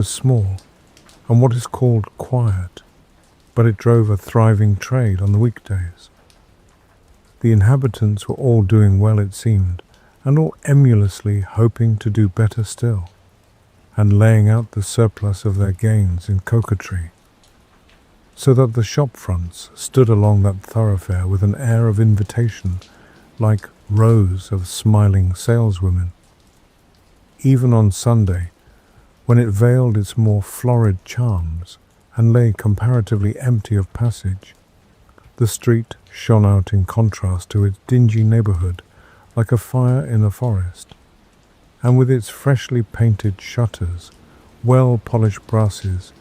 was small and what is called quiet, but it drove a thriving trade on the weekdays. The inhabitants were all doing well, it seemed, and all emulously hoping to do better still, and laying out the surplus of their gains in coquetry, so that the shop fronts stood along that thoroughfare with an air of invitation, like rows of smiling saleswomen. Even on Sunday, when it veiled its more florid charms and lay comparatively empty of passage, the street shone out in contrast to its dingy neighborhood like a fire in a forest, and with its freshly painted shutters, well-polished brasses,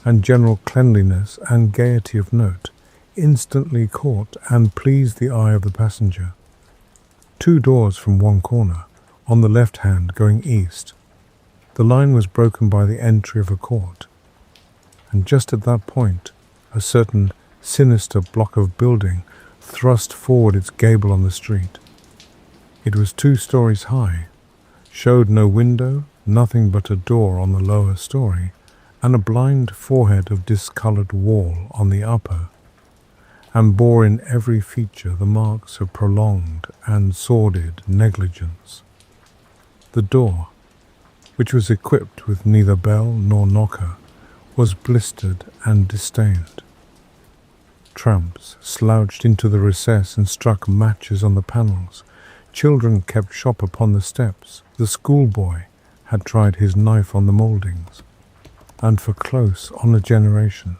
and general cleanliness and gaiety of note, instantly caught and pleased the eye of the passenger. 2 doors from one corner, on the left hand going east, the line was broken by the entry of a court, and just at that point a certain sinister block of building thrust forward its gable on the street. It was 2 stories high, showed no window, nothing but a door on the lower story, and a blind forehead of discoloured wall on the upper, and bore in every feature the marks of prolonged and sordid negligence. The door, which was equipped with neither bell nor knocker, was blistered and distained. Tramps slouched into the recess and struck matches on the panels. Children kept shop upon the steps. The schoolboy had tried his knife on the mouldings. And for close on a generation,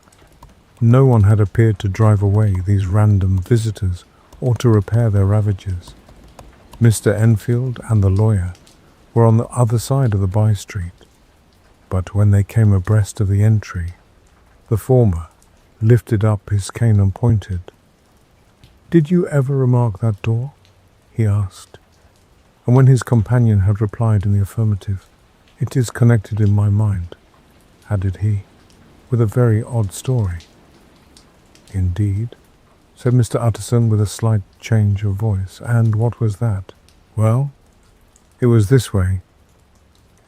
no one had appeared to drive away these random visitors or to repair their ravages. Mr. Enfield and the lawyer were on the other side of the by-street, but when they came abreast of the entry, the former lifted up his cane and pointed. "Did you ever remark that door?" he asked, and when his companion had replied in the affirmative, "It is connected in my mind," added he, "with a very odd story." "Indeed?" said Mr. Utterson with a slight change of voice. "And what was that?" "Well, it was this way,"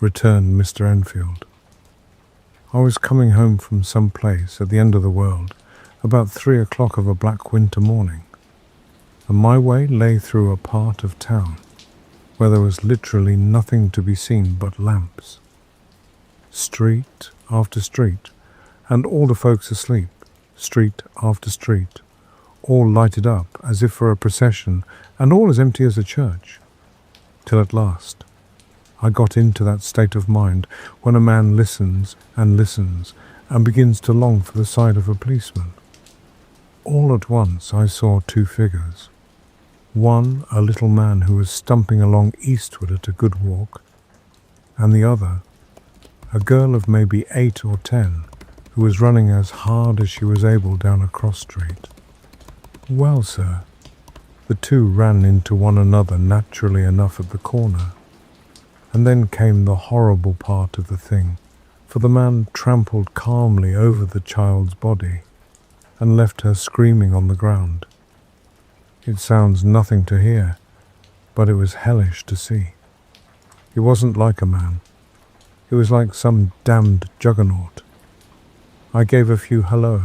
returned Mr. Enfield. "I was coming home from some place at the end of the world about 3 o'clock of a black winter morning, and my way lay through a part of town where there was literally nothing to be seen but lamps. Street after street, and all the folks asleep, street after street, all lighted up as if for a procession, and all as empty as a church, till at last I got into that state of mind when a man listens and begins to long for the sight of a policeman. All at once I saw 2 figures. One, a little man who was stumping along eastward at a good walk, and the other, a girl of maybe 8 or 10, who was running as hard as she was able down a cross street. Well, sir, the 2 ran into one another naturally enough at the corner. And then came the horrible part of the thing, for the man trampled calmly over the child's body and left her screaming on the ground. It sounds nothing to hear, but it was hellish to see. It wasn't like a man. It was like some damned juggernaut. I gave a few hello,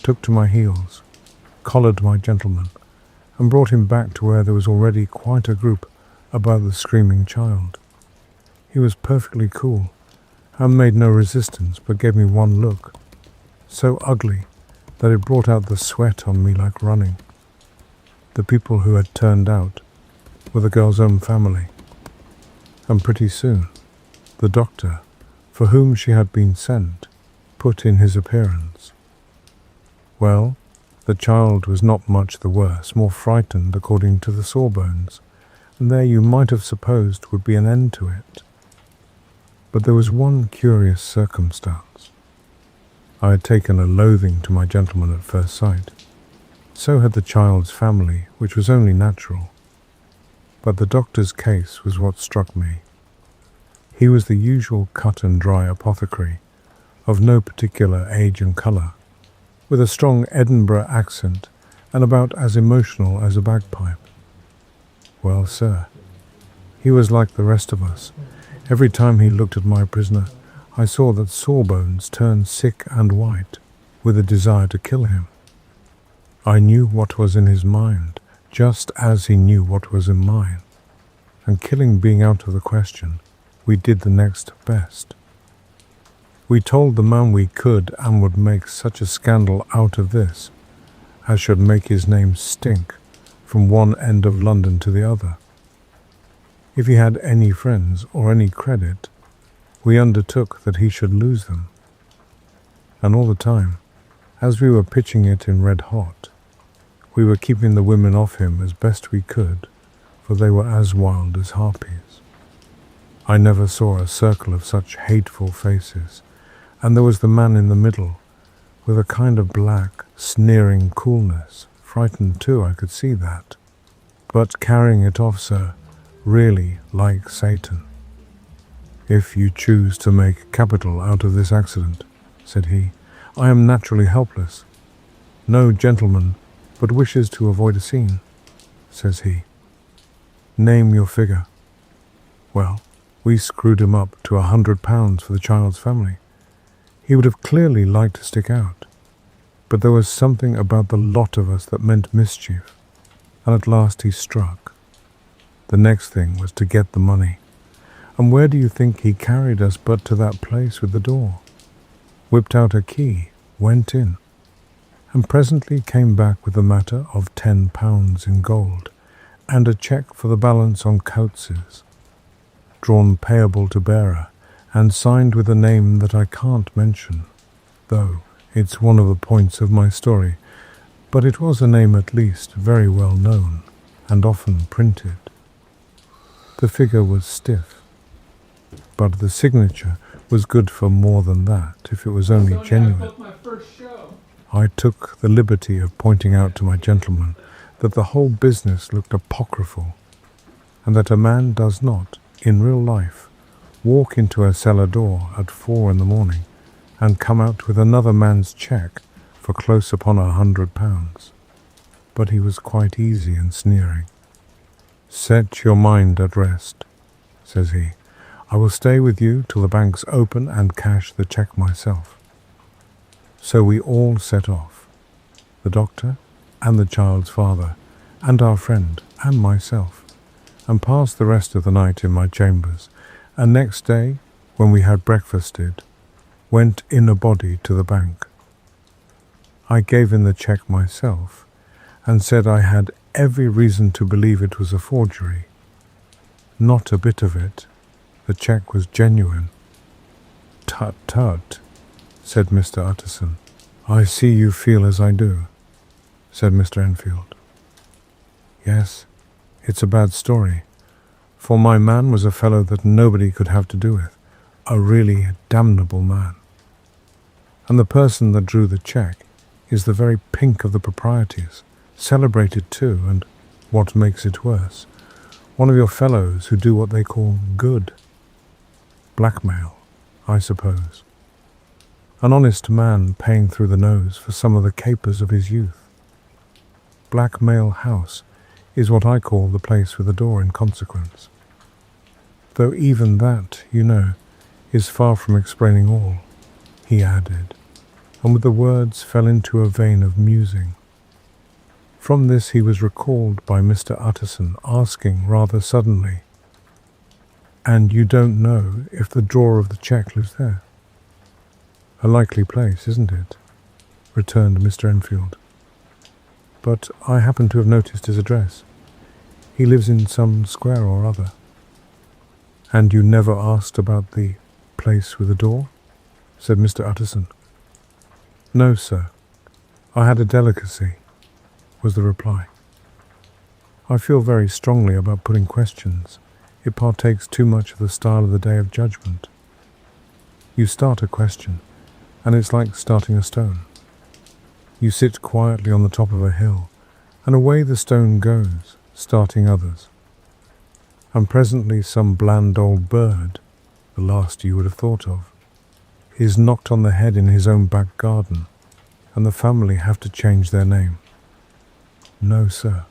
took to my heels, collared my gentleman, and brought him back to where there was already quite a group about the screaming child. He was perfectly cool, and made no resistance, but gave me one look, so ugly that it brought out the sweat on me like running. The people who had turned out were the girl's own family, and pretty soon the doctor, for whom she had been sent, put in his appearance. Well, the child was not much the worse, more frightened according to the sawbones, and there you might have supposed would be an end to it. But there was one curious circumstance. I had taken a loathing to my gentleman at first sight. So had the child's family, which was only natural. But the doctor's case was what struck me. He was the usual cut-and-dry apothecary, of no particular age and colour, with a strong Edinburgh accent and about as emotional as a bagpipe. Well, sir, he was like the rest of us. Every time he looked at my prisoner, I saw that Sawbones turned sick and white with a desire to kill him. I knew what was in his mind, just as he knew what was in mine, and killing being out of the question, we did the next best. We told the man we could and would make such a scandal out of this as should make his name stink from one end of London to the other. If he had any friends or any credit, we undertook that he should lose them. And all the time, as we were pitching it in red hot, we were keeping the women off him as best we could, for they were as wild as harpies. I never saw a circle of such hateful faces, and there was the man in the middle, with a kind of black, sneering coolness, frightened too, I could see that, but carrying it off, sir, really like Satan. "If you choose to make capital out of this accident," said he, "I am naturally helpless. No gentleman but wishes to avoid a scene," says he. "Name your figure." Well, we screwed him up to £100 for the child's family. He would have clearly liked to stick out, but there was something about the lot of us that meant mischief, and at last he struck. The next thing was to get the money, and where do you think he carried us but to that place with the door? Whipped out a key, went in, and presently came back with the matter of £10 in gold, and a cheque for the balance on Coates's, drawn payable to bearer, and signed with a name that I can't mention, though it's one of the points of my story, but it was a name at least very well known, and often printed. The figure was stiff, but the signature was good for more than that, if it was only genuine. I took the liberty of pointing out to my gentleman that the whole business looked apocryphal, and that a man does not, in real life, walk into a cellar door at 4 a.m. and come out with another man's cheque for close upon £100. But he was quite easy and sneering. "Set your mind at rest," says he. "I will stay with you till the banks open and cash the cheque myself." So we all set off, the doctor and the child's father and our friend and myself, and passed the rest of the night in my chambers, and next day, when we had breakfasted, went in a body to the bank. I gave in the cheque myself, and said I had every reason to believe it was a forgery. Not a bit of it. The cheque was genuine. "Tut, tut," said Mr. Utterson. "I see you feel as I do," said Mr. Enfield. "Yes, it's a bad story, for my man was a fellow that nobody could have to do with, a really damnable man. And the person that drew the cheque is the very pink of the proprieties, celebrated too, and, what makes it worse, one of your fellows who do what they call good. Blackmail, I suppose. An honest man paying through the nose for some of the capers of his youth. Blackmail House is what I call the place with the door in consequence. Though even that, you know, is far from explaining all," he added, and with the words fell into a vein of musing. From this he was recalled by Mr. Utterson asking rather suddenly, "And you don't know if the drawer of the cheque lives there?" "A likely place, isn't it?" returned Mr. Enfield. "But I happen to have noticed his address. He lives in some square or other." "And you never asked about the place with the door?" said Mr. Utterson. "No, sir. I had a delicacy," was the reply. "I feel very strongly about putting questions. It partakes too much of the style of the Day of Judgment. You start a question, and it's like starting a stone. You sit quietly on the top of a hill, and away the stone goes, starting others. And presently some bland old bird, the last you would have thought of, is knocked on the head in his own back garden, and the family have to change their name. No, sir.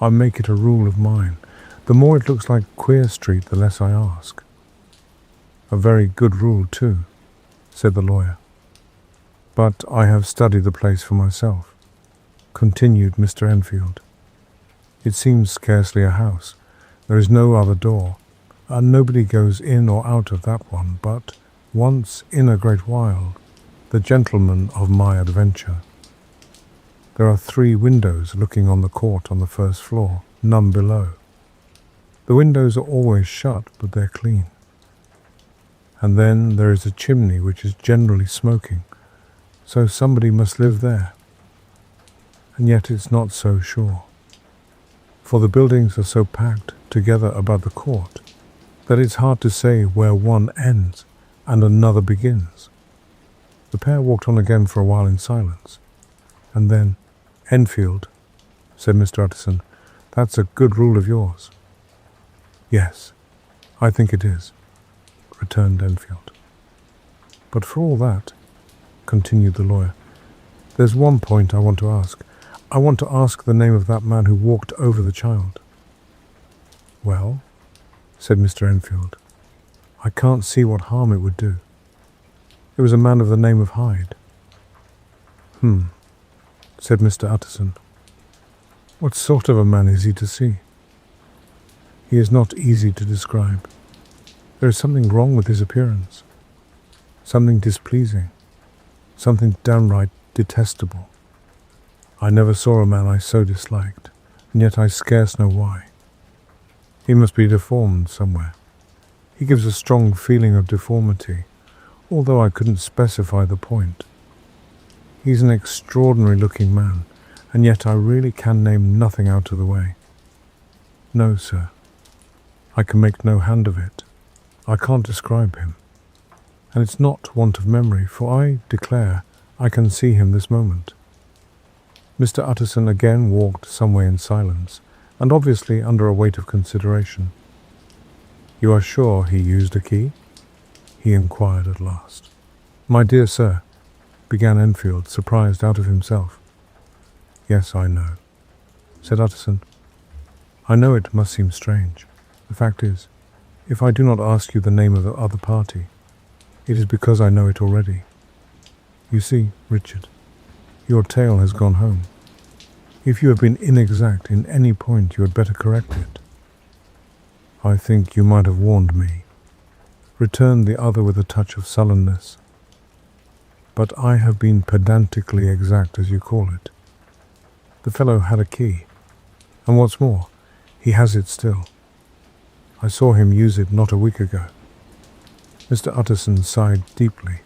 I make it a rule of mine. The more it looks like Queer Street, the less I ask. A very good rule too, said the lawyer. But I have studied the place for myself, continued Mr. Enfield. It seems scarcely a house. There is no other door, and nobody goes in or out of that one, but once in a great while, the gentleman of my adventure. There are 3 windows looking on the court on the first floor, none below. The windows are always shut, but they're clean. And then there is a chimney which is generally smoking, so somebody must live there. And yet it's not so sure, for the buildings are so packed together about the court that it's hard to say where one ends and another begins. The pair walked on again for a while in silence, and then, Enfield, said Mr. Utterson, that's a good rule of yours. Yes, I think it is, returned Enfield. But for all that, continued the lawyer, there's one point I want to ask. I want to ask the name of that man who walked over the child. Well, said Mr. Enfield, I can't see what harm it would do. It was a man of the name of Hyde. Said Mr. Utterson. What sort of a man is he to see? He is not easy to describe. There is something wrong with his appearance, something displeasing, something downright detestable. I never saw a man I so disliked, and yet I scarce know why. He must be deformed somewhere. He gives a strong feeling of deformity, although I couldn't specify the point. He's an extraordinary-looking man, and yet I really can name nothing out of the way. No, sir, I can make no hand of it. I can't describe him. And it's not want of memory, for I declare I can see him this moment. Mr. Utterson again walked some way in silence, and obviously under a weight of consideration. You are sure he used a key? He inquired at last. My dear sir, began Enfield, surprised out of himself. Yes, I know, said Utterson. I know it must seem strange. The fact is, if I do not ask you the name of the other party, it is because I know it already. You see, Richard, your tale has gone home. If you have been inexact in any point, you had better correct it. I think you might have warned me, returned the other with a touch of sullenness. But I have been pedantically exact, as you call it. The fellow had a key, and what's more, he has it still. I saw him use it not a week ago. Mr. Utterson sighed deeply,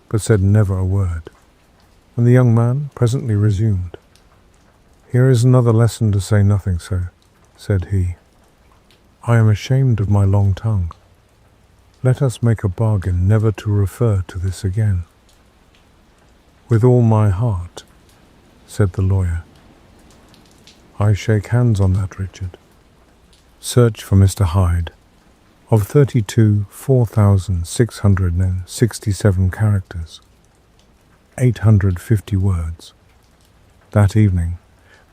but said never a word, and the young man presently resumed. Here is another lesson to say nothing, sir, said he. I am ashamed of my long tongue. Let us make a bargain never to refer to this again. With all my heart, said the lawyer. I shake hands on that, Richard. Search for Mr. Hyde. Of 32 4,667 characters, 850 words. That evening,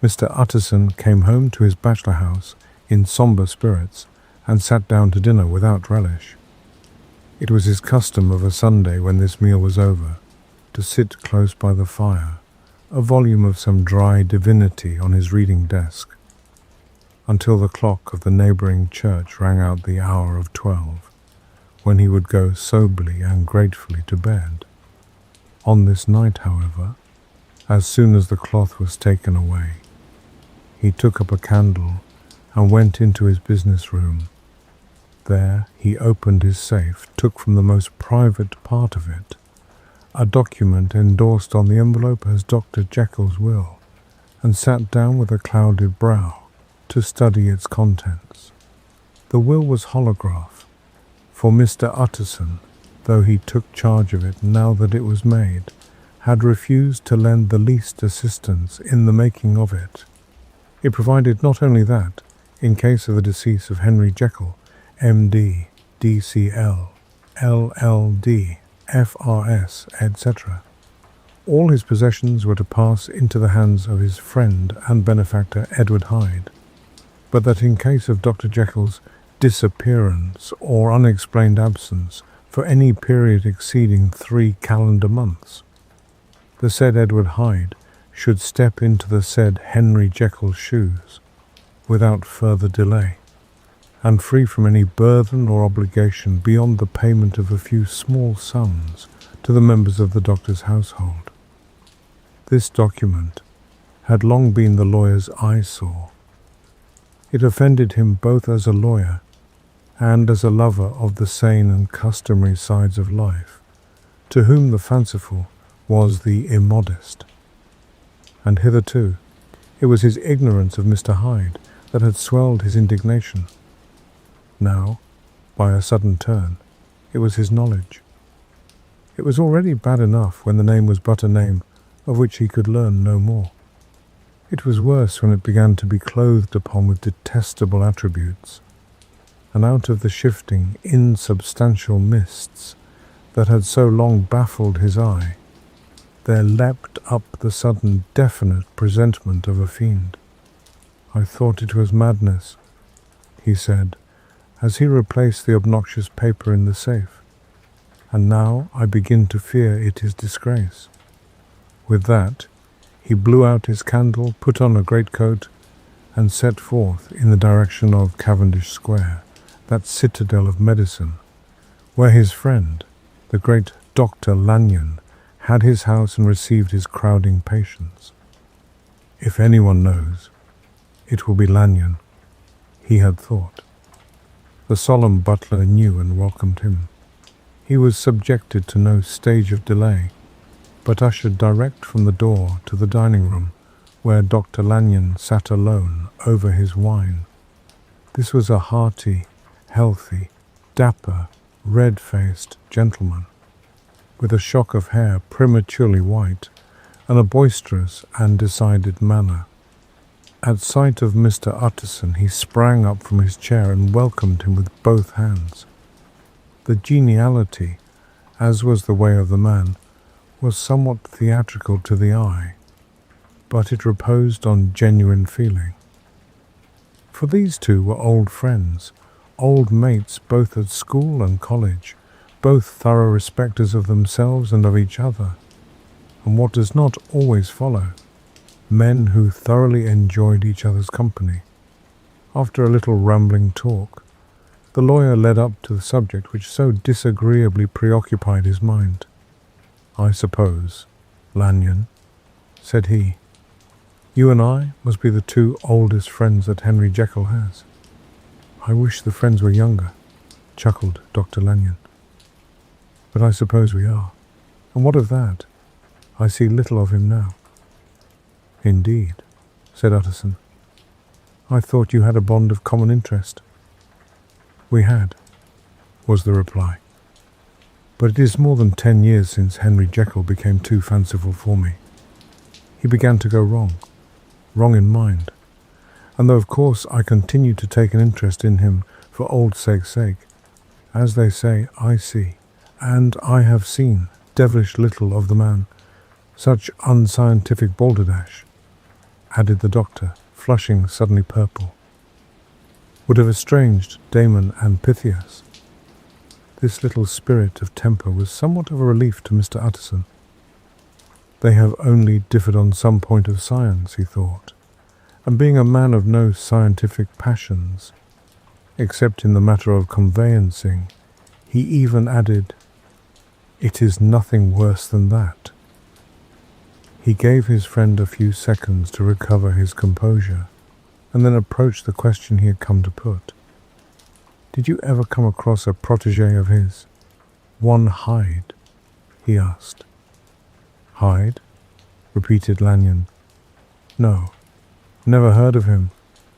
Mr. Utterson came home to his bachelor house in sombre spirits and sat down to dinner without relish. It was his custom of a Sunday, when this meal was over, to sit close by the fire, a volume of some dry divinity on his reading desk, until the clock of the neighbouring church rang out the hour of 12, when he would go soberly and gratefully to bed. On this night, however, as soon as the cloth was taken away, he took up a candle and went into his business room. There he opened his safe, took from the most private part of it a document endorsed on the envelope as Dr. Jekyll's will, and sat down with a clouded brow to study its contents. The will was holograph, for Mr. Utterson, though he took charge of it now that it was made, had refused to lend the least assistance in the making of it. It provided not only that, in case of the decease of Henry Jekyll, M.D., D.C.L., L.L.D., F.R.S., etc., all his possessions were to pass into the hands of his friend and benefactor Edward Hyde, but that in case of Dr. Jekyll's disappearance or unexplained absence for any period exceeding 3 calendar months. The said Edward Hyde should step into the said Henry Jekyll's shoes without further delay, and free from any burden or obligation beyond the payment of a few small sums to the members of the doctor's household. This document had long been the lawyer's eyesore. It offended him both as a lawyer and as a lover of the sane and customary sides of life, to whom the fanciful was the immodest. And hitherto it was his ignorance of Mr. Hyde that had swelled his indignation. Now, by a sudden turn, it was his knowledge. It was already bad enough when the name was but a name of which he could learn no more. It was worse when it began to be clothed upon with detestable attributes, and out of the shifting, insubstantial mists that had so long baffled his eye, there leapt up the sudden definite presentment of a fiend. "I thought it was madness," he said, as he replaced the obnoxious paper in the safe, "and now I begin to fear it is disgrace." With that, he blew out his candle, put on a greatcoat, and set forth in the direction of Cavendish Square, that citadel of medicine, where his friend, the great Dr. Lanyon, had his house and received his crowding patients. If anyone knows, it will be Lanyon, he had thought. The solemn butler knew and welcomed him. He was subjected to no stage of delay, but ushered direct from the door to the dining room, where Dr. Lanyon sat alone over his wine. This was a hearty, healthy, dapper, red-faced gentleman, with a shock of hair prematurely white, and a boisterous and decided manner. At sight of Mr. Utterson, he sprang up from his chair and welcomed him with both hands. The geniality, as was the way of the man, was somewhat theatrical to the eye, but it reposed on genuine feeling. For these two were old friends, old mates both at school and college, both thorough respecters of themselves and of each other, and what does not always follow, men who thoroughly enjoyed each other's company. After a little rambling talk, the lawyer led up to the subject which so disagreeably preoccupied his mind. "I suppose, Lanyon," said he, "you and I must be the two oldest friends that Henry Jekyll has." "I wish the friends were younger," chuckled Dr. Lanyon. "But I suppose we are. And what of that? I see little of him now." "Indeed," said Utterson. "I thought you had a bond of common interest." "We had," was the reply. "But it is more than 10 years since Henry Jekyll became too fanciful for me. He began to go wrong in mind, and though of course I continue to take an interest in him for old sake's sake, as they say, I see, and I have seen, devilish little of the man. Such unscientific balderdash," added the doctor, flushing suddenly purple, "would have estranged Damon and Pythias." This little spirit of temper was somewhat of a relief to Mr. Utterson. They have only differed on some point of science, he thought, and being a man of no scientific passions, except in the matter of conveyancing, he even added, "It is nothing worse than that." He gave his friend a few seconds to recover his composure, and then approached the question he had come to put. "Did you ever come across a protégé of his, one Hyde?" he asked. "Hyde?" repeated Lanyon. "No, never heard of him,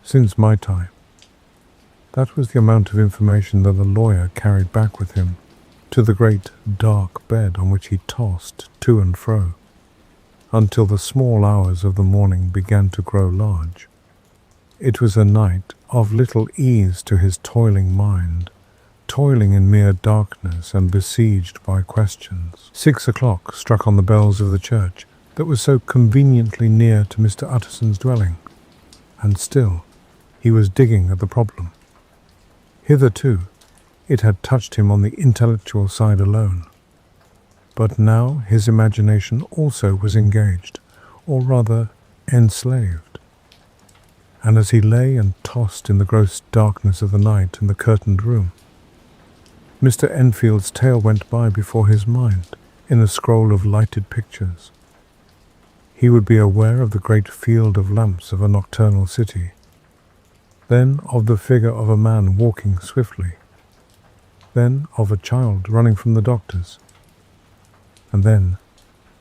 since my time." That was the amount of information that the lawyer carried back with him to the great dark bed on which he tossed to and fro, until the small hours of the morning began to grow large. It was a night of little ease to his toiling mind, toiling in mere darkness and besieged by questions. 6 o'clock struck on the bells of the church that was so conveniently near to Mr. Utterson's dwelling, and still he was digging at the problem. Hitherto It had touched him on the intellectual side alone. But now his imagination also was engaged, or rather enslaved. And as he lay and tossed in the gross darkness of the night in the curtained room, Mr. Enfield's tale went by before his mind in a scroll of lighted pictures. He would be aware of the great field of lamps of a nocturnal city, then of the figure of a man walking swiftly, then of a child running from the doctor's. And then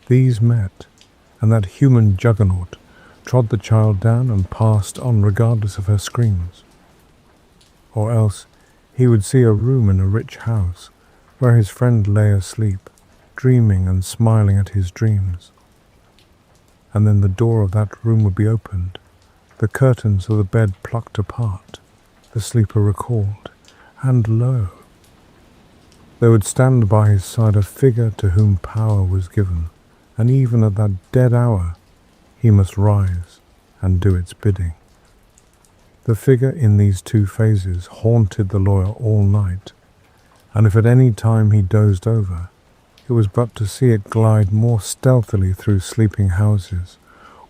these met, and that human juggernaut trod the child down and passed on regardless of her screams. Or else he would see a room in a rich house where his friend lay asleep, dreaming and smiling at his dreams. And then the door of that room would be opened, the curtains of the bed plucked apart, the sleeper recalled, and lo! There would stand by his side a figure to whom power was given, and even at that dead hour he must rise and do its bidding. The figure in these two phases haunted the lawyer all night, and if at any time he dozed over, it was but to see it glide more stealthily through sleeping houses,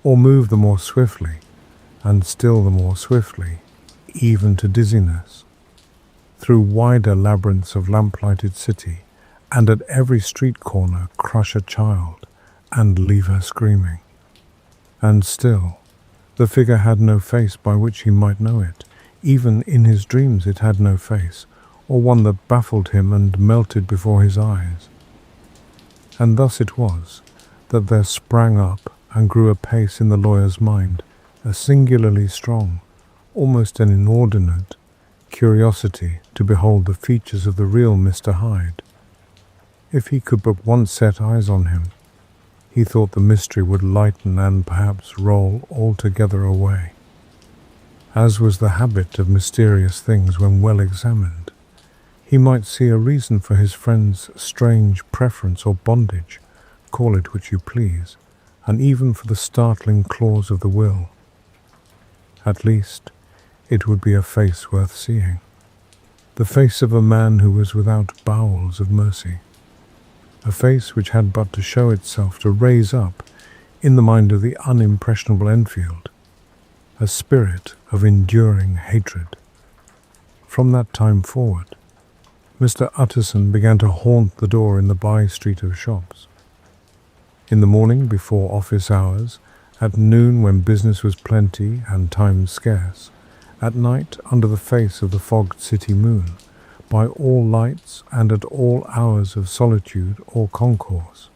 or move the more swiftly, and still the more swiftly, even to dizziness, through wider labyrinths of lamplighted city, and at every street corner crush a child, and leave her screaming. And still, the figure had no face by which he might know it. Even in his dreams it had no face, or one that baffled him and melted before his eyes. And thus it was that there sprang up and grew apace in the lawyer's mind a singularly strong, almost an inordinate, curiosity to behold the features of the real Mr. Hyde. If he could but once set eyes on him, he thought the mystery would lighten and perhaps roll altogether away. As was the habit of mysterious things when well examined, he might see a reason for his friend's strange preference or bondage, call it which you please, and even for the startling clause of the will. At least, it would be a face worth seeing, the face of a man who was without bowels of mercy, a face which had but to show itself to raise up, in the mind of the unimpressionable Enfield, a spirit of enduring hatred. From that time forward, Mr. Utterson began to haunt the door in the by-street of shops. In the morning before office hours, at noon when business was plenty and time scarce, at night under the face of the fogged city moon, by all lights and at all hours of solitude or concourse,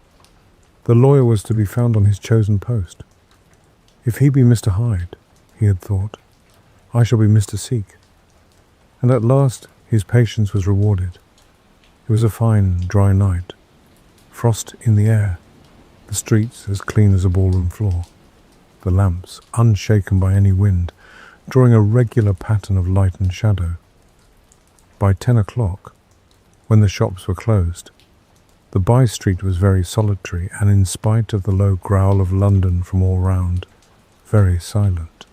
the lawyer was to be found on his chosen post. If he be Mr. Hyde, he had thought, I shall be Mr. Seek. And at last his patience was rewarded. It was a fine, dry night, frost in the air, the streets as clean as a ballroom floor, the lamps unshaken by any wind, drawing a regular pattern of light and shadow. By 10 o'clock, when the shops were closed, the by-street was very solitary, and in spite of the low growl of London from all round, very silent.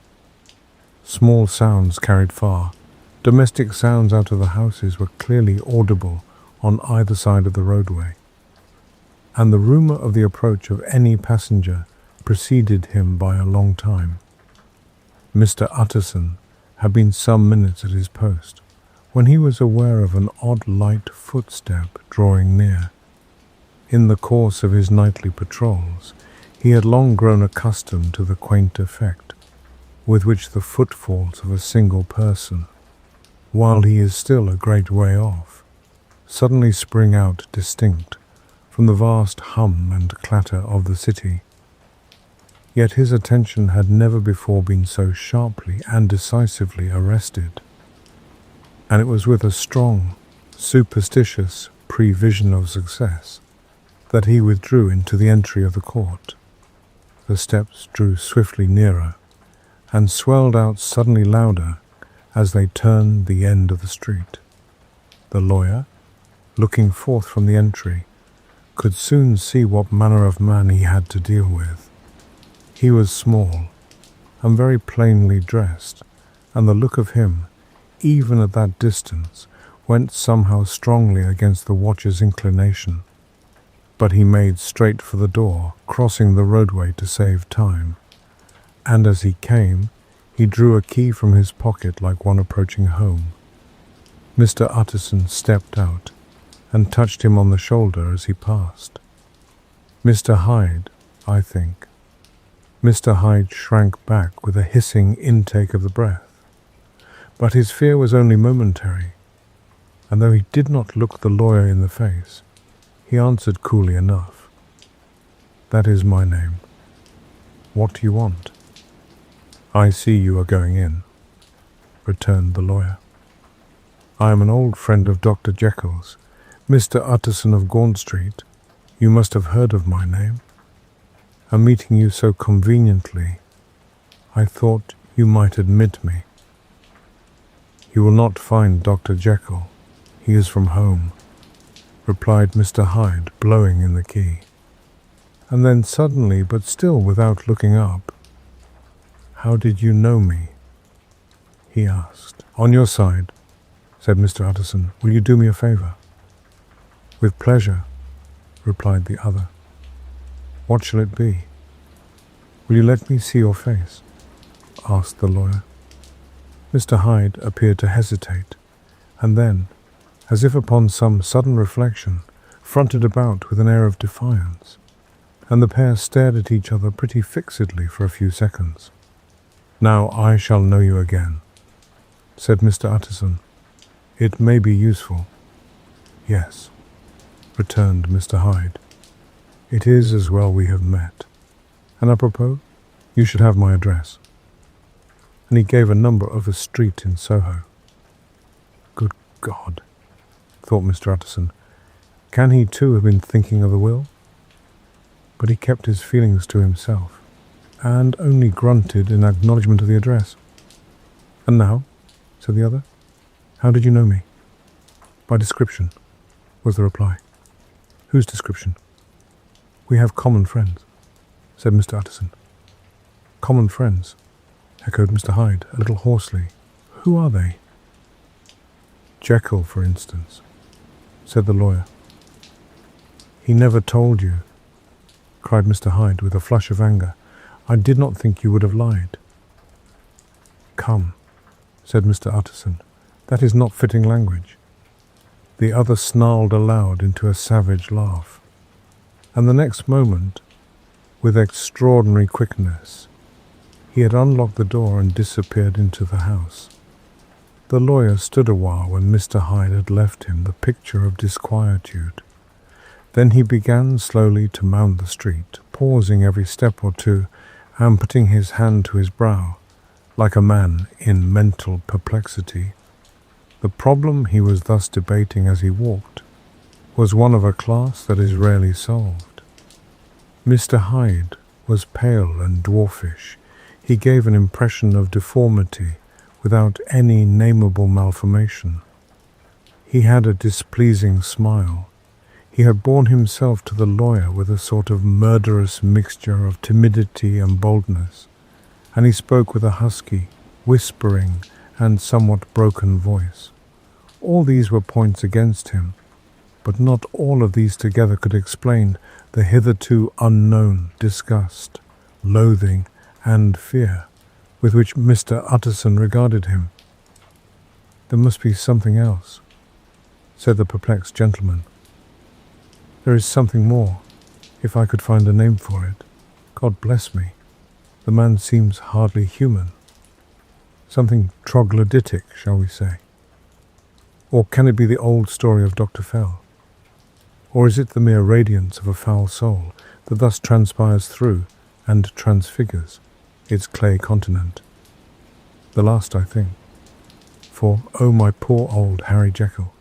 Small sounds carried far. Domestic sounds out of the houses were clearly audible on either side of the roadway, and the rumour of the approach of any passenger preceded him by a long time. Mr. Utterson had been some minutes at his post, when he was aware of an odd light footstep drawing near. In the course of his nightly patrols, he had long grown accustomed to the quaint effect with which the footfalls of a single person, while he is still a great way off, suddenly spring out distinct from the vast hum and clatter of the city. Yet his attention had never before been so sharply and decisively arrested, and it was with a strong, superstitious prevision of success that he withdrew into the entry of the court. The steps drew swiftly nearer, and swelled out suddenly louder as they turned the end of the street. The lawyer, looking forth from the entry, could soon see what manner of man he had to deal with. He was small, and very plainly dressed, and the look of him, even at that distance, went somehow strongly against the watcher's inclination, but he made straight for the door, crossing the roadway to save time, and as he came, he drew a key from his pocket like one approaching home. Mr. Utterson stepped out and touched him on the shoulder as he passed. "Mr. Hyde, I think." Mr. Hyde shrank back with a hissing intake of the breath, but his fear was only momentary, and though he did not look the lawyer in the face, he answered coolly enough, "That is my name. What do you want?" "I see you are going in," returned the lawyer. "I am an old friend of Dr. Jekyll's, Mr. Utterson of Gaunt Street. You must have heard of my name. And meeting you so conveniently, I thought you might admit me." "You will not find Dr. Jekyll. He is from home," replied Mr. Hyde, blowing in the key. And then suddenly, but still without looking up, "How did you know me?" he asked. "On your side," said Mr. Utterson. "Will you do me a favor?" "With pleasure," replied the other. "What shall it be?" "Will you let me see your face?" asked the lawyer. Mr. Hyde appeared to hesitate, and then, as if upon some sudden reflection, fronted about with an air of defiance, and the pair stared at each other pretty fixedly for a few seconds. "Now I shall know you again," said Mr. Utterson. "It may be useful." "Yes," returned Mr. Hyde. "It is as well we have met. And apropos, you should have my address." And he gave a number of a street in Soho. "Good God," thought Mr. Utterson, "can he too have been thinking of the will?" But he kept his feelings to himself, and only grunted in acknowledgment of the address. "And now," said the other, "how did you know me?" "By description," was the reply. "Whose description?" "We have common friends," said Mr. Utterson. "Common friends," echoed Mr. Hyde, a little hoarsely. "Who are they?" "Jekyll, for instance," said the lawyer. "He never told you," cried Mr. Hyde with a flush of anger. "I did not think you would have lied." "Come," said Mr. Utterson, "that is not fitting language." The other snarled aloud into a savage laugh, and the next moment, with extraordinary quickness, he had unlocked the door and disappeared into the house. The lawyer stood a while when Mr. Hyde had left him, the picture of disquietude. Then he began slowly to mount the street, pausing every step or two and putting his hand to his brow, like a man in mental perplexity. The problem he was thus debating as he walked was one of a class that is rarely solved. Mr. Hyde was pale and dwarfish. He gave an impression of deformity without any nameable malformation. He had a displeasing smile. He had borne himself to the lawyer with a sort of murderous mixture of timidity and boldness, and he spoke with a husky, whispering, and somewhat broken voice. All these were points against him, but not all of these together could explain the hitherto unknown disgust, loathing, and fear with which Mr. Utterson regarded him. "There must be something else," said the perplexed gentleman. "There is something more, if I could find a name for it. God bless me, the man seems hardly human. Something troglodytic, shall we say? Or can it be the old story of Dr. Fell? Or is it the mere radiance of a foul soul that thus transpires through and transfigures its clay continent? The last, I think. For, oh my poor old Harry Jekyll,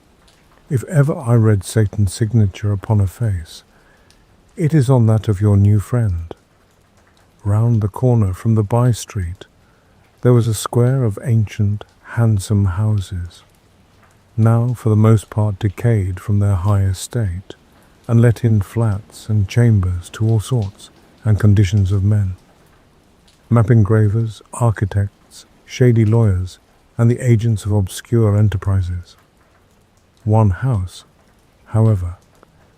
if ever I read Satan's signature upon a face, it is on that of your new friend. Round the corner from the by-street, there was a square of ancient, handsome houses, now for the most part decayed from their high estate, and let in flats and chambers to all sorts and conditions of men. Map engravers, architects, shady lawyers, and the agents of obscure enterprises. One house, however,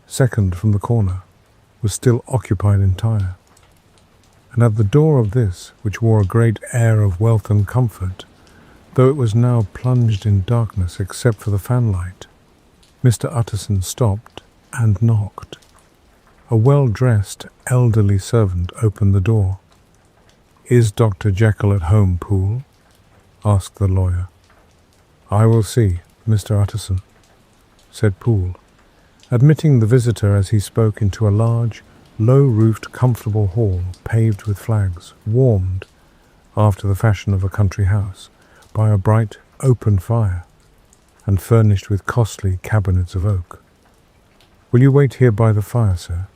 second from the corner, was still occupied entire, and at the door of this, which wore a great air of wealth and comfort, though it was now plunged in darkness except for the fanlight, Mr. Utterson stopped and knocked. A well-dressed, elderly servant opened the door. "Is Dr. Jekyll at home, Poole?" asked the lawyer. "I will see, Mr. Utterson," said Poole, admitting the visitor as he spoke into a large, low-roofed, comfortable hall paved with flags, warmed, after the fashion of a country house, by a bright, open fire, and furnished with costly cabinets of oak. "Will you wait here by the fire, sir?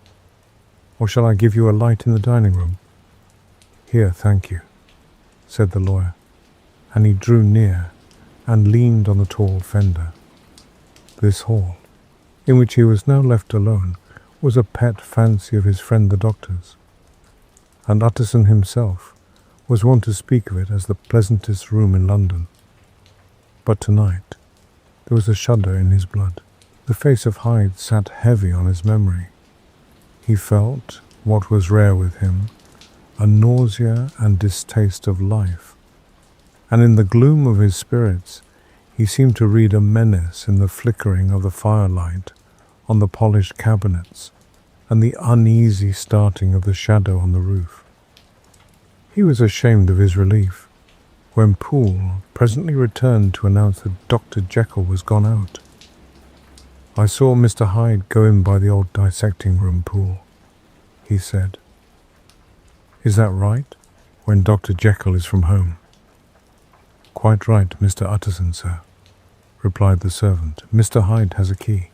Or shall I give you a light in the dining room?" "Here, thank you," said the lawyer, and he drew near and leaned on the tall fender. This hall, in which he was now left alone, was a pet fancy of his friend the doctor's, and Utterson himself was wont to speak of it as the pleasantest room in London. But tonight there was a shudder in his blood. The face of Hyde sat heavy on his memory. He felt, what was rare with him, a nausea and distaste of life, and in the gloom of his spirits he seemed to read a menace in the flickering of the firelight on the polished cabinets and the uneasy starting of the shadow on the roof. He was ashamed of his relief when Poole presently returned to announce that Dr. Jekyll was gone out. "I saw Mr. Hyde go in by the old dissecting room, Poole," he said. "Is that right, when Dr. Jekyll is from home?" "Quite right, Mr. Utterson, sir," replied the servant. "Mr. Hyde has a key."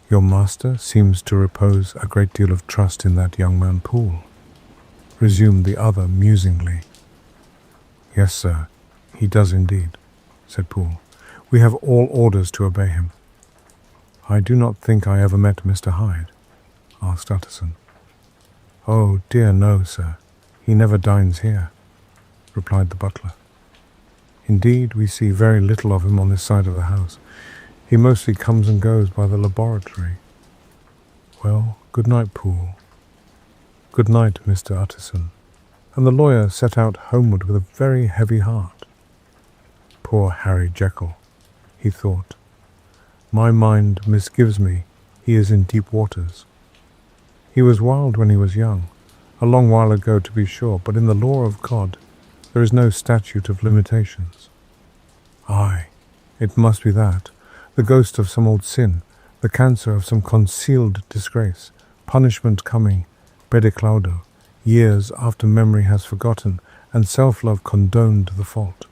"Your master seems to repose a great deal of trust in that young man Poole," resumed the other musingly. "Yes, sir, he does indeed," said Poole. "We have all orders to obey him." "I do not think I ever met Mr. Hyde?" asked Utterson. "Oh, dear no, sir. He never dines here," replied the butler. "Indeed, we see very little of him on this side of the house. He mostly comes and goes by the laboratory." "Well, good night, Poole." "Good night, Mr. Utterson." And the lawyer set out homeward with a very heavy heart. "Poor Harry Jekyll," he thought. "My mind misgives me he is in deep waters. He was wild when he was young, a long while ago to be sure, but in the law of God there is no statute of limitations. Aye, it must be that, the ghost of some old sin, the cancer of some concealed disgrace, punishment coming, pediclaudo, years after memory has forgotten and self-love condoned the fault."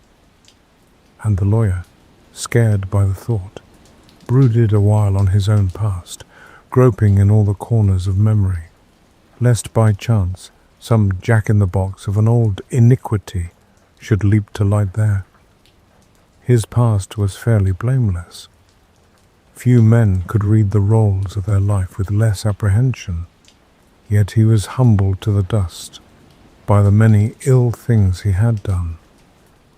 And the lawyer, scared by the thought, brooded a while on his own past, groping in all the corners of memory, lest by chance some jack-in-the-box of an old iniquity should leap to light there. His past was fairly blameless. Few men could read the rolls of their life with less apprehension, yet he was humbled to the dust by the many ill things he had done,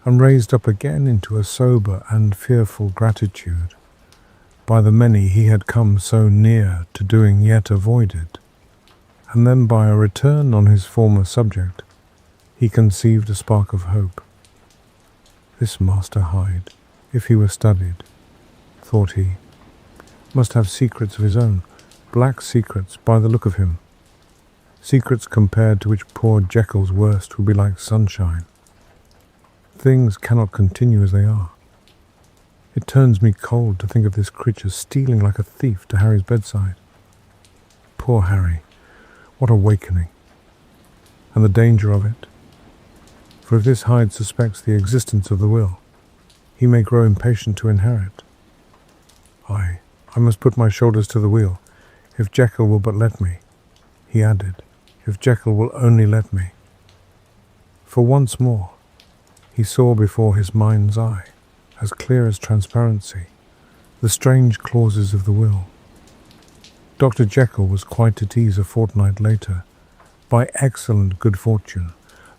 and raised up again into a sober and fearful gratitude by the many he had come so near to doing yet avoided, and then by a return on his former subject he conceived a spark of hope. This Master Hyde, if he were studied, thought he, must have secrets of his own, black secrets by the look of him, secrets compared to which poor Jekyll's worst would be like sunshine. Things cannot continue as they are. It turns me cold to think of this creature stealing like a thief to Harry's bedside. Poor Harry, what awakening! And the danger of it. For if this Hyde suspects the existence of the will, he may grow impatient to inherit. I must put my shoulders to the wheel, if Jekyll will but let me, he added, if Jekyll will only let me. For once more, he saw before his mind's eye, as clear as transparency, the strange clauses of the will. Dr. Jekyll was quite at ease a fortnight later. By excellent good fortune,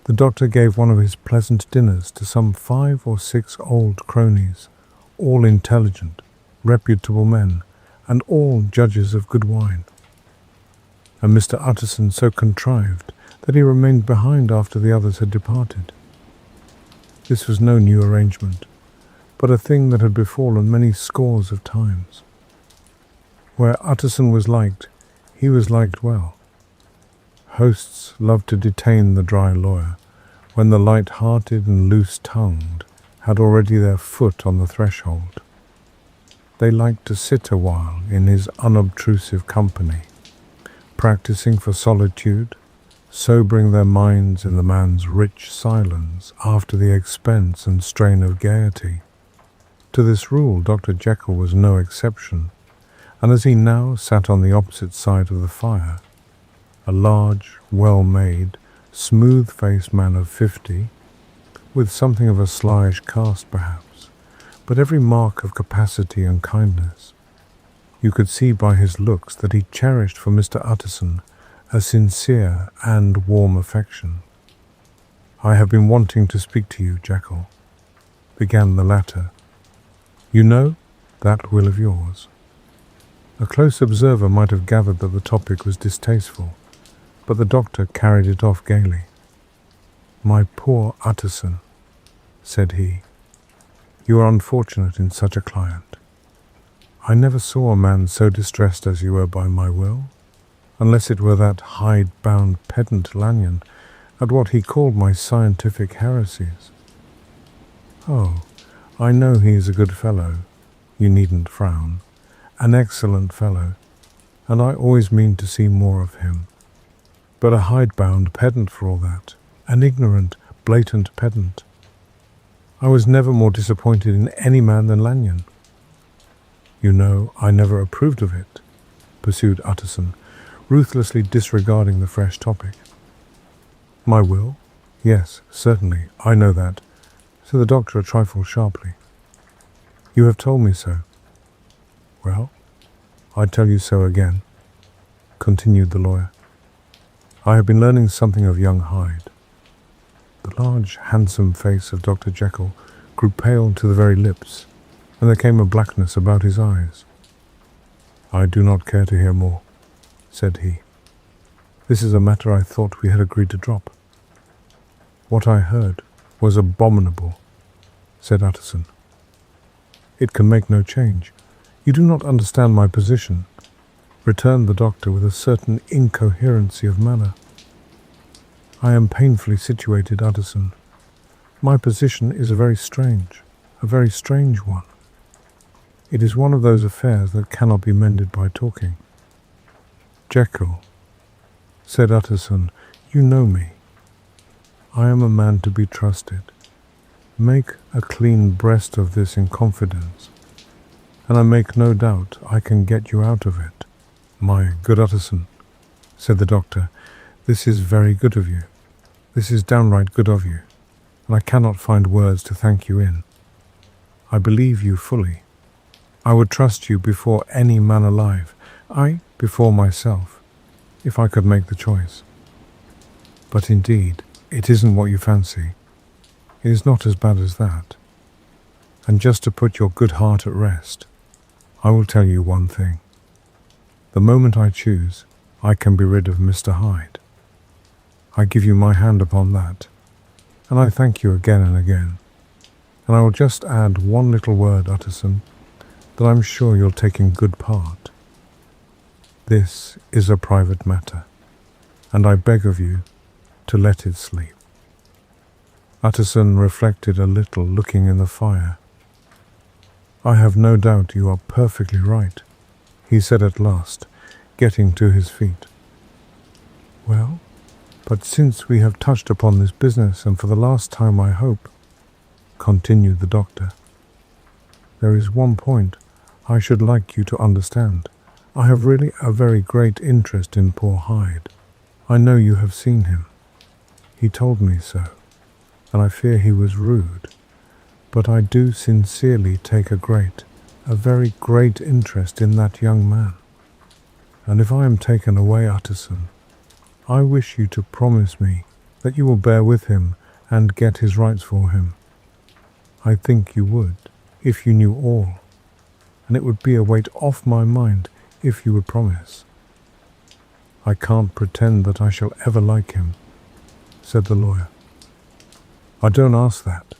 the doctor gave one of his pleasant dinners to some 5 or 6 old cronies, all intelligent, reputable men, and all judges of good wine. And Mr. Utterson so contrived that he remained behind after the others had departed. This was no new arrangement, but a thing that had befallen many scores of times. Where Utterson was liked, he was liked well. Hosts loved to detain the dry lawyer when the light-hearted and loose-tongued had already their foot on the threshold. They liked to sit a while in his unobtrusive company, practicing for solitude, sobering their minds in the man's rich silence after the expense and strain of gaiety. To this rule Dr. Jekyll was no exception, and as he now sat on the opposite side of the fire, a large, well-made, smooth-faced man of 50, with something of a slyish cast perhaps, but every mark of capacity and kindness, you could see by his looks that he cherished for Mr. Utterson a sincere and warm affection. "I have been wanting to speak to you, Jekyll," began the latter. "You know that will of yours." A close observer might have gathered that the topic was distasteful, but the doctor carried it off gaily. "My poor Utterson," said he, "you are unfortunate in such a client. I never saw a man so distressed as you were by my will, unless it were that Hyde-bound pedant Lanyon at what he called my scientific heresies. Oh, I know he is a good fellow, you needn't frown, an excellent fellow, and I always mean to see more of him. But a hide-bound pedant for all that, an ignorant, blatant pedant. I was never more disappointed in any man than Lanyon. You know I never approved of it," pursued Utterson, ruthlessly disregarding the fresh topic. "My will? Yes, certainly, I know that," said the doctor a trifle sharply. "You have told me so." "Well, I tell you so again," continued the lawyer. "I have been learning something of young Hyde." The large, handsome face of Dr. Jekyll grew pale to the very lips, and there came a blackness about his eyes. "I do not care to hear more," said he. "This is a matter I thought we had agreed to drop." "What I heard was abominable," said Utterson. "It can make no change. You do not understand my position," returned the doctor with a certain incoherency of manner. "I am painfully situated, Utterson. My position is a very strange one. It is one of those affairs that cannot be mended by talking." "Jekyll," said Utterson, "you know me. I am a man to be trusted. Make a clean breast of this in confidence, and I make no doubt I can get you out of it." "My good Utterson," said the doctor, "this is very good of you. This is downright good of you, and I cannot find words to thank you in. I believe you fully. I would trust you before any man alive, before myself, if I could make the choice. But indeed, it isn't what you fancy. It is not as bad as that. And just to put your good heart at rest, I will tell you one thing. The moment I choose, I can be rid of Mr. Hyde. I give you my hand upon that, and I thank you again and again. And I will just add one little word, Utterson, that I'm sure you'll take in good part. This is a private matter, and I beg of you to let it sleep." Utterson reflected a little, looking in the fire. "I have no doubt you are perfectly right," he said at last, getting to his feet. "Well, but since we have touched upon this business, and for the last time I hope," continued the doctor, "there is one point I should like you to understand. I have really a very great interest in poor Hyde. I know you have seen him. He told me so, and I fear he was rude, but I do sincerely take a very great interest in that young man. And if I am taken away, Utterson, I wish you to promise me that you will bear with him and get his rights for him. I think you would, if you knew all. and it would be a weight off my mind if you would promise." "I can't pretend that I shall ever like him," said the lawyer. "I don't ask that,"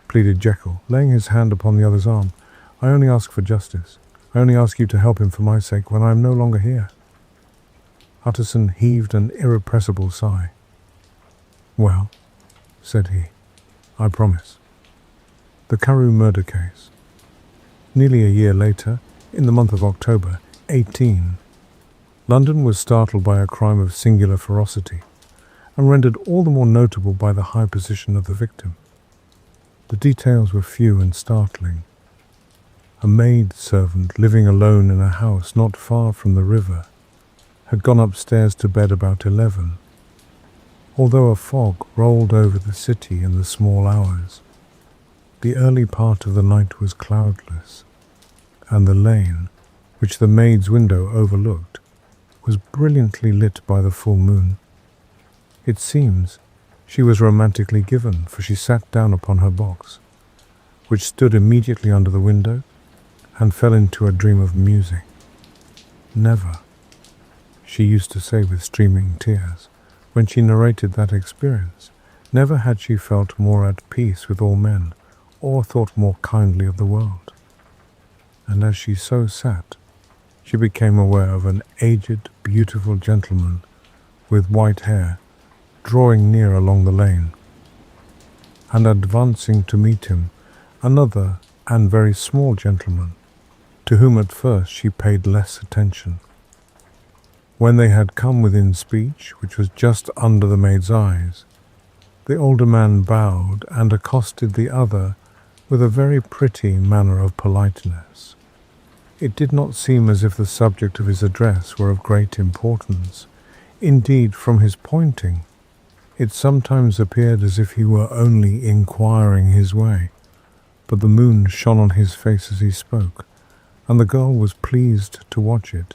pleaded Jekyll, laying his hand upon the other's arm. "I only ask for justice. I only ask you to help him for my sake when I am no longer here." Utterson heaved an irrepressible sigh. "Well," said he, "I promise." The Carew murder case. Nearly a year later, in the month of October, 18, London was startled by a crime of singular ferocity, and rendered all the more notable by the high position of the victim. The details were few and startling. A maid-servant living alone in a house not far from the river had gone upstairs to bed about 11. Although a fog rolled over the city in the small hours, the early part of the night was cloudless, and the lane, which the maid's window overlooked, was brilliantly lit by the full moon. It seems she was romantically given, for she sat down upon her box, which stood immediately under the window, and fell into a dream of musing. "Never," she used to say with streaming tears, when she narrated that experience, "never had she felt more at peace with all men, or thought more kindly of the world." And as she so sat, she became aware of an aged, beautiful gentleman with white hair drawing near along the lane, and advancing to meet him, another and very small gentleman, to whom at first she paid less attention. When they had come within speech, which was just under the maid's eyes, the older man bowed and accosted the other with a very pretty manner of politeness. It did not seem as if the subject of his address were of great importance. Indeed, from his pointing, it sometimes appeared as if he were only inquiring his way, but the moon shone on his face as he spoke, and the girl was pleased to watch it.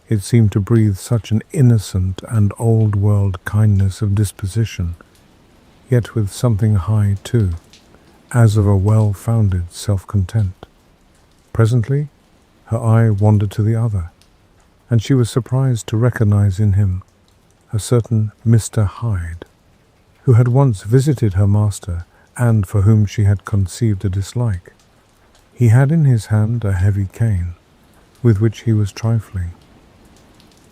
It seemed to breathe such an innocent and old-world kindness of disposition, yet with something high too, as of a well-founded self-content. Presently, her eye wandered to the other, and she was surprised to recognize in him a certain Mr. Hyde, who had once visited her master and for whom she had conceived a dislike. He had in his hand a heavy cane, with which he was trifling,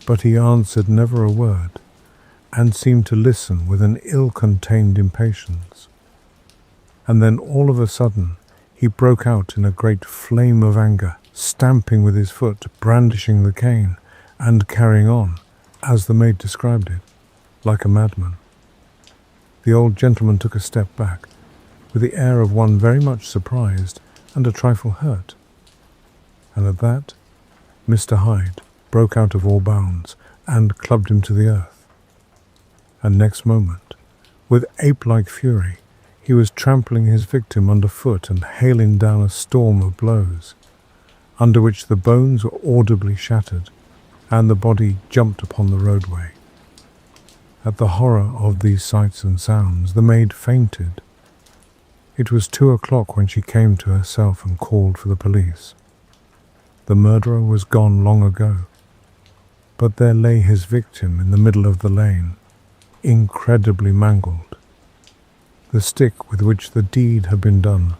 but he answered never a word, and seemed to listen with an ill-contained impatience. And then all of a sudden he broke out in a great flame of anger, stamping with his foot, brandishing the cane, and carrying on, as the maid described it, like a madman. The old gentleman took a step back, with the air of one very much surprised and a trifle hurt. And at that, Mr. Hyde broke out of all bounds, and clubbed him to the earth. And next moment, with ape-like fury, he was trampling his victim underfoot and hailing down a storm of blows, under which the bones were audibly shattered, and the body jumped upon the roadway. At the horror of these sights and sounds, the maid fainted. It was 2 o'clock when she came to herself and called for the police. The murderer was gone long ago, but there lay his victim in the middle of the lane, incredibly mangled. The stick with which the deed had been done,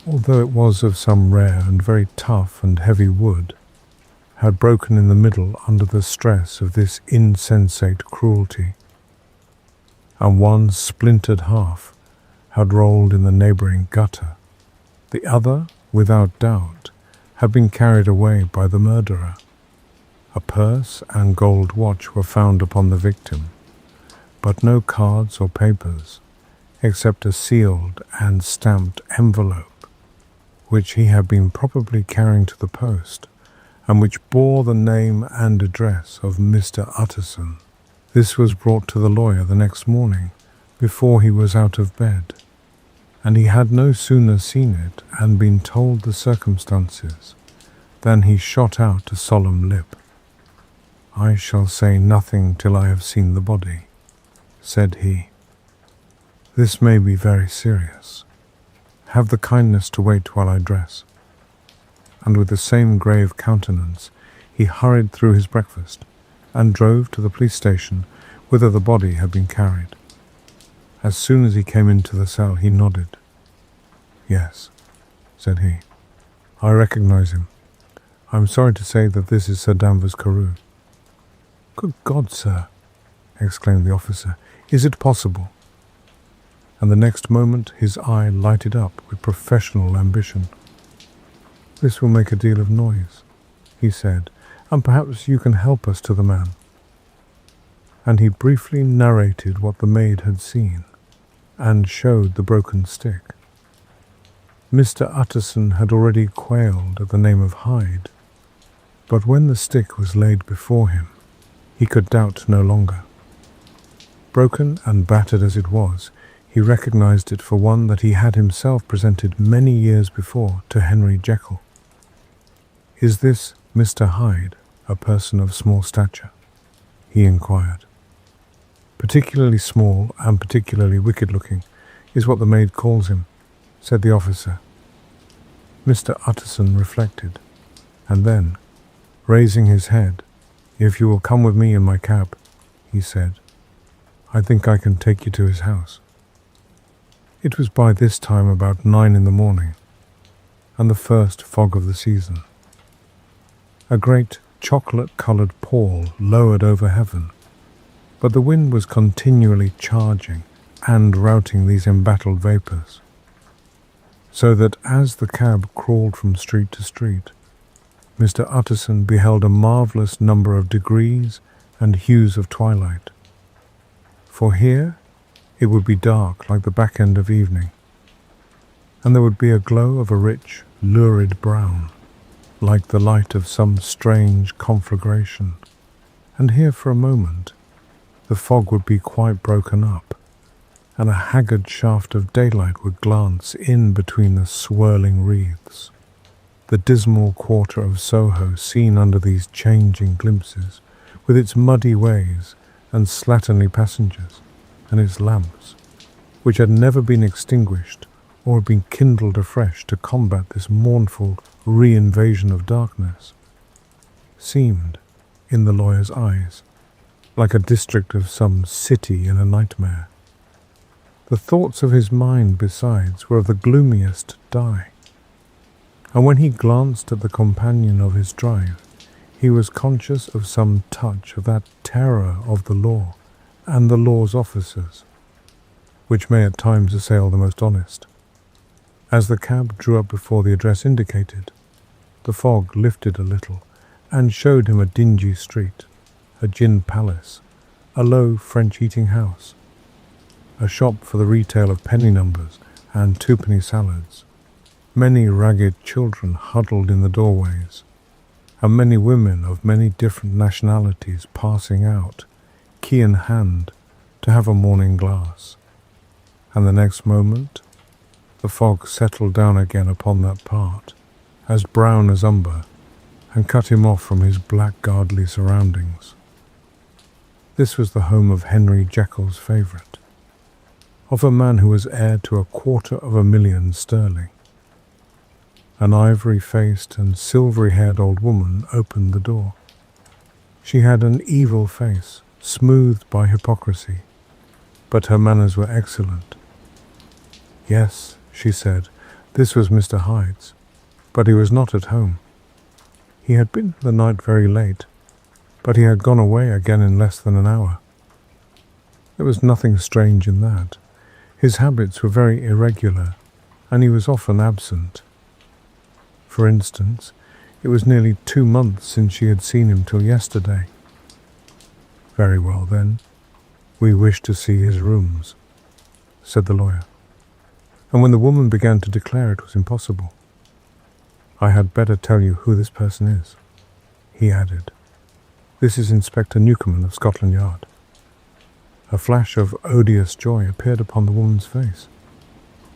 although it was of some rare and very tough and heavy wood, had broken in the middle under the stress of this insensate cruelty, and one splintered half had rolled in the neighbouring gutter. The other, without doubt, had been carried away by the murderer. A purse and gold watch were found upon the victim, but no cards or papers, except a sealed and stamped envelope, which he had been probably carrying to the post, and which bore the name and address of Mr. Utterson. This was brought to the lawyer the next morning, before he was out of bed, and he had no sooner seen it and been told the circumstances, than he shot out a solemn lip. "I shall say nothing till I have seen the body," said he. "This may be very serious. Have the kindness to wait while I dress." and with the same grave countenance he hurried through his breakfast and drove to the police station whither the body had been carried. As soon as he came into the cell he nodded. "Yes," said he, "I recognize him. I am sorry to say that this is Sir Danvers Carew." "Good God, sir!" exclaimed the officer. "Is it possible?" And the next moment his eye lighted up with professional ambition. "This will make a deal of noise," he said, "and perhaps you can help us to the man." And he briefly narrated what the maid had seen, and showed the broken stick. Mr. Utterson had already quailed at the name of Hyde, but when the stick was laid before him, he could doubt no longer. Broken and battered as it was, he recognized it for one that he had himself presented many years before to Henry Jekyll. "Is this Mr. Hyde a person of small stature?" he inquired. "Particularly small and particularly wicked-looking is what the maid calls him," said the officer. Mr. Utterson reflected, and then, raising his head, "If you will come with me in my cab," he said, "I think I can take you to his house." It was by this time about 9 in the morning, and the first fog of the season. A great chocolate-coloured pall lowered over heaven, but the wind was continually charging and routing these embattled vapours, so that as the cab crawled from street to street, Mr. Utterson beheld a marvellous number of degrees and hues of twilight. For here it would be dark like the back end of evening, and there would be a glow of a rich, lurid brown, like the light of some strange conflagration, and here for a moment the fog would be quite broken up, and a haggard shaft of daylight would glance in between the swirling wreaths. The dismal quarter of Soho seen under these changing glimpses, with its muddy ways and slatternly passengers, and its lamps, which had never been extinguished or had been kindled afresh to combat this mournful re-invasion of darkness, seemed, in the lawyer's eyes, like a district of some city in a nightmare. The thoughts of his mind, besides, were of the gloomiest dye, and when he glanced at the companion of his drive, he was conscious of some touch of that terror of the law and the law's officers, which may at times assail the most honest. As the cab drew up before the address indicated, the fog lifted a little and showed him a dingy street, a gin palace, a low French eating house, a shop for the retail of penny numbers and twopenny salads, many ragged children huddled in the doorways, and many women of many different nationalities passing out, key in hand, to have a morning glass. And the next moment the fog settled down again upon that part, as brown as umber, and cut him off from his blackguardly surroundings. This was the home of Henry Jekyll's favourite, of a man who was heir to 250,000 sterling. An ivory-faced and silvery-haired old woman opened the door. She had an evil face, smoothed by hypocrisy, but her manners were excellent. Yes, she said, this was Mr. Hyde's, but he was not at home. He had been the night very late, but he had gone away again in less than an hour. There was nothing strange in that. His habits were very irregular, and he was often absent. For instance, it was nearly 2 months since she had seen him till yesterday. Very well, then, we wish to see his rooms, said the lawyer. And when the woman began to declare it was impossible, I had better tell you who this person is, he added. This is Inspector Newcomen of Scotland Yard. A flash of odious joy appeared upon the woman's face.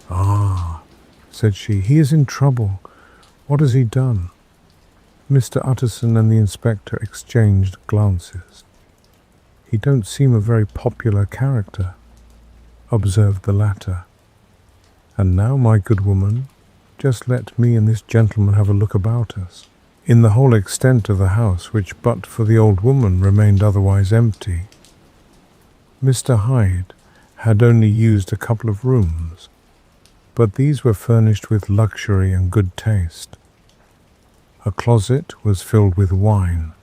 Ah, said she, he is in trouble. What has he done? Mr. Utterson and the inspector exchanged glances. He don't seem a very popular character, observed the latter. And now, my good woman, just let me and this gentleman have a look about us. In the whole extent of the house, which but for the old woman remained otherwise empty, Mr. Hyde had only used a couple of rooms, but these were furnished with luxury and good taste. A closet was filled with wine.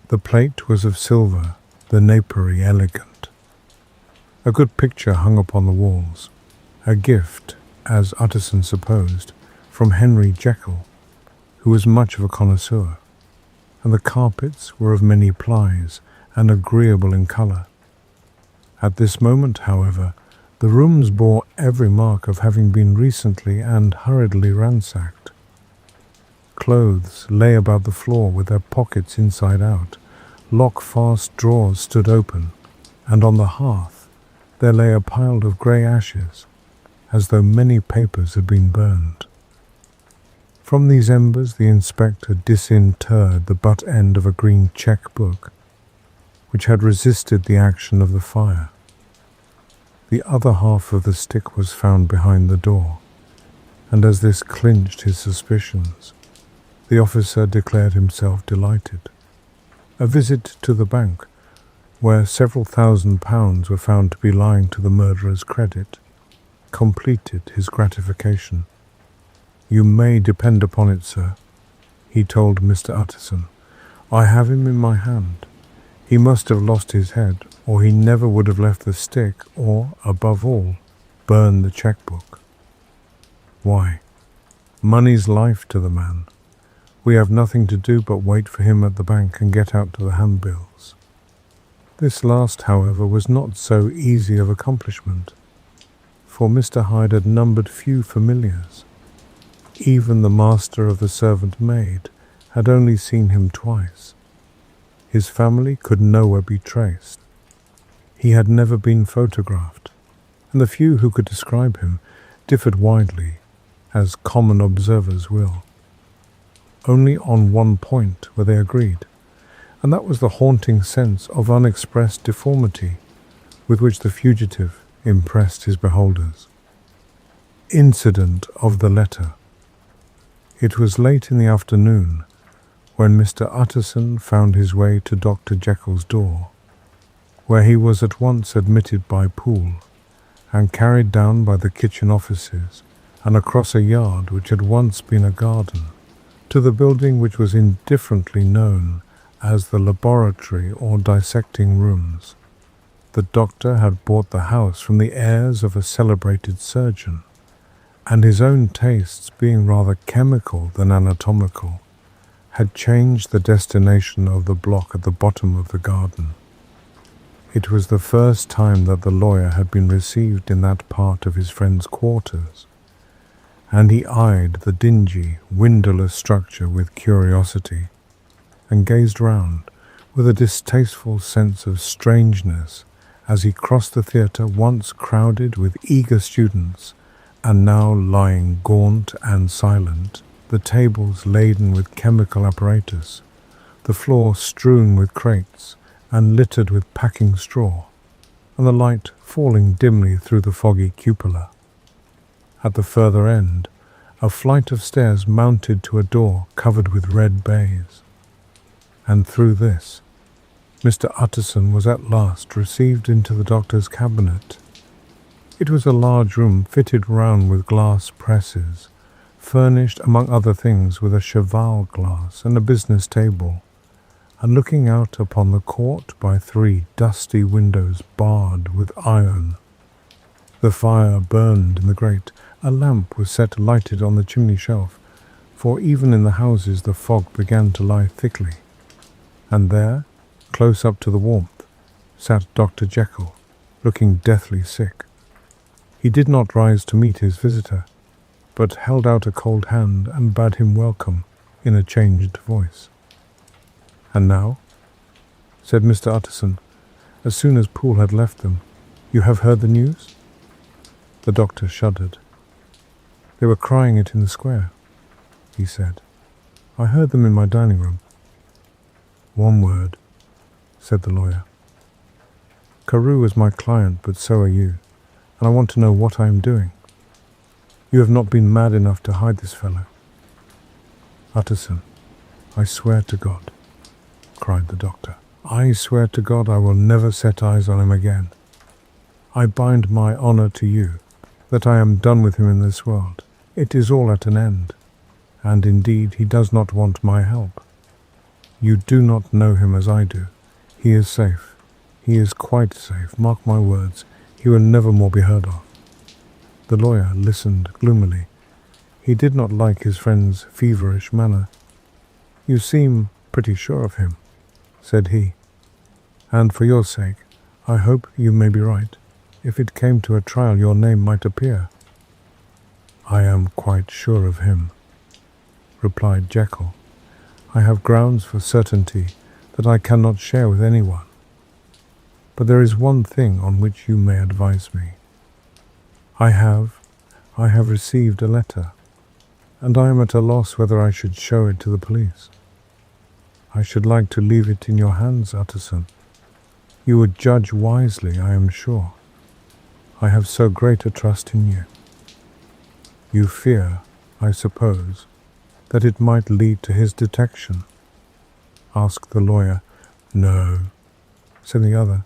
The plate was of silver, the napery elegant. A good picture hung upon the walls, a gift, as Utterson supposed, from Henry Jekyll, who was much of a connoisseur, and the carpets were of many plies and agreeable in colour. At this moment, however, the rooms bore every mark of having been recently and hurriedly ransacked. Clothes lay about the floor with their pockets inside out, lock-fast drawers stood open, and on the hearth there lay a pile of grey ashes, as though many papers had been burned. From these embers the inspector disinterred the butt end of a green cheque-book, which had resisted the action of the fire. The other half of the stick was found behind the door, and as this clinched his suspicions, the officer declared himself delighted. A visit to the bank, where several £1,000s were found to be lying to the murderer's credit, completed his gratification. "You may depend upon it, sir," he told Mr. Utterson. "I have him in my hand. He must have lost his head, or he never would have left the stick, or, above all, burned the cheque-book. Why, money's life to the man. We have nothing to do but wait for him at the bank and get out to the handbills." This last, however, was not so easy of accomplishment, for Mr. Hyde had numbered few familiars. Even the master of the servant maid had only seen him twice. His family could nowhere be traced. He had never been photographed, and the few who could describe him differed widely, as common observers will. Only on one point were they agreed, and that was the haunting sense of unexpressed deformity with which the fugitive impressed his beholders. Incident of the letter. It was late in the afternoon when Mr. Utterson found his way to Dr. Jekyll's door, where he was at once admitted by Poole and carried down by the kitchen offices and across a yard which had once been a garden to the building which was indifferently known as the laboratory or dissecting rooms. The doctor had bought the house from the heirs of a celebrated surgeon, and his own tastes, being rather chemical than anatomical, had changed the destination of the block at the bottom of the garden. It was the first time that the lawyer had been received in that part of his friend's quarters, and he eyed the dingy, windowless structure with curiosity, and gazed round with a distasteful sense of strangeness as he crossed the theatre, once crowded with eager students, and now lying gaunt and silent, the tables laden with chemical apparatus, the floor strewn with crates and littered with packing straw, and the light falling dimly through the foggy cupola. At the further end, a flight of stairs mounted to a door covered with red baize, and through this Mr. Utterson was at last received into the doctor's cabinet. It was a large room fitted round with glass presses, furnished among other things with a cheval glass and a business table, and looking out upon the court by 3 dusty windows barred with iron. The fire burned in the grate. A lamp was set lighted on the chimney shelf, for even in the houses the fog began to lie thickly, and there, close up to the warmth, sat Dr. Jekyll, looking deathly sick. He did not rise to meet his visitor, but held out a cold hand and bade him welcome in a changed voice. "And now," said Mr. Utterson, as soon as Poole had left them, "you have heard the news?" The doctor shuddered. "They were crying it in the square," he said. "I heard them in my dining room." "One word," said the lawyer. "Carew is my client, but so are you, and I want to know what I am doing." You have not been mad enough to hide this fellow." "Utterson, I swear to God," cried the doctor. "I swear to God I will never set eyes on him again. I bind my honor to you that I am done with him in this world. It is all at an end, and indeed he does not want my help. You do not know him as I do. He is safe. He is quite safe. Mark my words, he will never more be heard of." The lawyer listened gloomily. He did not like his friend's feverish manner. "You seem pretty sure of him," said he, "and for your sake, I hope you may be right. If it came to a trial, your name might appear." "I am quite sure of him," replied Jekyll. "I have grounds for certainty that I cannot share with anyone. But there is one thing on which you may advise me. I have received a letter, and I am at a loss whether I should show it to the police. I should like to leave it in your hands, Utterson. You would judge wisely, I am sure. I have so great a trust in you. You fear, I suppose, that it might lead to his detection?" asked the lawyer. "No," said the other.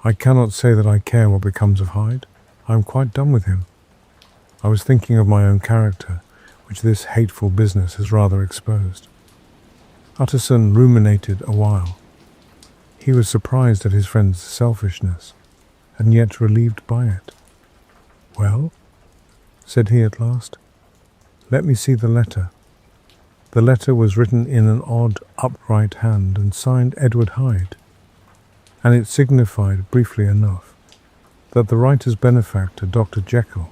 "I cannot say that I care what becomes of Hyde. I am quite done with him. I was thinking of my own character, which this hateful business has rather exposed." Utterson ruminated a while. He was surprised at his friend's selfishness, and yet relieved by it. "Well," said he at last, "let me see the letter." The letter was written in an odd, upright hand and signed Edward Hyde, and it signified, briefly enough, that the writer's benefactor, Dr. Jekyll,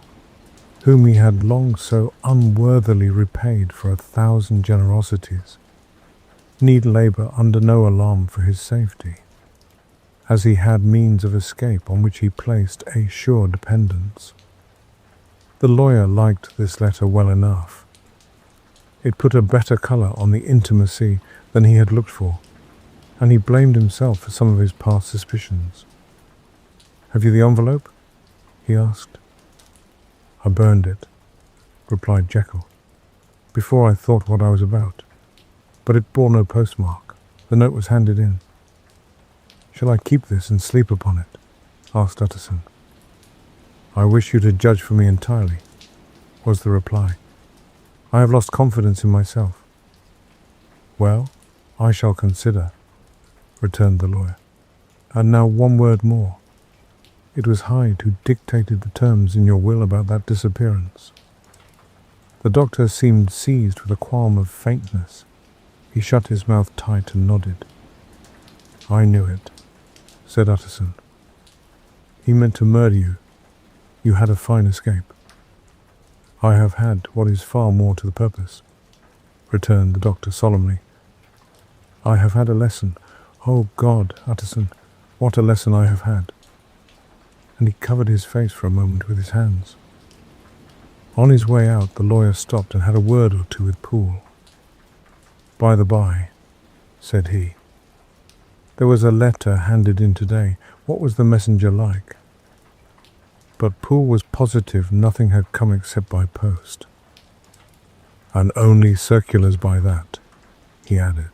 whom he had long so unworthily repaid for 1,000 generosities, need labour under no alarm for his safety, as he had means of escape on which he placed a sure dependence. The lawyer liked this letter well enough. It put a better colour on the intimacy than he had looked for, and he blamed himself for some of his past suspicions. "Have you the envelope?" he asked. "I burned it," replied Jekyll, "before I thought what I was about. But it bore no postmark. The note was handed in." "Shall I keep this and sleep upon it?" asked Utterson. "I wish you to judge for me entirely," was the reply. "I have lost confidence in myself." "Well, I shall consider," returned the lawyer. "And now one word more. It was Hyde who dictated the terms in your will about that disappearance." The doctor seemed seized with a qualm of faintness. He shut his mouth tight and nodded. "I knew it," said Utterson. "He meant to murder you. You had a fine escape." "I have had what is far more to the purpose," returned the doctor solemnly. "I have had a lesson. Oh God, Utterson, what a lesson I have had." And he covered his face for a moment with his hands. On his way out, the lawyer stopped and had a word or two with Poole. "By the by," said he, "there was a letter handed in today. What was the messenger like?" But Poole was positive nothing had come except by post. "And only circulars by that," he added.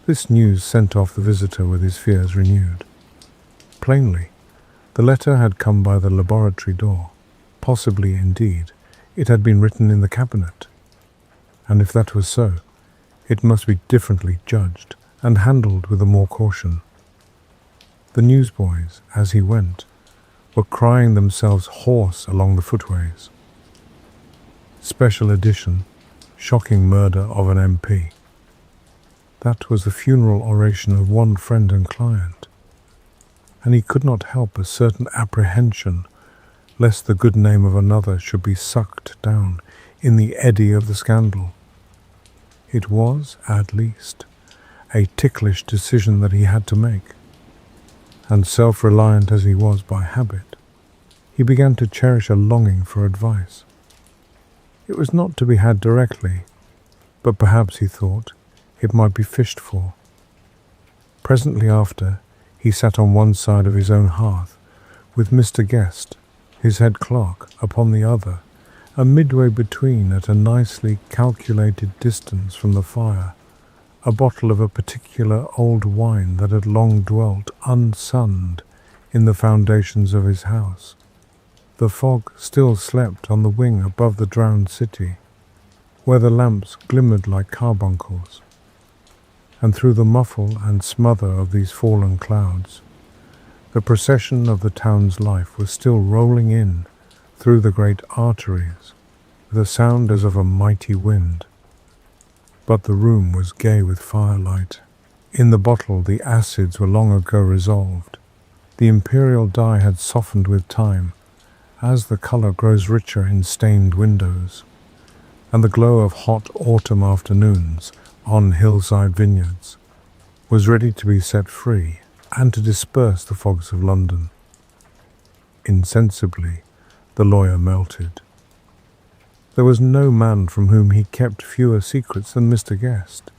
This news sent off the visitor with his fears renewed. Plainly, the letter had come by the laboratory door. Possibly, indeed, it had been written in the cabinet. And if that was so, it must be differently judged and handled with more caution. The newsboys, as he went, were crying themselves hoarse along the footways. Special edition, shocking murder of an MP. That was the funeral oration of one friend and client, and he could not help a certain apprehension lest the good name of another should be sucked down in the eddy of the scandal. It was, at least, a ticklish decision that he had to make, and self-reliant as he was by habit, he began to cherish a longing for advice. It was not to be had directly, but perhaps, he thought, it might be fished for. Presently after, he sat on one side of his own hearth, with Mr. Guest, his head clerk, upon the other, and midway between, at a nicely calculated distance from the fire, a bottle of a particular old wine that had long dwelt unsunned in the foundations of his house. The fog still slept on the wing above the drowned city, where the lamps glimmered like carbuncles, and through the muffle and smother of these fallen clouds, the procession of the town's life was still rolling in through the great arteries with a sound as of a mighty wind. But the room was gay with firelight. In the bottle the acids were long ago resolved. The imperial dye had softened with time, as the colour grows richer in stained windows, and the glow of hot autumn afternoons on hillside vineyards was ready to be set free and to disperse the fogs of London. Insensibly, the lawyer melted. There was no man from whom he kept fewer secrets than Mr. Guest,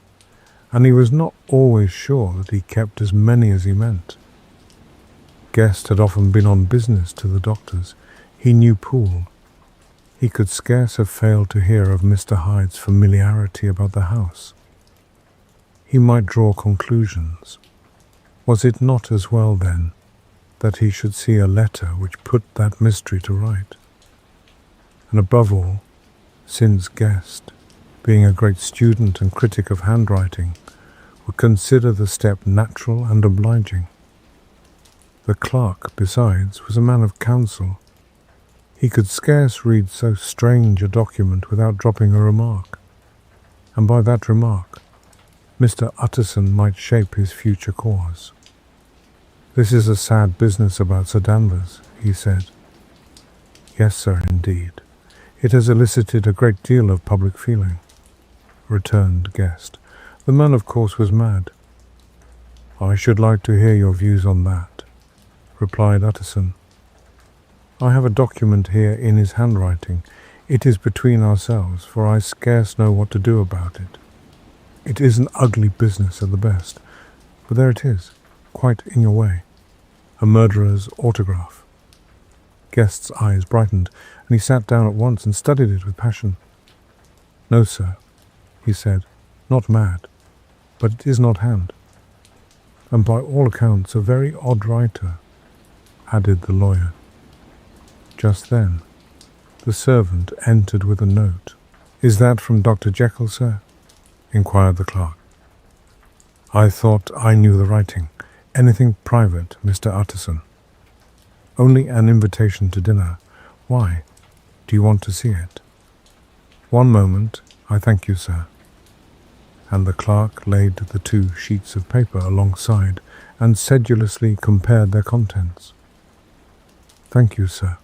and he was not always sure that he kept as many as he meant. Guest had often been on business to the doctors. He knew Poole. He could scarce have failed to hear of Mr. Hyde's familiarity about the house. He might draw conclusions. Was it not as well, then, that he should see a letter which put that mystery to right? And above all, since Guest, being a great student and critic of handwriting, would consider the step natural and obliging. The clerk, besides, was a man of counsel. He could scarce read so strange a document without dropping a remark, and by that remark Mr. Utterson might shape his future course. "This is a sad business about Sir Danvers," he said. "Yes, sir, indeed. It has elicited a great deal of public feeling," returned Guest. "The man, of course, was mad." "I should like to hear your views on that," replied Utterson. "I have a document here in his handwriting. It is between ourselves, for I scarce know what to do about it. It is an ugly business at the best, but there it is, quite in your way. A murderer's autograph." Guest's eyes brightened, and he sat down at once and studied it with passion. "No, sir," he said, "not mad, but it is not hand. And by all accounts a very odd writer," added the lawyer. Just then the servant entered with a note. "Is that from Dr. Jekyll, sir?" inquired the clerk. "I thought I knew the writing. Anything private, Mr. Utterson?" "Only an invitation to dinner. Why? Do you want to see it?" "One moment, I thank you, sir." And the clerk laid the 2 sheets of paper alongside and sedulously compared their contents. "Thank you, sir,"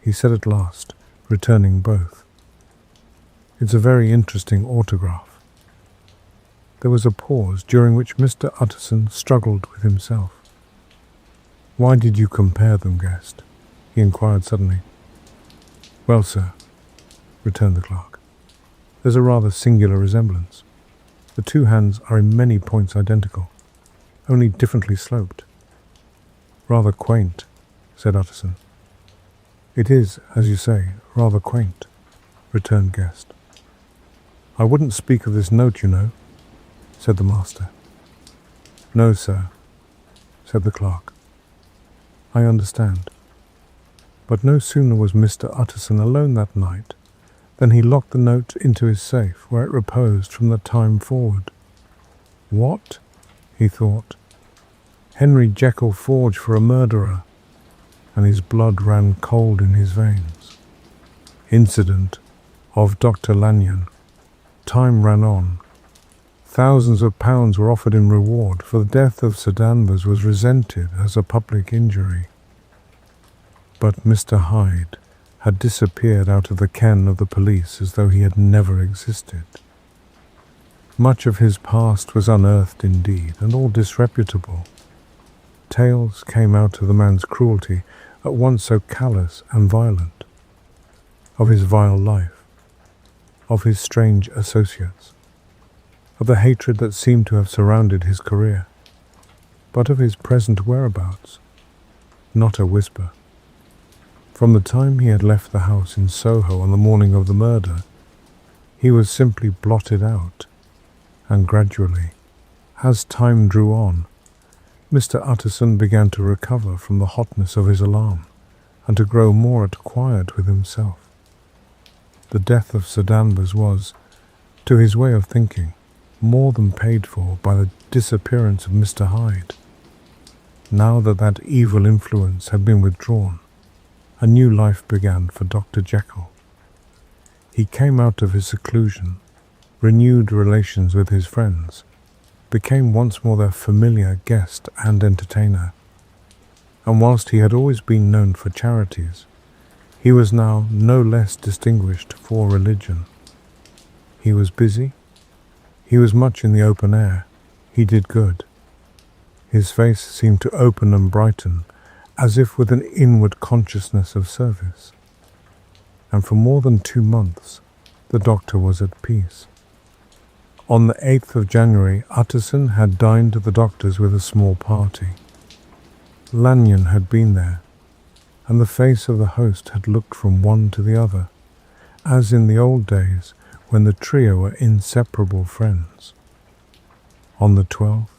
he said at last, returning both. "It's a very interesting autograph." There was a pause, during which Mr. Utterson struggled with himself. "Why did you compare them, Guest?" he inquired suddenly. "Well, sir," returned the clerk, "there's a rather singular resemblance. The 2 hands are in many points identical, only differently sloped." "Rather quaint," said Utterson. "It is, as you say, rather quaint," returned Guest. "I wouldn't speak of this note, you know," said the master. "No, sir," said the clerk. "I understand." But no sooner was Mr. Utterson alone that night than he locked the note into his safe, where it reposed from the time forward. "What?" he thought. "Henry Jekyll forged for a murderer," and his blood ran cold in his veins. Incident of Dr. Lanyon. Time ran on. Thousands of pounds were offered in reward, for the death of Sir Danvers was resented as a public injury. But Mr. Hyde had disappeared out of the ken of the police as though he had never existed. Much of his past was unearthed indeed, and all disreputable. Tales came out of the man's cruelty, at once so callous and violent, of his vile life, of his strange associates, of the hatred that seemed to have surrounded his career, but of his present whereabouts, not a whisper. From the time he had left the house in Soho on the morning of the murder, he was simply blotted out, and gradually, as time drew on, Mr. Utterson began to recover from the hotness of his alarm and to grow more at quiet with himself. The death of Sir Danvers was, to his way of thinking, more than paid for by the disappearance of Mr. Hyde. Now that that evil influence had been withdrawn, a new life began for Dr. Jekyll. He came out of his seclusion, renewed relations with his friends, became once more their familiar guest and entertainer, and whilst he had always been known for charities, he was now no less distinguished for religion. He was busy, he was much in the open air, he did good. His face seemed to open and brighten, as if with an inward consciousness of service. And for more than 2 months, the doctor was at peace. On the 8th of January, Utterson had dined at the doctor's with a small party. Lanyon had been there, and the face of the host had looked from one to the other, as in the old days when the trio were inseparable friends. On the 12th,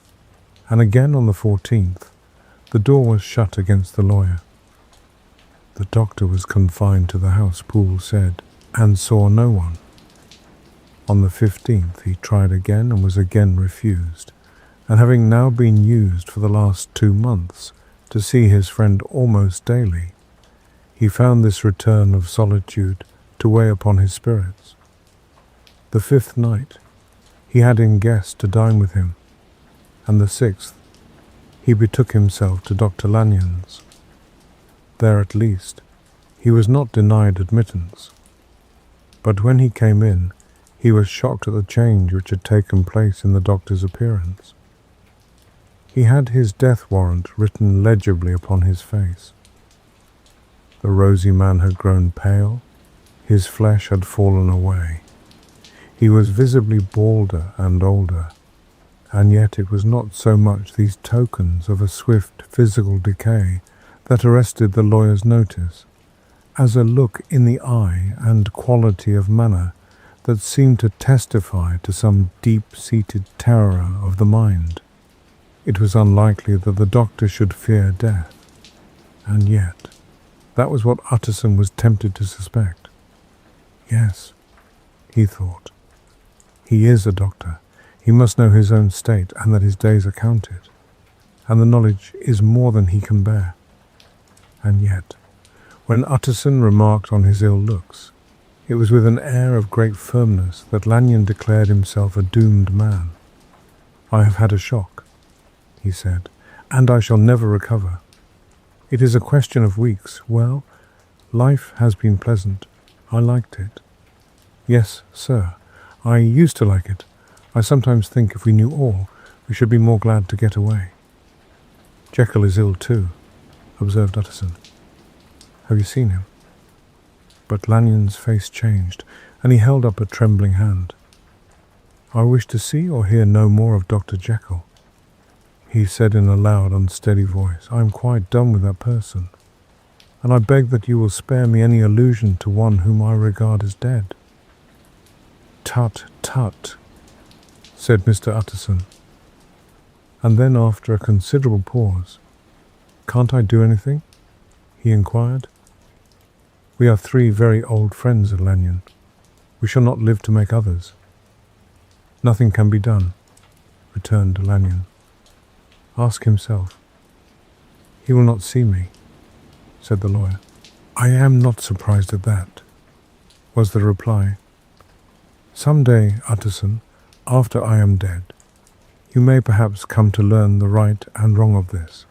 and again on the 14th, the door was shut against the lawyer. The doctor was confined to the house, Poole said, and saw no one. On the 15th he tried again and was again refused, and having now been used for the last 2 months to see his friend almost daily, he found this return of solitude to weigh upon his spirits. The 5th night he had in guest to dine with him, and the 6th he betook himself to Dr. Lanyon's. There at least he was not denied admittance, but when he came in he was shocked at the change which had taken place in the doctor's appearance. He had his death warrant written legibly upon his face. The rosy man had grown pale, his flesh had fallen away. He was visibly balder and older, and yet it was not so much these tokens of a swift physical decay that arrested the lawyer's notice, as a look in the eye and quality of manner that seemed to testify to some deep-seated terror of the mind. It was unlikely that the doctor should fear death, and yet that was what Utterson was tempted to suspect. Yes, he thought, he is a doctor. He must know his own state and that his days are counted, and the knowledge is more than he can bear. And yet, when Utterson remarked on his ill looks, it was with an air of great firmness that Lanyon declared himself a doomed man. "I have had a shock," he said, "and I shall never recover. It is a question of weeks. Well, life has been pleasant. I liked it. Yes, sir, I used to like it. I sometimes think if we knew all, we should be more glad to get away." "Jekyll is ill too," observed Utterson. "Have you seen him?" But Lanyon's face changed, and he held up a trembling hand. "I wish to see or hear no more of Dr. Jekyll," he said in a loud, unsteady voice. "I am quite done with that person, and I beg that you will spare me any allusion to one whom I regard as dead." "Tut, tut," said Mr. Utterson, and then after a considerable pause, "Can't I do anything?" he inquired. "We are 3 very old friends of Lanyon. We shall not live to make others." "Nothing can be done," returned Lanyon. "Ask himself." "He will not see me," said the lawyer. "I am not surprised at that," was the reply. "Some day, Utterson, after I am dead, you may perhaps come to learn the right and wrong of this.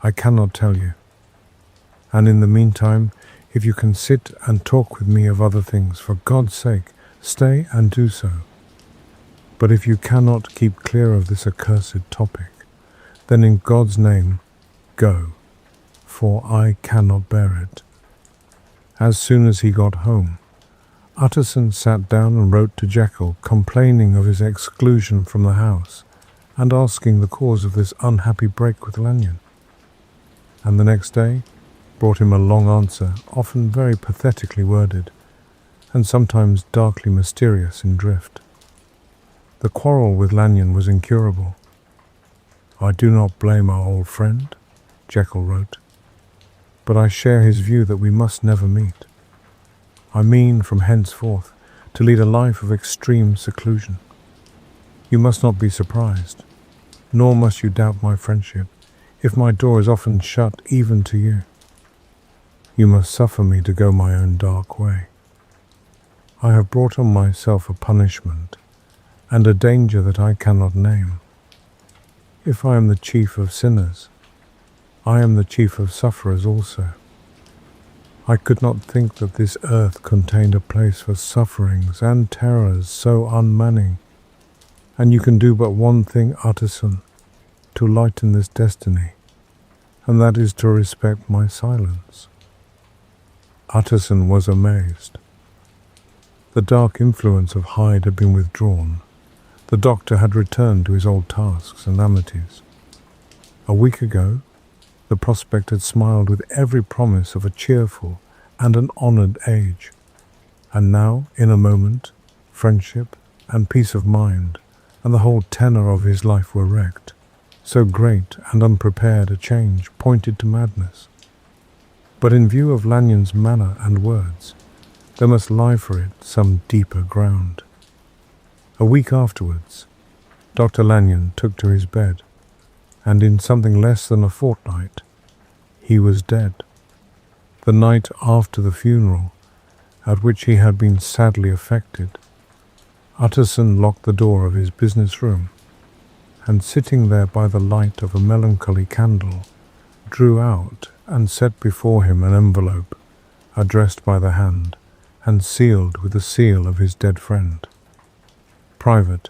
I cannot tell you. And in the meantime, if you can sit and talk with me of other things, for God's sake, stay and do so. But if you cannot keep clear of this accursed topic, then in God's name, go, for I cannot bear it." As soon as he got home, Utterson sat down and wrote to Jekyll, complaining of his exclusion from the house and asking the cause of this unhappy break with Lanyon. And the next day, brought him a long answer, often very pathetically worded, and sometimes darkly mysterious in drift. The quarrel with Lanyon was incurable. "I do not blame our old friend," Jekyll wrote, "but I share his view that we must never meet. I mean, from henceforth, to lead a life of extreme seclusion. You must not be surprised, nor must you doubt my friendship, if my door is often shut even to you. You must suffer me to go my own dark way. I have brought on myself a punishment, and a danger that I cannot name. If I am the chief of sinners, I am the chief of sufferers also. I could not think that this earth contained a place for sufferings and terrors so unmanning, and you can do but one thing, Utterson, to lighten this destiny, and that is to respect my silence." Utterson was amazed. The dark influence of Hyde had been withdrawn. The doctor had returned to his old tasks and amities. A week ago, the prospect had smiled with every promise of a cheerful and an honoured age, and now, in a moment, friendship and peace of mind and the whole tenor of his life were wrecked. So great and unprepared a change pointed to madness. But in view of Lanyon's manner and words, there must lie for it some deeper ground. A week afterwards, Dr. Lanyon took to his bed, and in something less than a fortnight, he was dead. The night after the funeral, at which he had been sadly affected, Utterson locked the door of his business room, and sitting there by the light of a melancholy candle, drew out and set before him an envelope, addressed by the hand, and sealed with the seal of his dead friend. Private,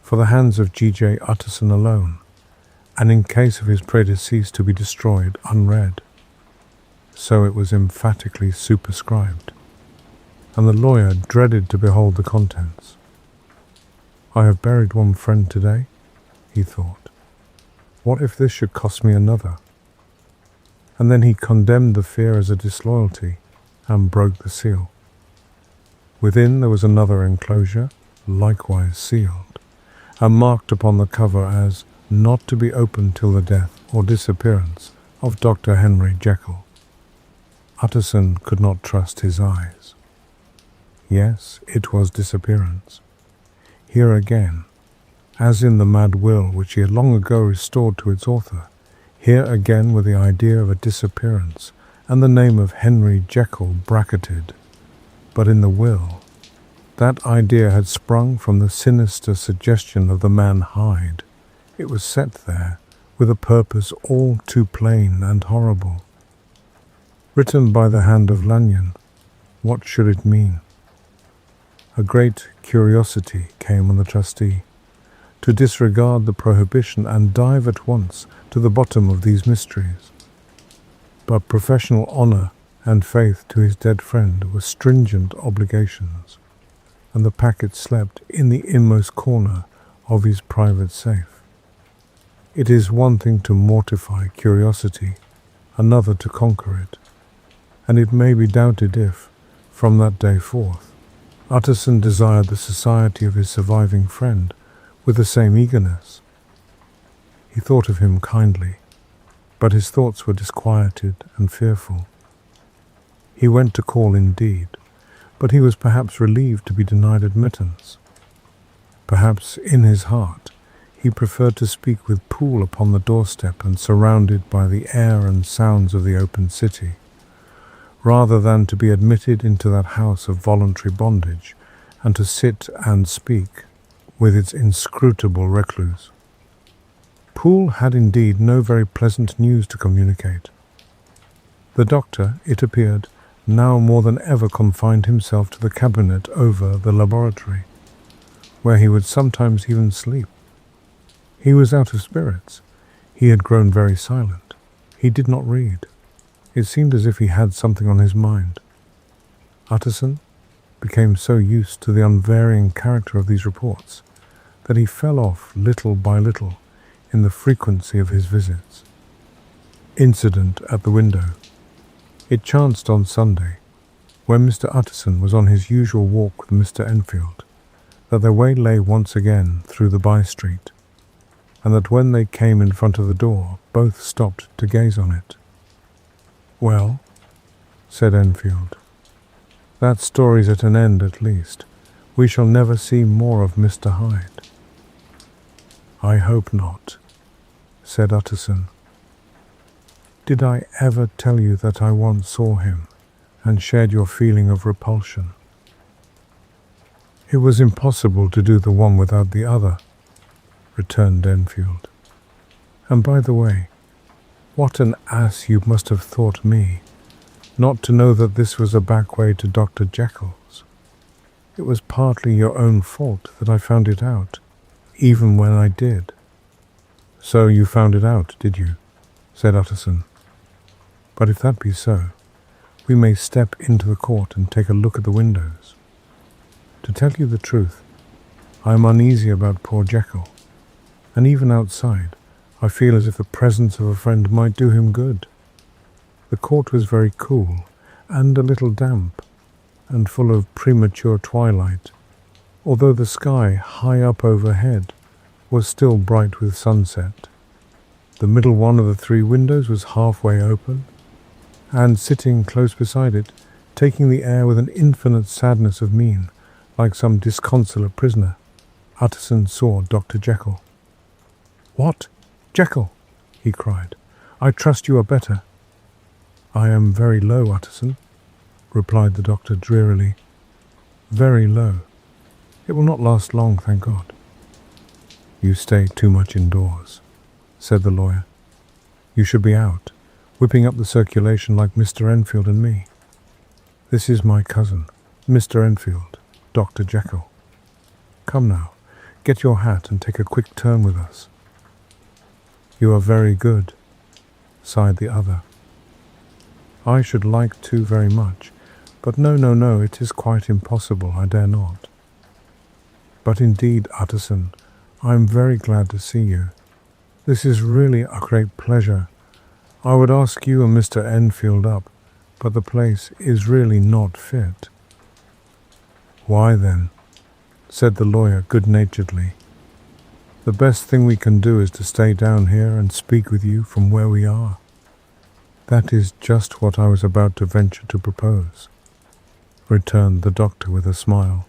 for the hands of G.J. Utterson alone, and in case of his predecease to be destroyed unread. So it was emphatically superscribed, and the lawyer dreaded to behold the contents. "I have buried one friend today," he thought. "What if this should cost me another?" And then he condemned the fear as a disloyalty, and broke the seal. Within there was another enclosure, likewise sealed, and marked upon the cover as "not to be opened till the death or disappearance of Dr. Henry Jekyll." Utterson could not trust his eyes. Yes, it was disappearance. Here again, as in the mad will which he had long ago restored to its author, here again were the idea of a disappearance and the name of Henry Jekyll bracketed. But in the will, that idea had sprung from the sinister suggestion of the man Hyde. It was set there with a purpose all too plain and horrible. Written by the hand of Lanyon, what should it mean? A great curiosity came on the trustee to disregard the prohibition and dive at once to the bottom of these mysteries. But professional honour and faith to his dead friend were stringent obligations, and the packet slept in the inmost corner of his private safe. It is one thing to mortify curiosity, another to conquer it, and it may be doubted if, from that day forth, Utterson desired the society of his surviving friend with the same eagerness. He thought of him kindly, but his thoughts were disquieted and fearful. He went to call indeed, but he was perhaps relieved to be denied admittance. Perhaps in his heart he preferred to speak with Poole upon the doorstep and surrounded by the air and sounds of the open city, rather than to be admitted into that house of voluntary bondage and to sit and speak with its inscrutable recluse. Poole had indeed no very pleasant news to communicate. The doctor, it appeared, now more than ever confined himself to the cabinet over the laboratory, where he would sometimes even sleep. He was out of spirits. He had grown very silent. He did not read. It seemed as if he had something on his mind. Utterson became so used to the unvarying character of these reports that he fell off little by little in the frequency of his visits. Incident at the window. It chanced on Sunday, when Mr. Utterson was on his usual walk with Mr. Enfield, that their way lay once again through the by-street, and that when they came in front of the door, both stopped to gaze on it. "Well," said Enfield, "that story's at an end at least. We shall never see more of Mr. Hyde." "I hope not," said Utterson. "Did I ever tell you that I once saw him and shared your feeling of repulsion?" "It was impossible to do the one without the other," returned Enfield. "And by the way, what an ass you must have thought me, not to know that this was a back way to Dr. Jekyll's. It was partly your own fault that I found it out, even when I did." "So you found it out, did you?" said Utterson. "But if that be so, we may step into the court and take a look at the windows. To tell you the truth, I am uneasy about poor Jekyll, and even outside, I feel as if the presence of a friend might do him good. The court was very cool, and a little damp, and full of premature twilight, although the sky high up overhead was still bright with sunset. The middle one of the three windows was halfway open, and sitting close beside it, taking the air with an infinite sadness of mien, like some disconsolate prisoner, Utterson saw Dr. Jekyll. "What, Jekyll?" he cried. "I trust you are better." "I am very low, Utterson," replied the doctor drearily. "Very low. It will not last long, thank God." "You stay too much indoors," said the lawyer. "You should be out, whipping up the circulation like Mr. Enfield and me. This is my cousin, Mr. Enfield, Dr. Jekyll. Come now, get your hat and take a quick turn with us." "You are very good," sighed the other. "I should like to very much, but no, it is quite impossible, I dare not." "But indeed, Utterson, I am very glad to see you. This is really a great pleasure. I would ask you and Mr. Enfield up, but the place is really not fit." "Why then," said the lawyer good-naturedly, "the best thing we can do is to stay down here and speak with you from where we are." "That is just what I was about to venture to propose," returned the doctor with a smile.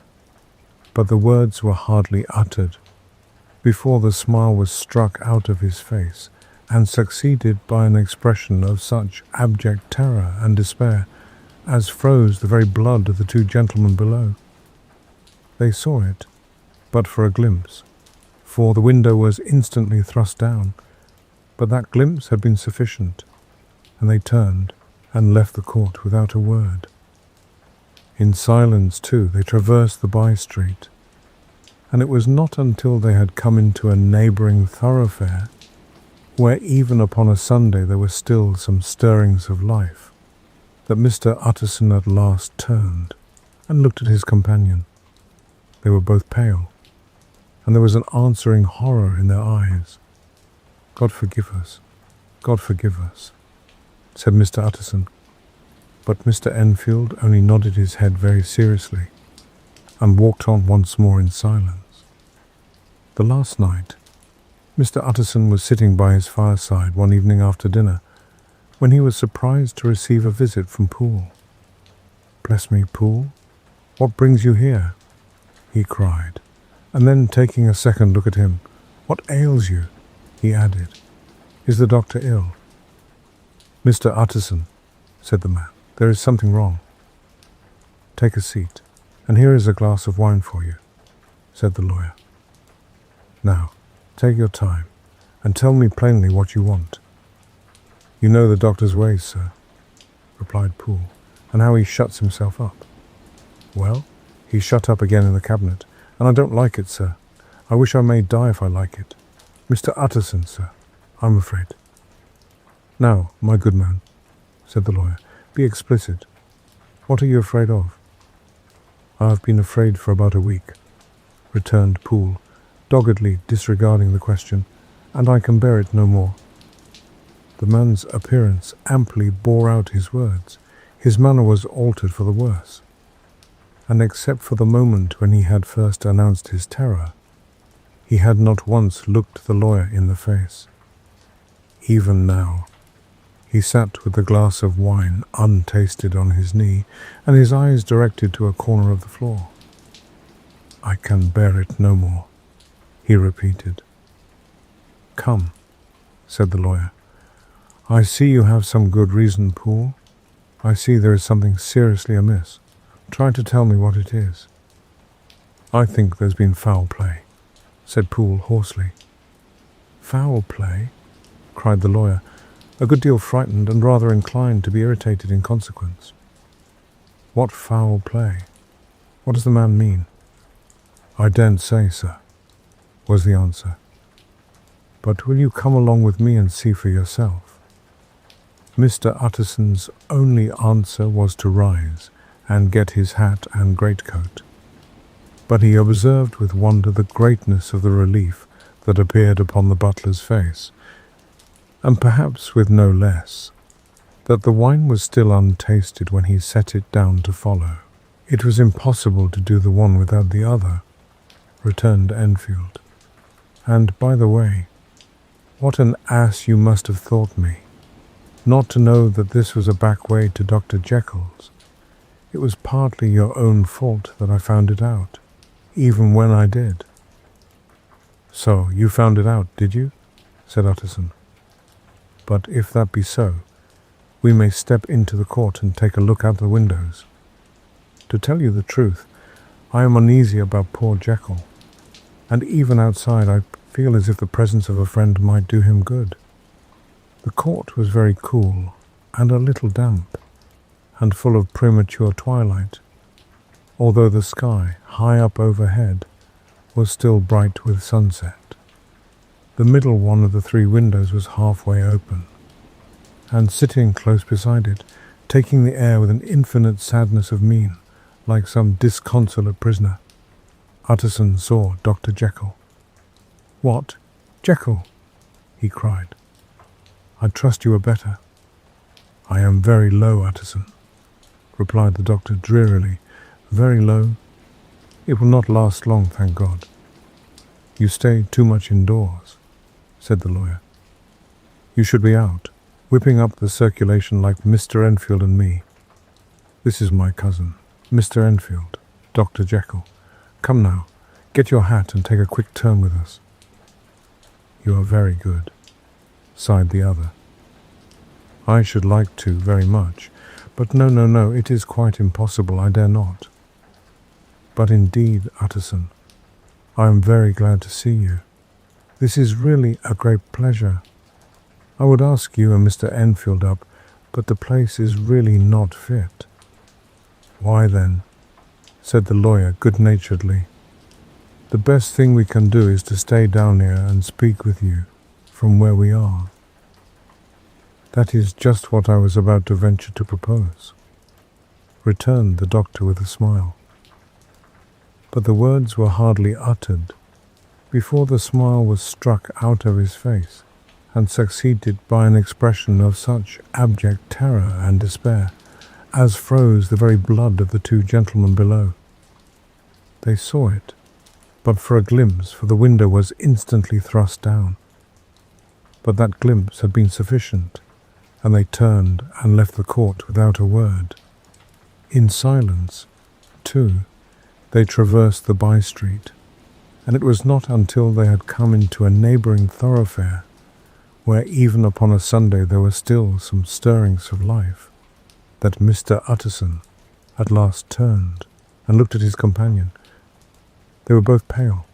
But the words were hardly uttered before the smile was struck out of his face and succeeded by an expression of such abject terror and despair as froze the very blood of the two gentlemen below. They saw it, but for a glimpse, for the window was instantly thrust down, but that glimpse had been sufficient, and they turned and left the court without a word. In silence, too, they traversed the by-street, and it was not until they had come into a neighbouring thoroughfare, where even upon a Sunday there were still some stirrings of life, that Mr. Utterson at last turned and looked at his companion. They were both pale, and there was an answering horror in their eyes. God forgive us, said Mr. Utterson, but Mr. Enfield only nodded his head very seriously and walked on once more in silence. The last night, Mr. Utterson was sitting by his fireside one evening after dinner, when he was surprised to receive a visit from Poole. "Bless me, Poole, what brings you here?" he cried, and then taking a second look at him, "What ails you?" he added. "Is the doctor ill?" "Mr. Utterson," said the man, "there is something wrong." "Take a seat, and here is a glass of wine for you," said the lawyer. "Now, take your time, and tell me plainly what you want." "You know the doctor's ways, sir," replied Poole, "and how he shuts himself up." "Well, he's shut up again in the cabinet, and I don't like it, sir. I wish I may die if I like it. Mr. Utterson, sir, I'm afraid." "Now, my good man," said the lawyer, "be explicit. What are you afraid of?" "I have been afraid for about a week," returned Poole, doggedly disregarding the question, "and I can bear it no more." The man's appearance amply bore out his words. His manner was altered for the worse, and except for the moment when he had first announced his terror, he had not once looked the lawyer in the face. Even now, he sat with the glass of wine untasted on his knee and his eyes directed to a corner of the floor. "I can bear it no more," he repeated. "Come," said the lawyer. "I see you have some good reason, Poole. I see there is something seriously amiss. Try to tell me what it is." "I think there's been foul play," said Poole hoarsely. "Foul play?" cried the lawyer, a good deal frightened and rather inclined to be irritated in consequence. "What foul play? What does the man mean?" "I daren't say, sir," was the answer. "But will you come along with me and see for yourself?" Mr. Utterson's only answer was to rise and get his hat and greatcoat. But he observed with wonder the greatness of the relief that appeared upon the butler's face, and perhaps with no less, that the wine was still untasted when he set it down to follow. "It was impossible to do the one without the other," returned Enfield. "And, by the way, what an ass you must have thought me, not to know that this was a back way to Dr. Jekyll's. It was partly your own fault that I found it out, even when I did." "So you found it out, did you?" said Utterson. "But if that be so, we may step into the court and take a look out the windows. To tell you the truth, I am uneasy about poor Jekyll, and even outside I feel as if the presence of a friend might do him good." The court was very cool and a little damp, and full of premature twilight, although the sky, high up overhead, was still bright with sunset. The middle one of the three windows was halfway open, and sitting close beside it, taking the air with an infinite sadness of mien, like some disconsolate prisoner, Utterson saw Dr. Jekyll. "What, Jekyll?" he cried. "I trust you are better." "I am very low, Utterson," replied the doctor drearily. "Very low. It will not last long, thank God." "You stay too much indoors," said the lawyer. "You should be out, whipping up the circulation like Mr. Enfield and me. This is my cousin, Mr. Enfield, Dr. Jekyll. Come now, get your hat and take a quick turn with us." "You are very good," sighed the other. "I should like to very much, but no, it is quite impossible, I dare not." "But indeed, Utterson, I am very glad to see you. This is really a great pleasure. I would ask you and Mr. Enfield up, but the place is really not fit." "Why then," said the lawyer good-naturedly, "the best thing we can do is to stay down here and speak with you from where we are." "That is just what I was about to venture to propose," returned the doctor with a smile. But the words were hardly uttered before the smile was struck out of his face and succeeded by an expression of such abject terror and despair as froze the very blood of the two gentlemen below. They saw it, but for a glimpse, for the window was instantly thrust down. But that glimpse had been sufficient, and they turned and left the court without a word. In silence, too, they traversed the by-street, and it was not until they had come into a neighbouring thoroughfare, where even upon a Sunday there were still some stirrings of life, that Mr. Utterson at last turned and looked at his companion. They were both pale,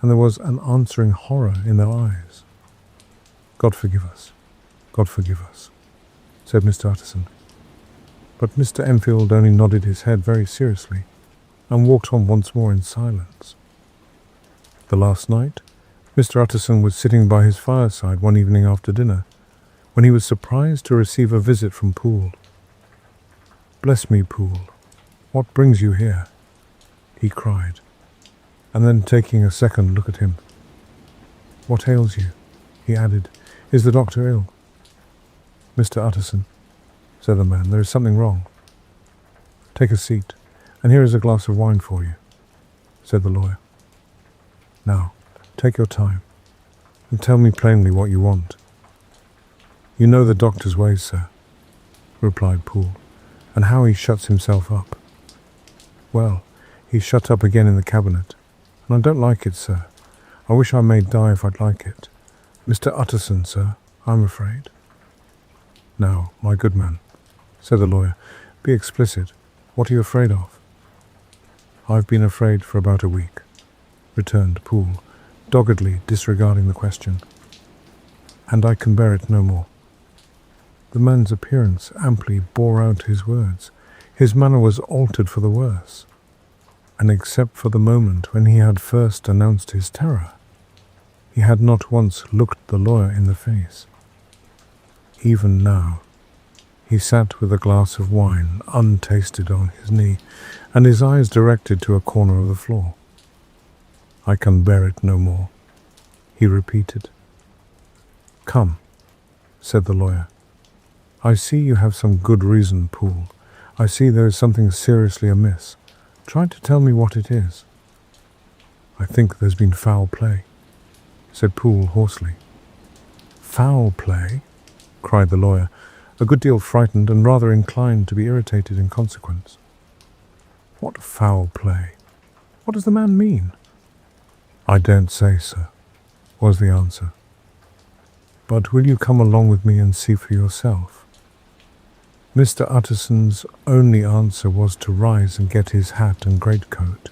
and there was an answering horror in their eyes. "God forgive us, God forgive us," said Mr. Utterson. But Mr. Enfield only nodded his head very seriously, and walked on once more in silence. The last night, Mr. Utterson was sitting by his fireside one evening after dinner, when he was surprised to receive a visit from Poole. "Bless me, Poole, what brings you here?" he cried, and then taking a second look at him. "What ails you?" he added. "Is the doctor ill?" "Mr. Utterson, said the man. "There is something wrong." "Take a seat, and here is a glass of wine for you," said the lawyer. "Now, take your time, and tell me plainly what you want." "You know the doctor's ways, sir," replied Poole, "and how he shuts himself up." "Well, he's shut up again in the cabinet, and I don't like it, sir. I wish I may die if I'd like it. Mr. Utterson, sir, I'm afraid." "Now, my good man," said the lawyer, "be explicit. What are you afraid of?" "I've been afraid for about a week," returned Poole, doggedly disregarding the question, "and I can bear it no more." The man's appearance amply bore out his words. His manner was altered for the worse, and except for the moment when he had first announced his terror, he had not once looked the lawyer in the face. Even now, he sat with a glass of wine untasted on his knee, and his eyes directed to a corner of the floor. "I can bear it no more," he repeated. "Come," said the lawyer. "I see you have some good reason, Poole. I see there is something seriously amiss. Try to tell me what it is." "I think there's been foul play," said Poole hoarsely. "Foul play?" cried the lawyer, a good deal frightened and rather inclined to be irritated in consequence. "What foul play? What does the man mean?" "I daren't say, sir," was the answer. "But will you come along with me and see for yourself?" Mr. Utterson's only answer was to rise and get his hat and greatcoat,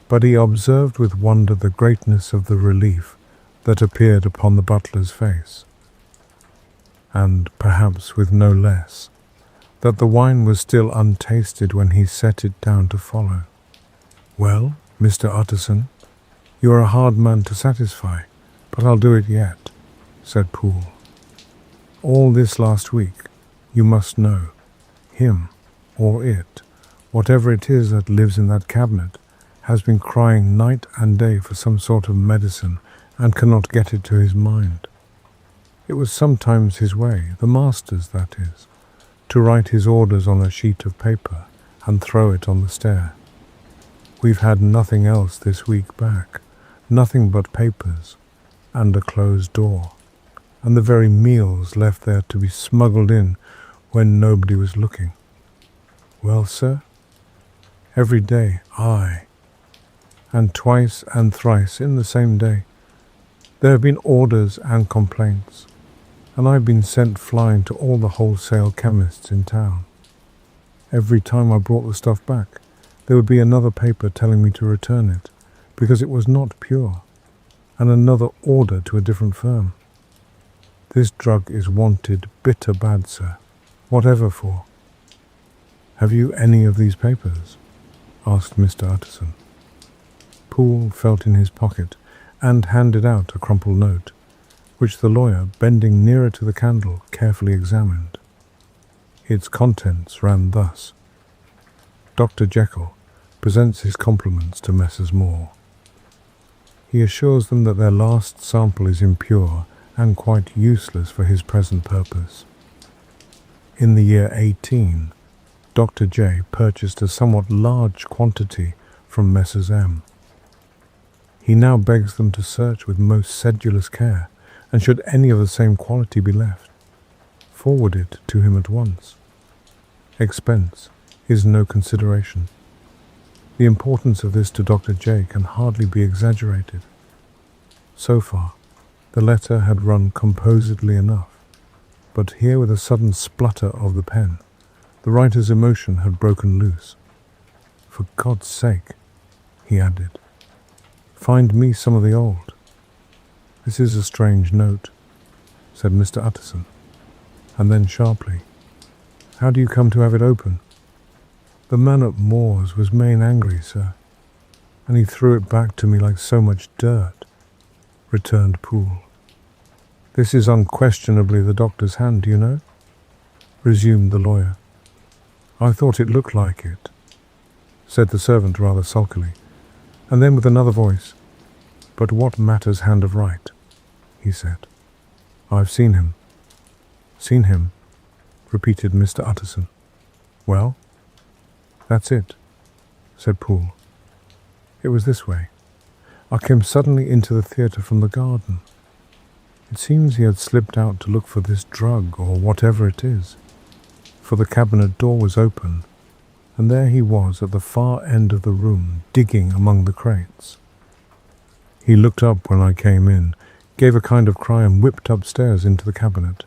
but he observed with wonder the greatness of the relief that appeared upon the butler's face, and perhaps with no less, that the wine was still untasted when he set it down to follow. "Well, Mr. Utterson, you are a hard man to satisfy, but I'll do it yet," said Poole. "All this last week, you must know, him, or it, whatever it is that lives in that cabinet, has been crying night and day for some sort of medicine and cannot get it to his mind. It was sometimes his way, the master's that is, to write his orders on a sheet of paper and throw it on the stair. We've had nothing else this week back, nothing but papers and a closed door, and the very meals left there to be smuggled in when nobody was looking. Well, sir, every day, aye, and twice and thrice in the same day, there have been orders and complaints, and I've been sent flying to all the wholesale chemists in town. Every time I brought the stuff back, there would be another paper telling me to return it, because it was not pure, and another order to a different firm. This drug is wanted bitter bad, sir, whatever for." "Have you any of these papers?" asked Mr. Utterson. Poole felt in his pocket and handed out a crumpled note, which the lawyer, bending nearer to the candle, carefully examined. Its contents ran thus: "Dr. Jekyll presents his compliments to Messrs. Moore. He assures them that their last sample is impure and quite useless for his present purpose. In the year 18, Dr. J purchased a somewhat large quantity from Messrs. M. He now begs them to search with most sedulous care, and should any of the same quality be left, forward it to him at once. Expense is no consideration. The importance of this to Dr. J can hardly be exaggerated." So far, the letter had run composedly enough, but here, with a sudden splutter of the pen, the writer's emotion had broken loose. "For God's sake," he added, "find me some of the old." "This is a strange note," said Mr. Utterson, and then sharply, "How do you come to have it open?" "The man at Moore's was main angry, sir, and he threw it back to me like so much dirt," returned Poole. "This is unquestionably the doctor's hand, do you know?" resumed the lawyer. "I thought it looked like it," said the servant rather sulkily, and then with another voice, "But what matters hand of right?" he said. "I've seen him." "Seen him?" repeated Mr. Utterson. Well, that's it, said Poole. It was this way. I came suddenly into the theatre from the garden. It seems he had slipped out to look for this drug or whatever it is, for the cabinet door was open, and there he was at the far end of the room, digging among the crates. He looked up when I came in, gave a kind of cry, and whipped upstairs into the cabinet.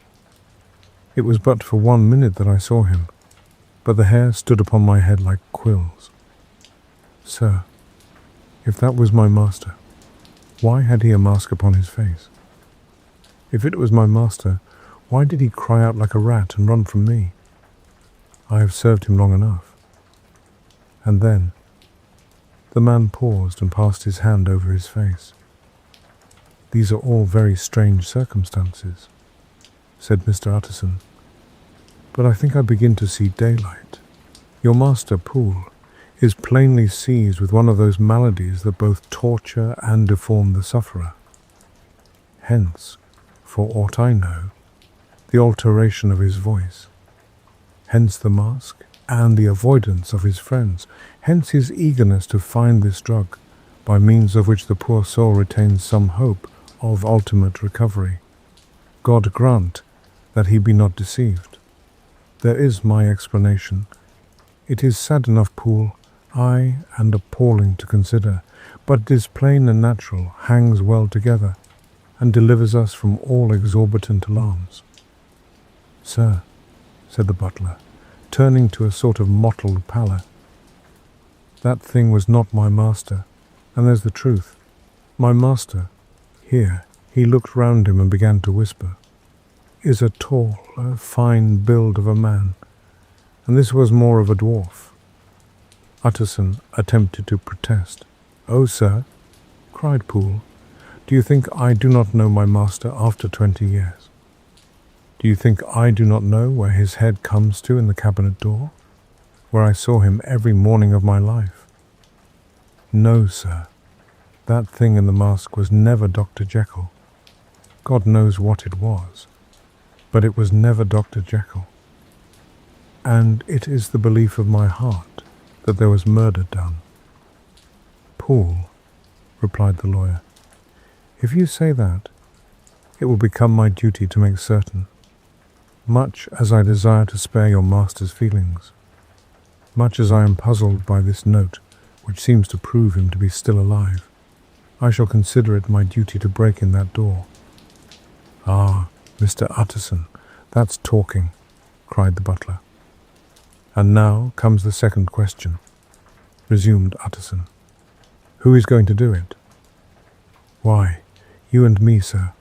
It was but for 1 minute that I saw him, but the hair stood upon my head like quills. Sir, if that was my master, why had he a mask upon his face? If it was my master, why did he cry out like a rat and run from me? I have served him long enough. And then the man paused and passed his hand over his face. These are all very strange circumstances, said Mr. Utterson, but I think I begin to see daylight. Your master, Poole, is plainly seized with one of those maladies that both torture and deform the sufferer. Hence, for aught I know, the alteration of his voice. Hence the mask and the avoidance of his friends. Hence his eagerness to find this drug, by means of which the poor soul retains some hope of ultimate recovery. God grant that he be not deceived. There is my explanation. It is sad enough, Poole, aye, and appalling to consider, but it is plain and natural, hangs well together, and delivers us from all exorbitant alarms. Sir, said the butler, turning to a sort of mottled pallor, that thing was not my master, and there's the truth. My master, here, he looked round him and began to whisper, is a tall, a fine build of a man, and this was more of a dwarf. Utterson attempted to protest. Oh, sir, cried Poole, do you think I do not know my master after 20 years? Do you think I do not know where his head comes to in the cabinet door, where I saw him every morning of my life? No, sir, that thing in the mask was never Dr. Jekyll. God knows what it was, but it was never Dr. Jekyll. And it is the belief of my heart that there was murder done. Poole, replied the lawyer, if you say that, it will become my duty to make certain, much as I desire to spare your master's feelings, much as I am puzzled by this note, which seems to prove him to be still alive, I shall consider it my duty to break in that door. Ah, Mr. Utterson, that's talking, cried the butler. And now comes the second question, resumed Utterson. Who is going to do it? Why, you and me, sir,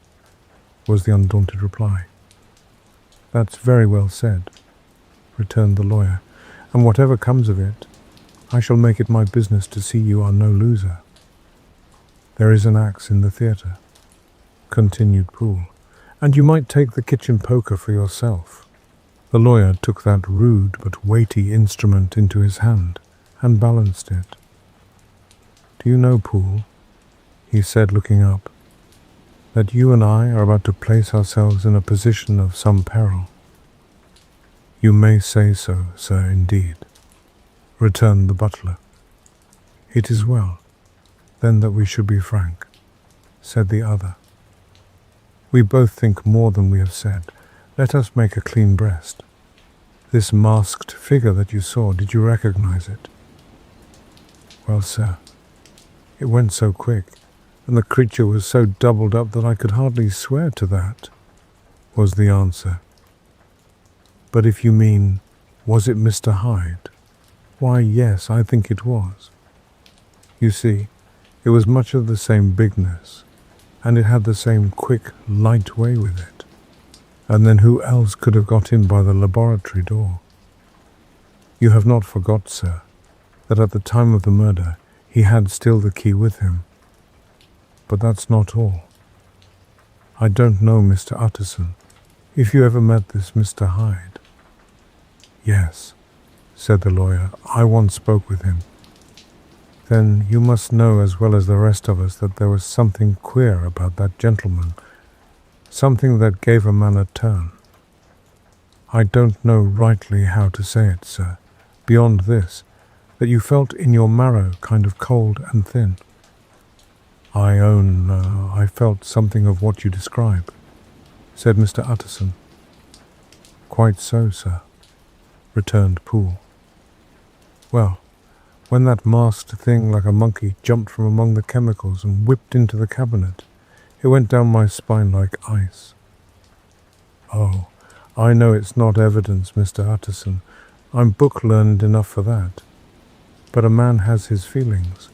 was the undaunted reply. That's very well said, returned the lawyer, and whatever comes of it, I shall make it my business to see you are no loser. There is an axe in the theatre, continued Poole, and you might take the kitchen poker for yourself. The lawyer took that rude but weighty instrument into his hand and balanced it. Do you know, Poole, he said, looking up, that you and I are about to place ourselves in a position of some peril? You may say so, sir, indeed, returned the butler. It is well, then, that we should be frank, said the other. We both think more than we have said. Let us make a clean breast. This masked figure that you saw, did you recognize it? Well, sir, it went so quick, and the creature was so doubled up that I could hardly swear to that, was the answer. But if you mean, was it Mr. Hyde? Why, yes, I think it was. You see, it was much of the same bigness, and it had the same quick, light way with it. And then who else could have got in by the laboratory door? You have not forgot, sir, that at the time of the murder he had still the key with him. But that's not all. I don't know Mr. Utterson, if you ever met this Mr. Hyde. Yes, said the lawyer, I once spoke with him. Then you must know as well as the rest of us that there was something queer about that gentleman, something that gave a man a turn. I don't know rightly how to say it, sir, beyond this, that you felt in your marrow kind of cold and thin. I own I felt something of what you describe, said Mr. Utterson. Quite so, sir, returned Poole. Well, when that masked thing like a monkey jumped from among the chemicals and whipped into the cabinet, it went down my spine like ice. Oh, I know it's not evidence, Mr. Utterson. I'm book-learned enough for that. But a man has his feelings,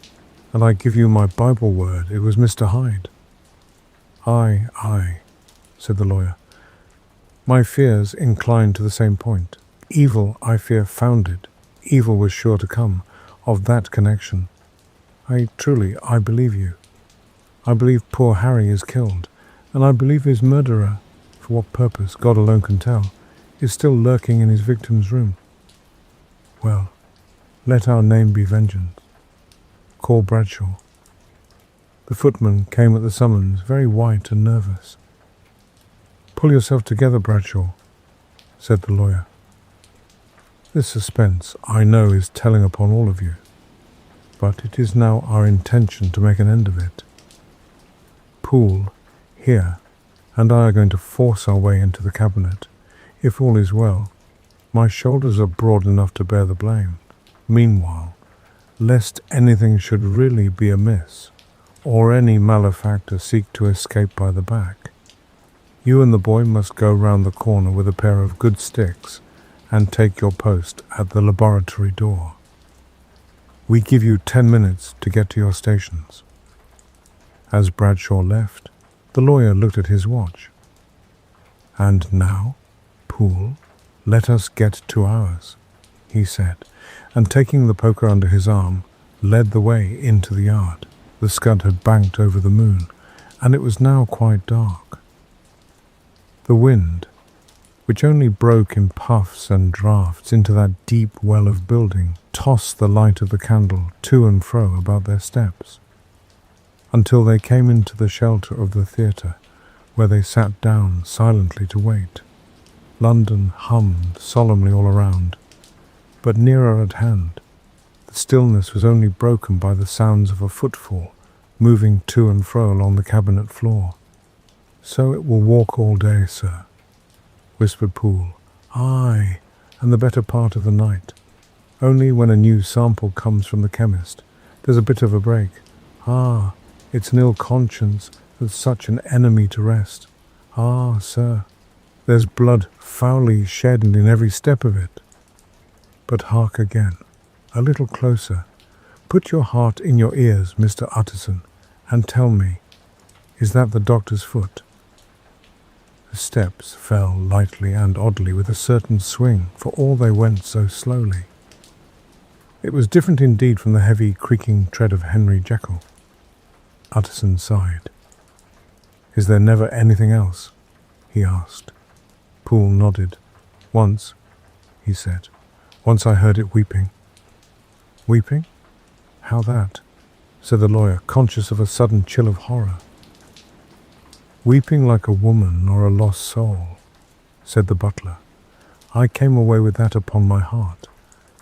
and I give you my Bible word, it was Mr. Hyde. Aye, said the lawyer. My fears incline to the same point. Evil, I fear, founded. Evil was sure to come of that connection. I believe you. I believe poor Harry is killed, and I believe his murderer, for what purpose God alone can tell, is still lurking in his victim's room. Well, let our name be vengeance. Call Bradshaw. The footman came at the summons, very white and nervous. Pull yourself together, Bradshaw, said the lawyer. This suspense, I know, is telling upon all of you, but it is now our intention to make an end of it. Poole, here, and I are going to force our way into the cabinet. If all is well, my shoulders are broad enough to bear the blame. Meanwhile, lest anything should really be amiss, or any malefactor seek to escape by the back, you and the boy must go round the corner with a pair of good sticks and take your post at the laboratory door. We give you 10 minutes to get to your stations. As Bradshaw left, the lawyer looked at his watch. And now, Poole, let us get to ours, he said, and taking the poker under his arm, led the way into the yard. The scud had banked over the moon, and it was now quite dark. The wind, which only broke in puffs and draughts into that deep well of building, tossed the light of the candle to and fro about their steps, until they came into the shelter of the theatre, where they sat down silently to wait. London hummed solemnly all around, but nearer at hand, the stillness was only broken by the sounds of a footfall moving to and fro along the cabinet floor. So it will walk all day, sir, whispered Poole. Aye, and the better part of the night. Only when a new sample comes from the chemist, there's a bit of a break. Ah, it's an ill conscience with such an enemy to rest. Ah, sir, there's blood foully shed in every step of it. But hark again, a little closer. Put your heart in your ears, Mr. Utterson, and tell me, is that the doctor's foot? The steps fell lightly and oddly with a certain swing, for all they went so slowly. It was different indeed from the heavy creaking tread of Henry Jekyll. Utterson sighed. Is there never anything else? He asked. Poole nodded. Once, he said. Once I heard it weeping. Weeping? How that? Said the lawyer, conscious of a sudden chill of horror. Weeping like a woman or a lost soul, said the butler. I came away with that upon my heart,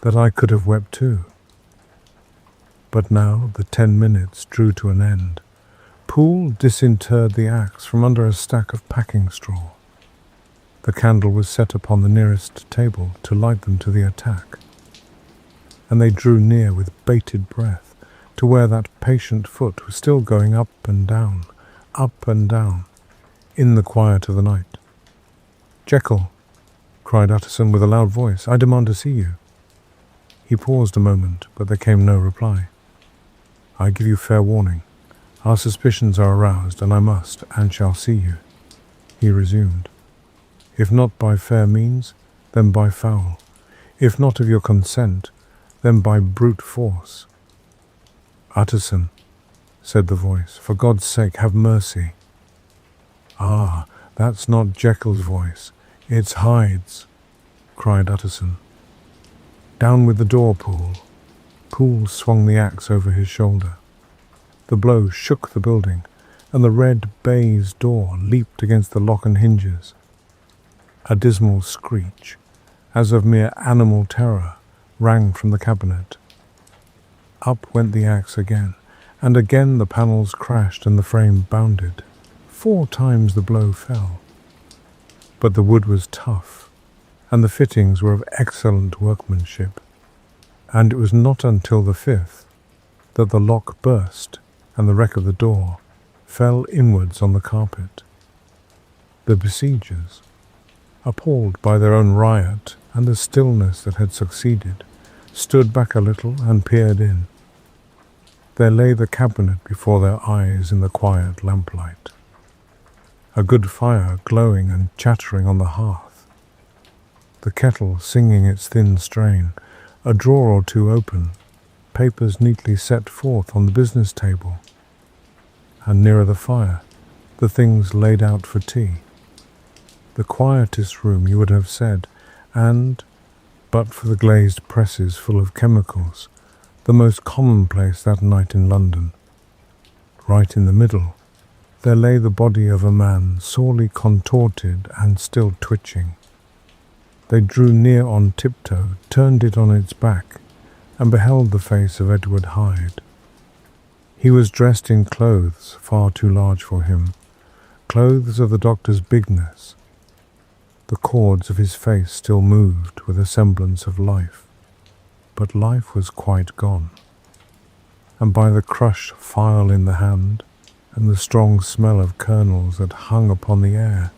that I could have wept too. But now the 10 minutes drew to an end. Poole disinterred the axe from under a stack of packing straw. The candle was set upon the nearest table to light them to the attack, and they drew near with bated breath to where that patient foot was still going up and down, in the quiet of the night. Jekyll, cried Utterson with a loud voice, I demand to see you. He paused a moment, but there came no reply. I give you fair warning. Our suspicions are aroused, and I must, and shall see you, he resumed. If not by fair means, then by foul. If not of your consent, then by brute force. Utterson, said the voice, for God's sake, have mercy. Ah, that's not Jekyll's voice, it's Hyde's, cried Utterson. Down with the door, Poole. Poole swung the axe over his shoulder. The blow shook the building, and the red baize door leaped against the lock and hinges. A dismal screech, as of mere animal terror, rang from the cabinet. Up went the axe again, and again the panels crashed and the frame bounded. 4 times the blow fell. But the wood was tough, and the fittings were of excellent workmanship, and it was not until the 5th that the lock burst and the wreck of the door fell inwards on the carpet. The besiegers, appalled by their own riot and the stillness that had succeeded, stood back a little and peered in. There lay the cabinet before their eyes in the quiet lamplight. A good fire glowing and chattering on the hearth, the kettle singing its thin strain, a drawer or two open, papers neatly set forth on the business table, and nearer the fire, the things laid out for tea. The quietest room, you would have said, and, but for the glazed presses full of chemicals, the most commonplace that night in London. Right in the middle, there lay the body of a man sorely contorted and still twitching. They drew near on tiptoe, turned it on its back, and beheld the face of Edward Hyde. He was dressed in clothes far too large for him, clothes of the doctor's bigness. The chords of his face still moved with a semblance of life, but life was quite gone. And by the crushed file in the hand, and the strong smell of kernels that hung upon the air,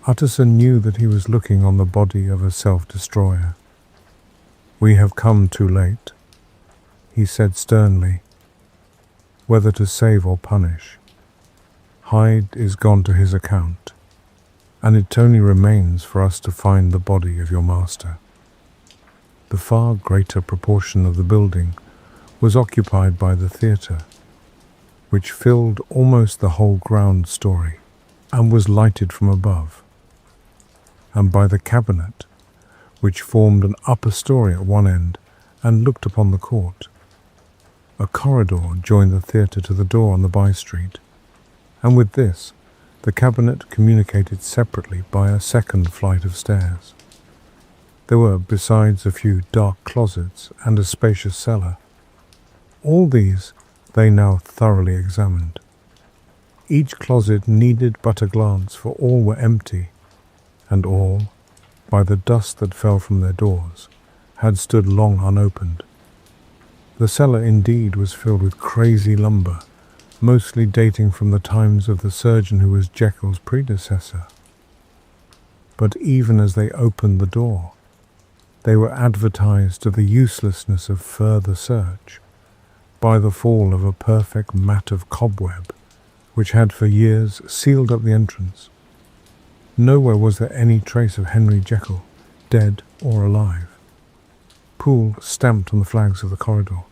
Utterson knew that he was looking on the body of a self-destroyer. "We have come too late," he said sternly, "whether to save or punish. Hyde is gone to his account, and it only remains for us to find the body of your master." The far greater proportion of the building was occupied by the theatre, which filled almost the whole ground story, and was lighted from above, and by the cabinet, which formed an upper story at one end and looked upon the court. A corridor joined the theatre to the door on the by-street, and with this the cabinet communicated separately by a second flight of stairs. There were, besides, a few dark closets and a spacious cellar. All these they now thoroughly examined. Each closet needed but a glance, for all were empty, and all, by the dust that fell from their doors, had stood long unopened. The cellar indeed was filled with crazy lumber, mostly dating from the times of the surgeon who was Jekyll's predecessor. But even as they opened the door, they were advertised of the uselessness of further search by the fall of a perfect mat of cobweb which had for years sealed up the entrance. Nowhere was there any trace of Henry Jekyll, dead or alive. Poole stamped on the flags of the corridor.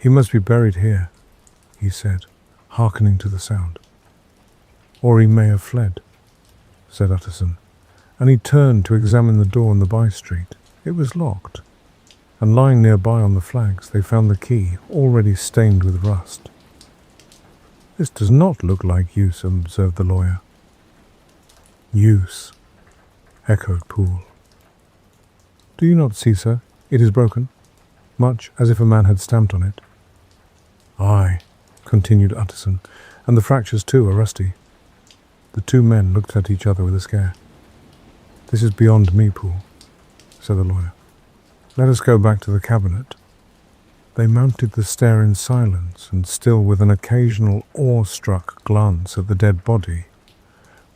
"He must be buried here," he said, hearkening to the sound. "Or he may have fled," said Utterson, and he turned to examine the door in the by-street. It was locked, and lying nearby on the flags they found the key, already stained with rust. "This does not look like use," observed the lawyer. "Use," echoed Poole. "Do you not see, sir, it is broken, much as if a man had stamped on it?" "Aye," continued Utterson, "and the fractures too are rusty." The two men looked at each other with a scare. "This is beyond me, Poole," said the lawyer. "Let us go back to the cabinet." They mounted the stair in silence, and still with an occasional awe-struck glance at the dead body,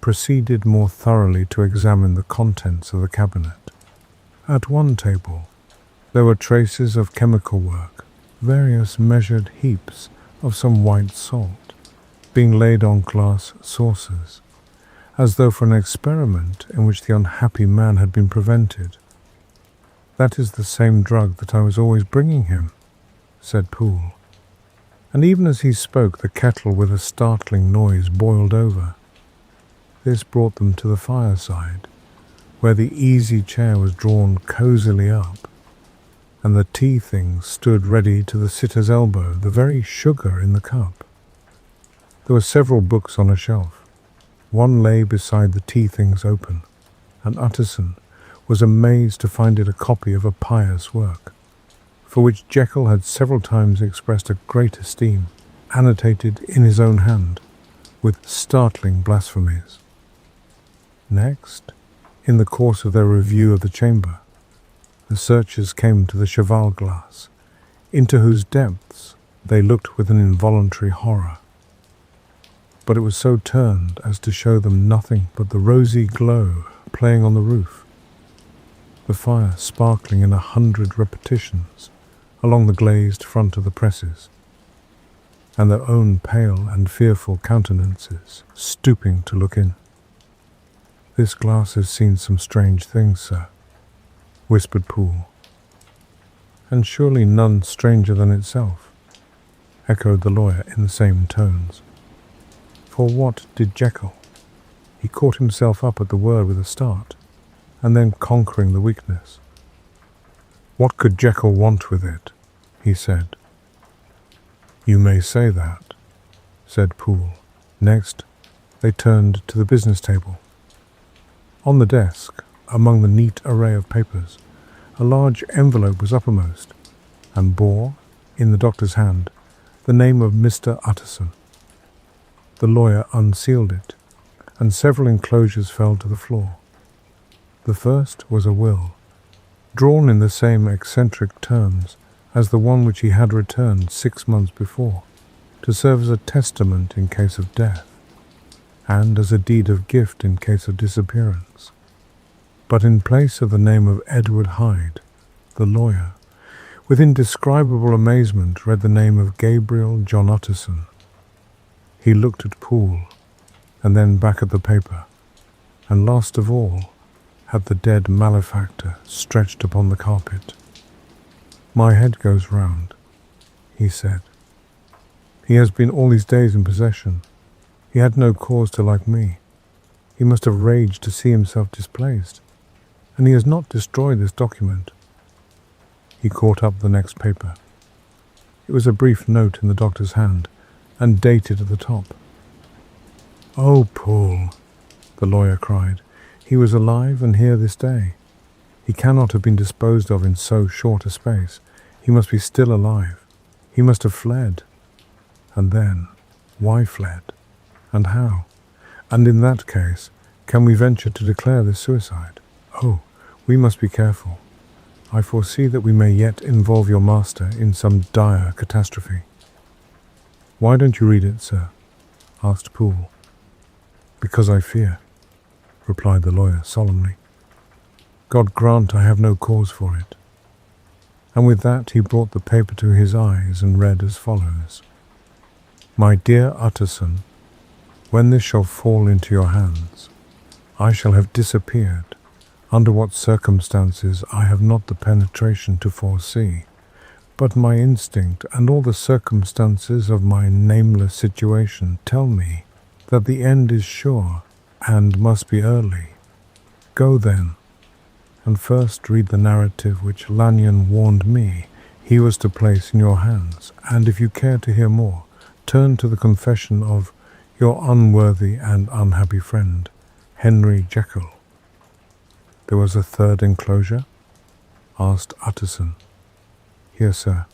proceeded more thoroughly to examine the contents of the cabinet. At one table there were traces of chemical work, various measured heaps of some white salt, being laid on glass saucers, as though for an experiment in which the unhappy man had been prevented. "That is the same drug that I was always bringing him," said Poole. And even as he spoke, the kettle with a startling noise boiled over. This brought them to the fireside, where the easy chair was drawn cosily up, and the tea things stood ready to the sitter's elbow, the very sugar in the cup. There were several books on a shelf. One lay beside the tea things open. and Utterson was amazed to find it a copy of a pious work, for which Jekyll had several times expressed a great esteem, annotated in his own hand, with startling blasphemies. Next, in the course of their review of the chamber, the searchers came to the cheval glass, into whose depths they looked with an involuntary horror. But it was so turned as to show them nothing but the rosy glow playing on the roof, the fire sparkling in 100 repetitions along the glazed front of the presses, and their own pale and fearful countenances stooping to look in. "This glass has seen some strange things, sir," whispered Poole. "And surely none stranger than itself," echoed the lawyer in the same tones. For what did Jekyll? He caught himself up at the word with a start, and then conquering the weakness. "What could Jekyll want with it?" he said. "You may say that," said Poole. Next, they turned to the business table. On the desk, among the neat array of papers, a large envelope was uppermost, and bore, in the doctor's hand, the name of Mr. Utterson. The lawyer unsealed it, and several enclosures fell to the floor. The first was a will, drawn in the same eccentric terms as the one which he had returned 6 months before, to serve as a testament in case of death, and as a deed of gift in case of disappearance. But in place of the name of Edward Hyde, the lawyer, with indescribable amazement, read the name of Gabriel John Utterson. He looked at Poole, and then back at the paper, and last of all at the dead malefactor stretched upon the carpet. "My head goes round," he said. "He has been all these days in possession. He had no cause to like me. He must have raged to see himself displaced, and he has not destroyed this document." He caught up the next paper. It was a brief note in the doctor's hand, and dated at the top. "Oh, Poole," the lawyer cried, "he was alive and here this day. He cannot have been disposed of in so short a space. He must be still alive. He must have fled. And then, why fled? And how? And in that case, can we venture to declare this suicide? Oh, we must be careful. I foresee that we may yet involve your master in some dire catastrophe." "Why don't you read it, sir?" asked Poole. "Because I fear," replied the lawyer solemnly. "God grant I have no cause for it." And with that he brought the paper to his eyes and read as follows: "My dear Utterson, when this shall fall into your hands, I shall have disappeared, under what circumstances I have not the penetration to foresee, but my instinct and all the circumstances of my nameless situation tell me that the end is sure and must be early. Go then, and first read the narrative which Lanyon warned me he was to place in your hands, and if you care to hear more, turn to the confession of your unworthy and unhappy friend, Henry Jekyll." "There was a third enclosure?" asked Utterson. "Here, sir,"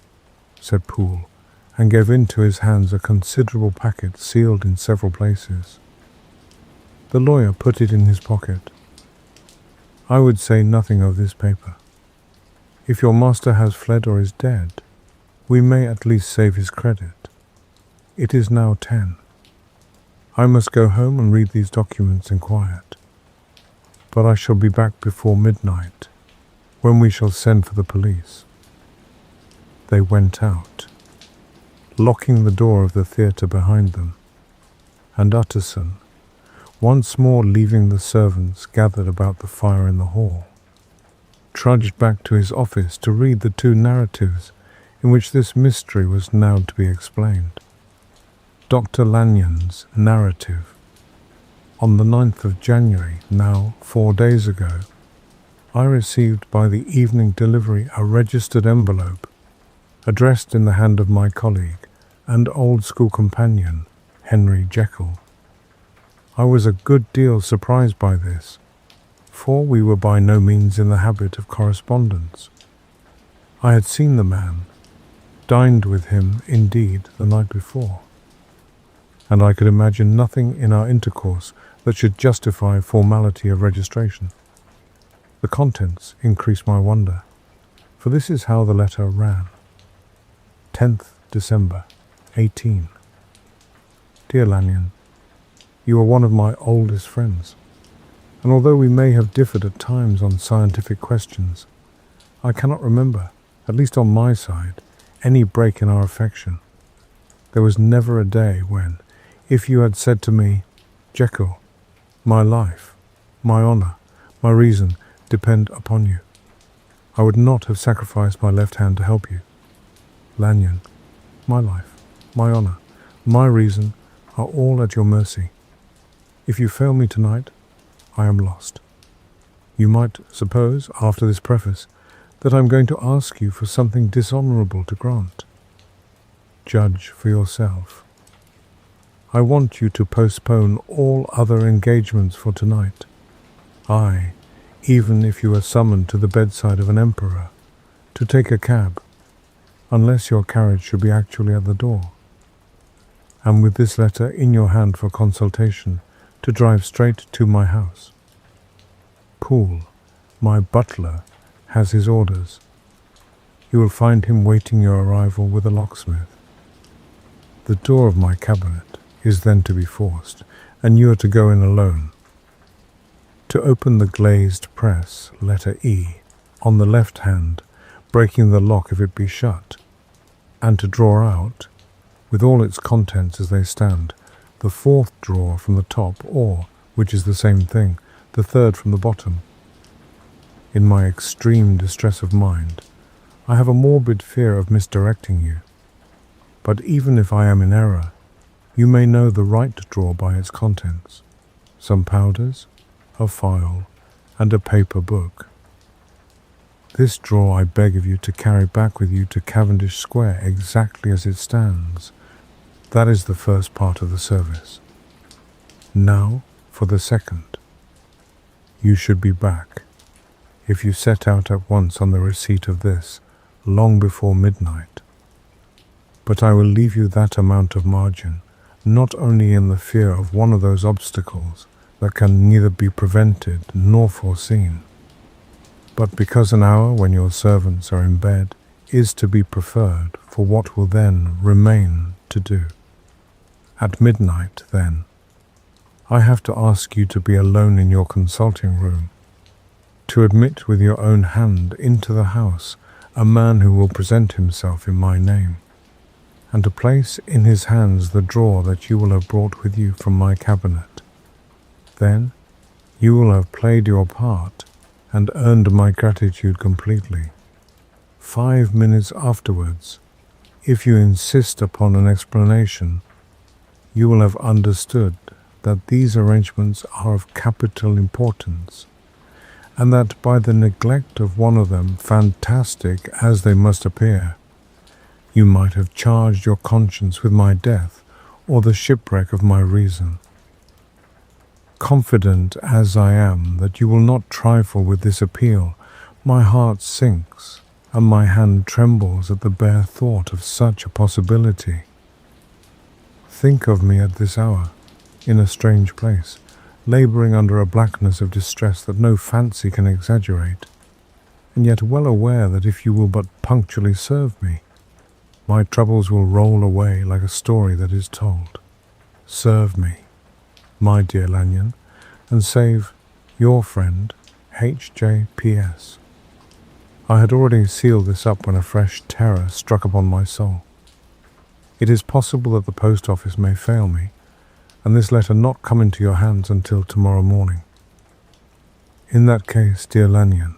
said Poole, and gave into his hands a considerable packet sealed in several places. The lawyer put it in his pocket. "I would say nothing of this paper. If your master has fled or is dead, we may at least save his credit. It is now 10. I must go home and read these documents in quiet. But I shall be back before midnight, when we shall send for the police." They went out, locking the door of the theatre behind them, and Utterson, once more leaving the servants gathered about the fire in the hall, trudged back to his office to read the 2 narratives in which this mystery was now to be explained. Dr. Lanyon's narrative. On the 9th of January, now 4 days ago, I received by the evening delivery a registered envelope, addressed in the hand of my colleague and old school companion, Henry Jekyll. I was a good deal surprised by this, for we were by no means in the habit of correspondence. I had seen the man, dined with him, indeed, the night before, and I could imagine nothing in our intercourse that should justify formality of registration. The contents increased my wonder, for this is how the letter ran. 10th December, 18. Dear Lanyon, you are one of my oldest friends, and although we may have differed at times on scientific questions, I cannot remember, at least on my side, any break in our affection. There was never a day when, if you had said to me, Jekyll, my life, my honor, my reason depend upon you, I would not have sacrificed my left hand to help you. Lanyon, my life, my honor, my reason are all at your mercy. If you fail me tonight, I am lost. You might suppose, after this preface, that I am going to ask you for something dishonorable to grant. Judge for yourself. I want you to postpone all other engagements for tonight. Aye, even if you are summoned to the bedside of an emperor, to take a cab, unless your carriage should be actually at the door, and with this letter in your hand for consultation, to drive straight to my house. Poole, my butler, has his orders. You will find him waiting your arrival with a locksmith. The door of my cabinet is then to be forced, and you are to go in alone. To open the glazed press, letter E, on the left hand, breaking the lock if it be shut, and to draw out, with all its contents as they stand, the fourth drawer from the top, or, which is the same thing, the third from the bottom. In my extreme distress of mind, I have a morbid fear of misdirecting you, but even if I am in error, you may know the right drawer by its contents, some powders, a file, and a paper book. This drawer I beg of you to carry back with you to Cavendish Square exactly as it stands. That is the first part of the service. Now for the second. You should be back, if you set out at once on the receipt of this, long before midnight. But I will leave you that amount of margin, not only in the fear of one of those obstacles that can neither be prevented nor foreseen, but because an hour when your servants are in bed is to be preferred for what will then remain to do. At midnight, then, I have to ask you to be alone in your consulting room, to admit with your own hand into the house a man who will present himself in my name, and to place in his hands the drawer that you will have brought with you from my cabinet. Then you will have played your part and earned my gratitude completely. 5 minutes afterwards, if you insist upon an explanation, you will have understood that these arrangements are of capital importance, and that by the neglect of one of them, fantastic as they must appear, you might have charged your conscience with my death or the shipwreck of my reason. Confident as I am that you will not trifle with this appeal, my heart sinks and my hand trembles at the bare thought of such a possibility. Think of me at this hour, in a strange place, labouring under a blackness of distress that no fancy can exaggerate, and yet well aware that if you will but punctually serve me, my troubles will roll away like a story that is told. Serve me, my dear Lanyon, and save your friend, H.J.P.S. I had already sealed this up when a fresh terror struck upon my soul. It is possible that the post office may fail me, and this letter not come into your hands until tomorrow morning. In that case, dear Lanyon,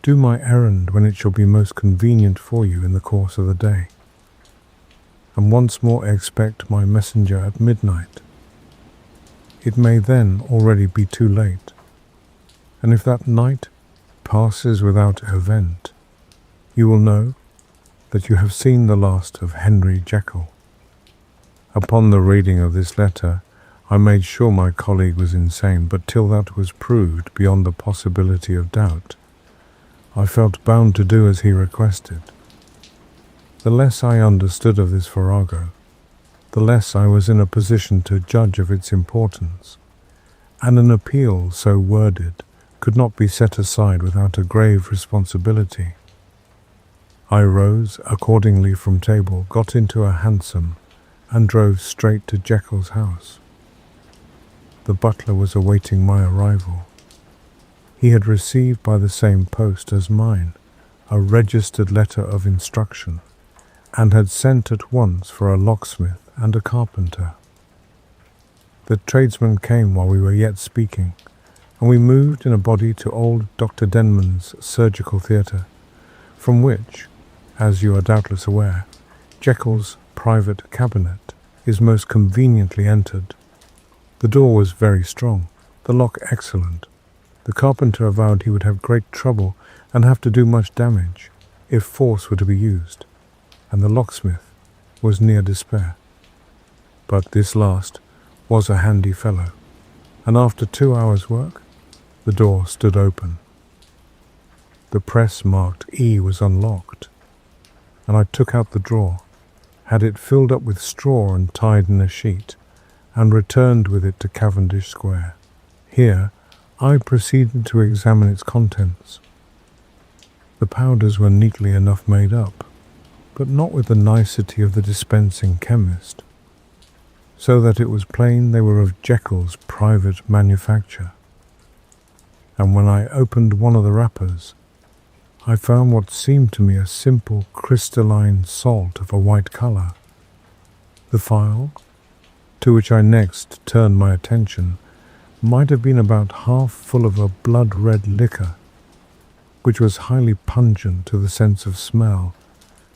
do my errand when it shall be most convenient for you in the course of the day, and once more expect my messenger at midnight. It may then already be too late, and if that night passes without event, you will know that you have seen the last of Henry Jekyll. Upon the reading of this letter, I made sure my colleague was insane, but till that was proved beyond the possibility of doubt, I felt bound to do as he requested. The less I understood of this farrago, the less I was in a position to judge of its importance, and an appeal so worded could not be set aside without a grave responsibility. I rose accordingly from table, got into a hansom, and drove straight to Jekyll's house. The butler was awaiting my arrival. He had received by the same post as mine a registered letter of instruction, and had sent at once for a locksmith and a carpenter. The tradesmen came while we were yet speaking, and we moved in a body to old Dr. Denman's surgical theatre, from which, as you are doubtless aware, Jekyll's private cabinet is most conveniently entered. The door was very strong, the lock excellent. The carpenter avowed he would have great trouble and have to do much damage if force were to be used, and the locksmith was near despair. But this last was a handy fellow, and after 2 hours' work, the door stood open. The press marked E was unlocked, and I took out the drawer, had it filled up with straw and tied in a sheet, and returned with it to Cavendish Square. Here I proceeded to examine its contents. The powders were neatly enough made up, but not with the nicety of the dispensing chemist, so that it was plain they were of Jekyll's private manufacture. And when I opened one of the wrappers, I found what seemed to me a simple crystalline salt of a white colour. The phial, to which I next turned my attention, might have been about half full of a blood-red liquor, which was highly pungent to the sense of smell,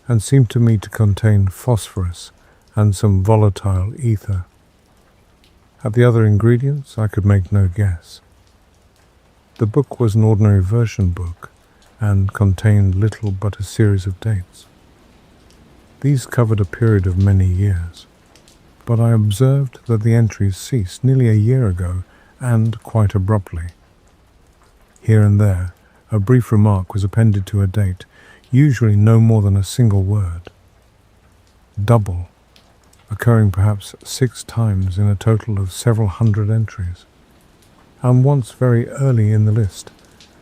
and seemed to me to contain phosphorus and some volatile ether. At the other ingredients I could make no guess. The book was an ordinary version book, and contained little but a series of dates. These covered a period of many years, but I observed that the entries ceased nearly a year ago, and quite abruptly. Here and there a brief remark was appended to a date, usually no more than a single word. Double, occurring perhaps 6 times in a total of several hundred entries, and once very early in the list,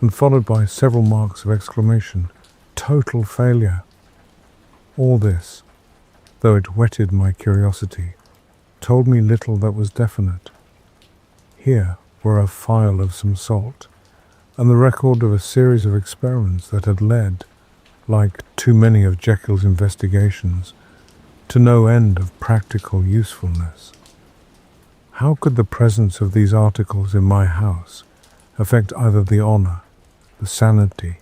and followed by several marks of exclamation. Total failure. All this, though it whetted my curiosity, told me little that was definite. Here were a phial of some salt, and the record of a series of experiments that had led, like too many of Jekyll's investigations, to no end of practical usefulness. How could the presence of these articles in my house affect either the honour, the sanity,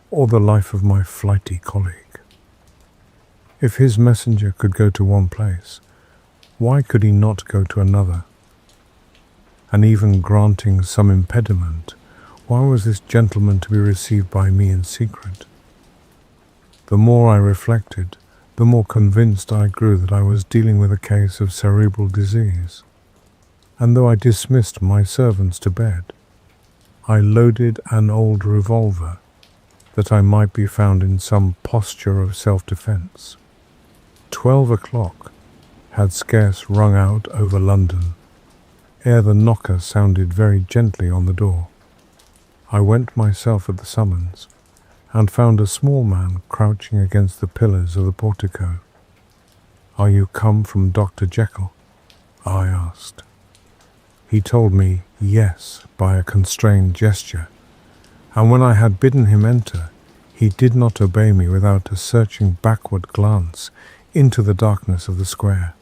or the life of my flighty colleague? If his messenger could go to one place, why could he not go to another? And even granting some impediment, why was this gentleman to be received by me in secret? The more I reflected, the more convinced I grew that I was dealing with a case of cerebral disease. And though I dismissed my servants to bed, I loaded an old revolver that I might be found in some posture of self-defence. 12 o'clock had scarce rung out over London ere the knocker sounded very gently on the door. I went myself at the summons, and found a small man crouching against the pillars of the portico. "Are you come from Dr. Jekyll?" I asked. He told me yes by a constrained gesture, and when I had bidden him enter, he did not obey me without a searching backward glance into the darkness of the square.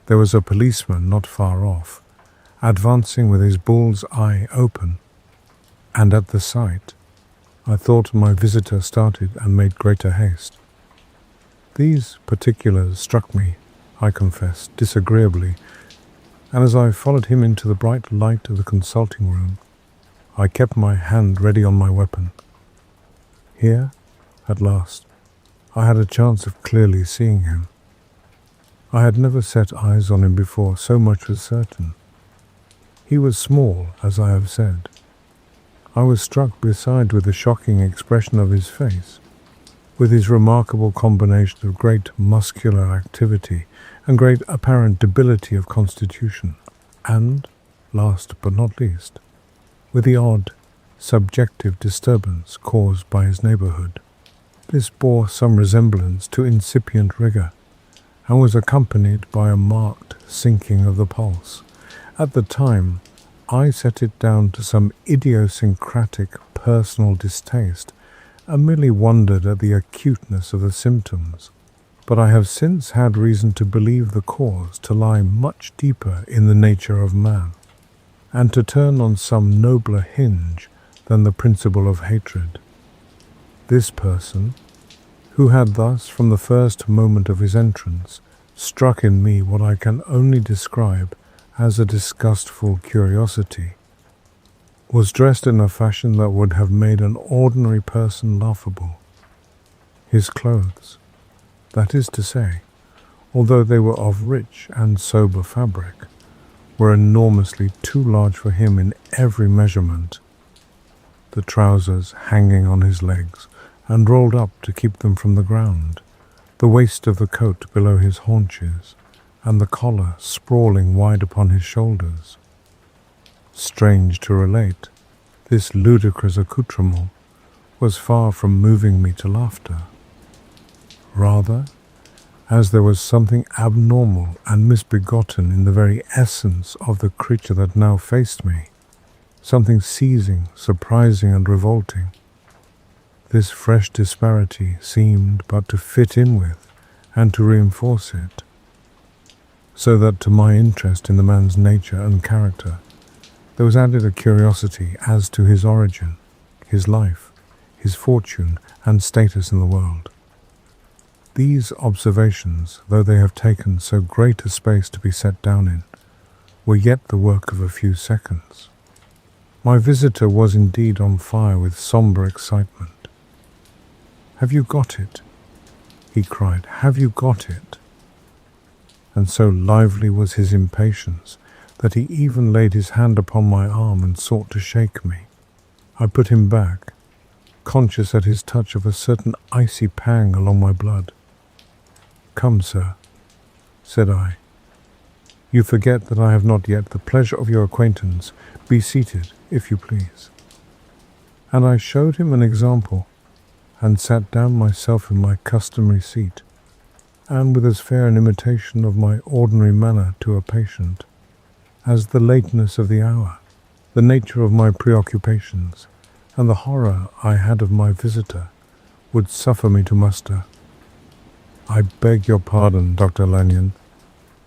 There was a policeman not far off, advancing with his bull's eye open, and at the sight I thought my visitor started and made greater haste. These particulars struck me, I confess, disagreeably, and as I followed him into the bright light of the consulting room, I kept my hand ready on my weapon. Here, at last, I had a chance of clearly seeing him. I had never set eyes on him before, so much was certain. He was small, as I have said. I was struck besides with the shocking expression of his face, with his remarkable combination of great muscular activity and great apparent debility of constitution, and, last but not least, with the odd, subjective disturbance caused by his neighbourhood. This bore some resemblance to incipient rigour, and was accompanied by a marked sinking of the pulse. At the time, I set it down to some idiosyncratic personal distaste, and merely wondered at the acuteness of the symptoms. But I have since had reason to believe the cause to lie much deeper in the nature of man, and to turn on some nobler hinge than the principle of hatred. This person, who had thus from the first moment of his entrance struck in me what I can only describe as a disgustful curiosity, was dressed in a fashion that would have made an ordinary person laughable. His clothes, that is to say, although they were of rich and sober fabric, were enormously too large for him in every measurement, the trousers hanging on his legs and rolled up to keep them from the ground, the waist of the coat below his haunches, and the collar sprawling wide upon his shoulders. Strange to relate, this ludicrous accoutrement was far from moving me to laughter. Rather, as there was something abnormal and misbegotten in the very essence of the creature that now faced me, something seizing, surprising, and revolting. This fresh disparity seemed but to fit in with and to reinforce it, so that to my interest in the man's nature and character there was added a curiosity as to his origin, his life, his fortune, and status in the world. These observations, though they have taken so great a space to be set down in, were yet the work of a few seconds. My visitor was indeed on fire with sombre excitement. "Have you got it?" he cried. "Have you got it?" And so lively was his impatience that he even laid his hand upon my arm and sought to shake me. I put him back, conscious at his touch of a certain icy pang along my blood. "Come, sir," said I. "You forget that I have not yet the pleasure of your acquaintance. Be seated, if you please." And I showed him an example, and sat down myself in my customary seat, and with as fair an imitation of my ordinary manner to a patient, as the lateness of the hour, the nature of my preoccupations, and the horror I had of my visitor would suffer me to muster. "I beg your pardon, Dr. Lanyon,"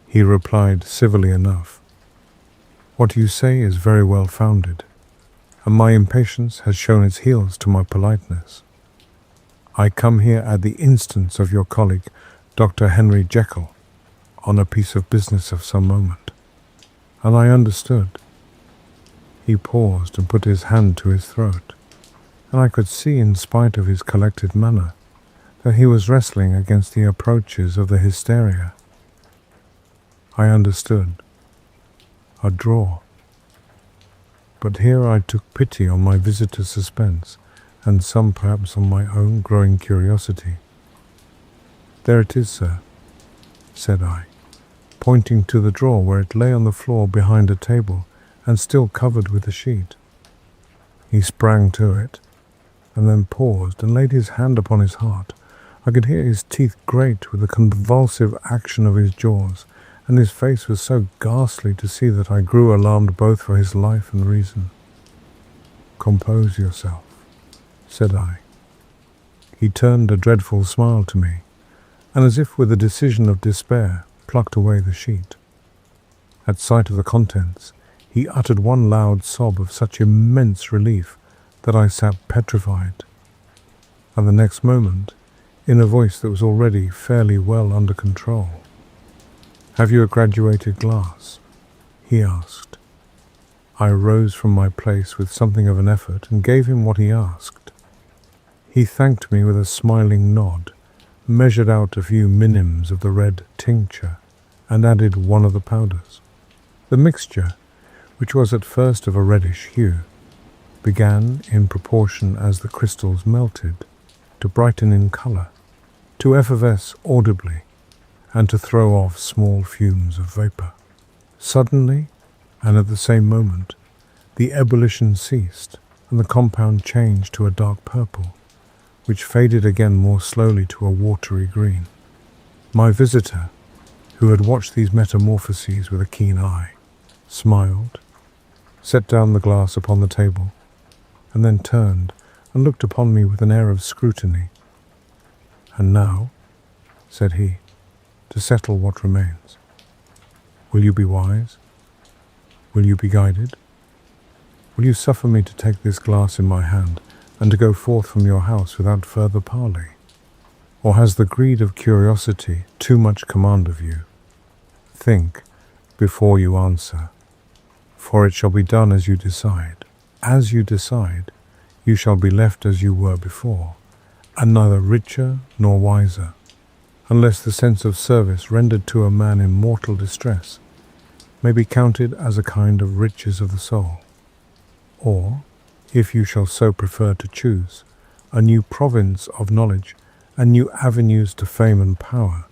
he replied civilly enough. "What you say is very well founded, and my impatience has shown its heels to my politeness. I come here at the instance of your colleague, Dr. Henry Jekyll, on a piece of business of some moment, and I understood." He paused and put his hand to his throat, and I could see, in spite of his collected manner, that he was wrestling against the approaches of the hysteria. I understood. A draw. But here I took pity on my visitor's suspense, and some perhaps on my own growing curiosity. "There it is, sir," said I, pointing to the drawer where it lay on the floor behind a table and still covered with a sheet. He sprang to it, and then paused and laid his hand upon his heart. I could hear his teeth grate with the convulsive action of his jaws, and his face was so ghastly to see that I grew alarmed both for his life and reason. "Compose yourself," said I. He turned a dreadful smile to me, and as if with the decision of despair, plucked away the sheet. At sight of the contents, he uttered one loud sob of such immense relief that I sat petrified, and the next moment, in a voice that was already fairly well under control, "Have you a graduated glass?" he asked. I rose from my place with something of an effort and gave him what he asked. He thanked me with a smiling nod, measured out a few minims of the red tincture, and added one of the powders. The mixture, which was at first of a reddish hue, began, in proportion as the crystals melted, to brighten in colour, to effervesce audibly, and to throw off small fumes of vapour. Suddenly, and at the same moment, the ebullition ceased, and the compound changed to a dark purple, which faded again more slowly to a watery green. My visitor, who had watched these metamorphoses with a keen eye, smiled, set down the glass upon the table, and then turned and looked upon me with an air of scrutiny. "And now," said he, "to settle what remains. Will you be wise? Will you be guided? Will you suffer me to take this glass in my hand and to go forth from your house without further parley? Or has the greed of curiosity too much command of you? Think before you answer, for it shall be done as you decide. As you decide, you shall be left as you were before, and neither richer nor wiser, unless the sense of service rendered to a man in mortal distress may be counted as a kind of riches of the soul. Or, if you shall so prefer to choose, a new province of knowledge and new avenues to fame and power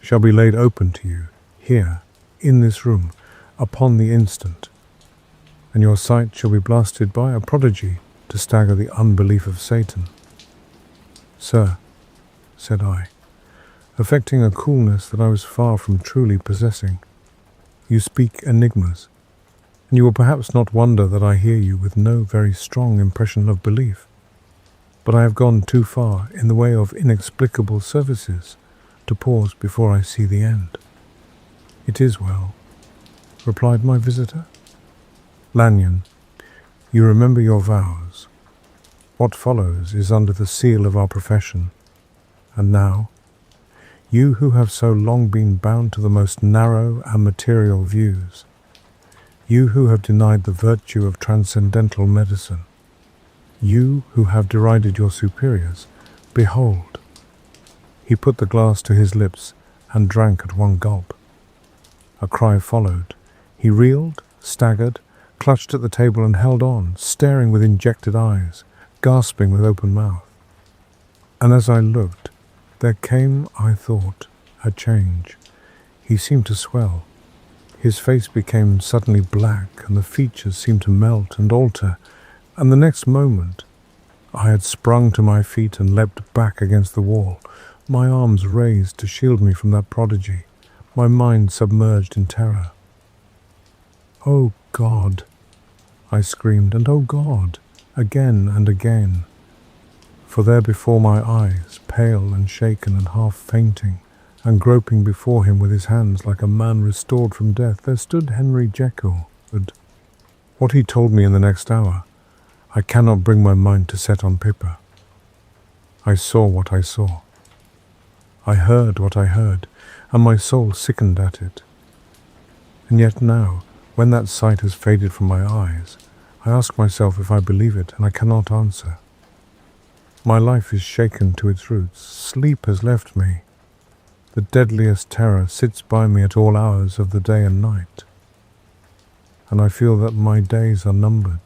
shall be laid open to you, here, in this room, upon the instant, and your sight shall be blasted by a prodigy to stagger the unbelief of Satan." "Sir," said I, affecting a coolness that I was far from truly possessing, "you speak enigmas, and you will perhaps not wonder that I hear you with no very strong impression of belief. But I have gone too far in the way of inexplicable services to pause before I see the end." "It is well," replied my visitor. "Lanyon, you remember your vows. What follows is under the seal of our profession. And now, you who have so long been bound to the most narrow and material views, you who have denied the virtue of transcendental medicine, you who have derided your superiors, behold." He put the glass to his lips and drank at one gulp. A cry followed. He reeled, staggered, clutched at the table and held on, staring with injected eyes, gasping with open mouth. And as I looked, there came, I thought, a change. He seemed to swell. His face became suddenly black, and the features seemed to melt and alter, and the next moment I had sprung to my feet and leapt back against the wall, my arms raised to shield me from that prodigy, my mind submerged in terror. "Oh God!" I screamed, and "Oh God!" again and again. For there before my eyes, pale and shaken and half fainting, and groping before him with his hands like a man restored from death, there stood Henry Jekyll. What he told me in the next hour, I cannot bring my mind to set on paper. I saw what I saw. I heard what I heard, and my soul sickened at it. And yet now, when that sight has faded from my eyes, I ask myself if I believe it, and I cannot answer. My life is shaken to its roots. Sleep has left me. The deadliest terror sits by me at all hours of the day and night. And I feel that my days are numbered,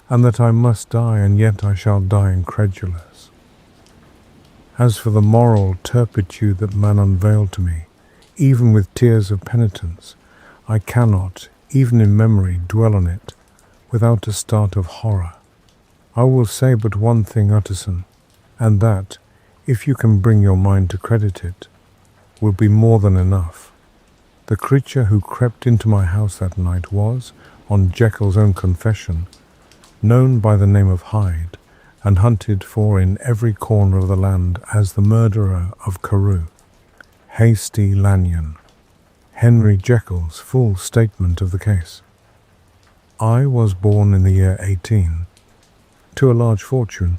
and that I must die, and yet I shall die incredulous. As for the moral turpitude that man unveiled to me, even with tears of penitence, I cannot, even in memory, dwell on it without a start of horror. I will say but one thing, Utterson, and that, if you can bring your mind to credit it, will be more than enough. The creature who crept into my house that night was, on Jekyll's own confession, known by the name of Hyde, and hunted for in every corner of the land as the murderer of Carew. Hasty Lanyon. Henry Jekyll's full statement of the case. I was born in the year 18, to a large fortune,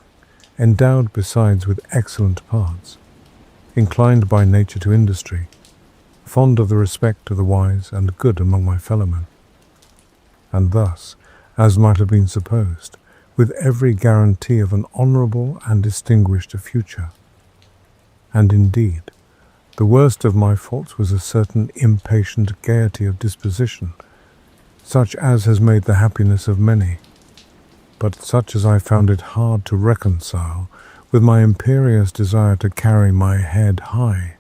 endowed besides with excellent parts, inclined by nature to industry, fond of the respect of the wise and good among my fellowmen, and thus, as might have been supposed, with every guarantee of an honourable and distinguished future. And indeed, The worst of my faults was a certain impatient gaiety of disposition, such as has made the happiness of many, but such as I found it hard to reconcile with my imperious desire to carry my head high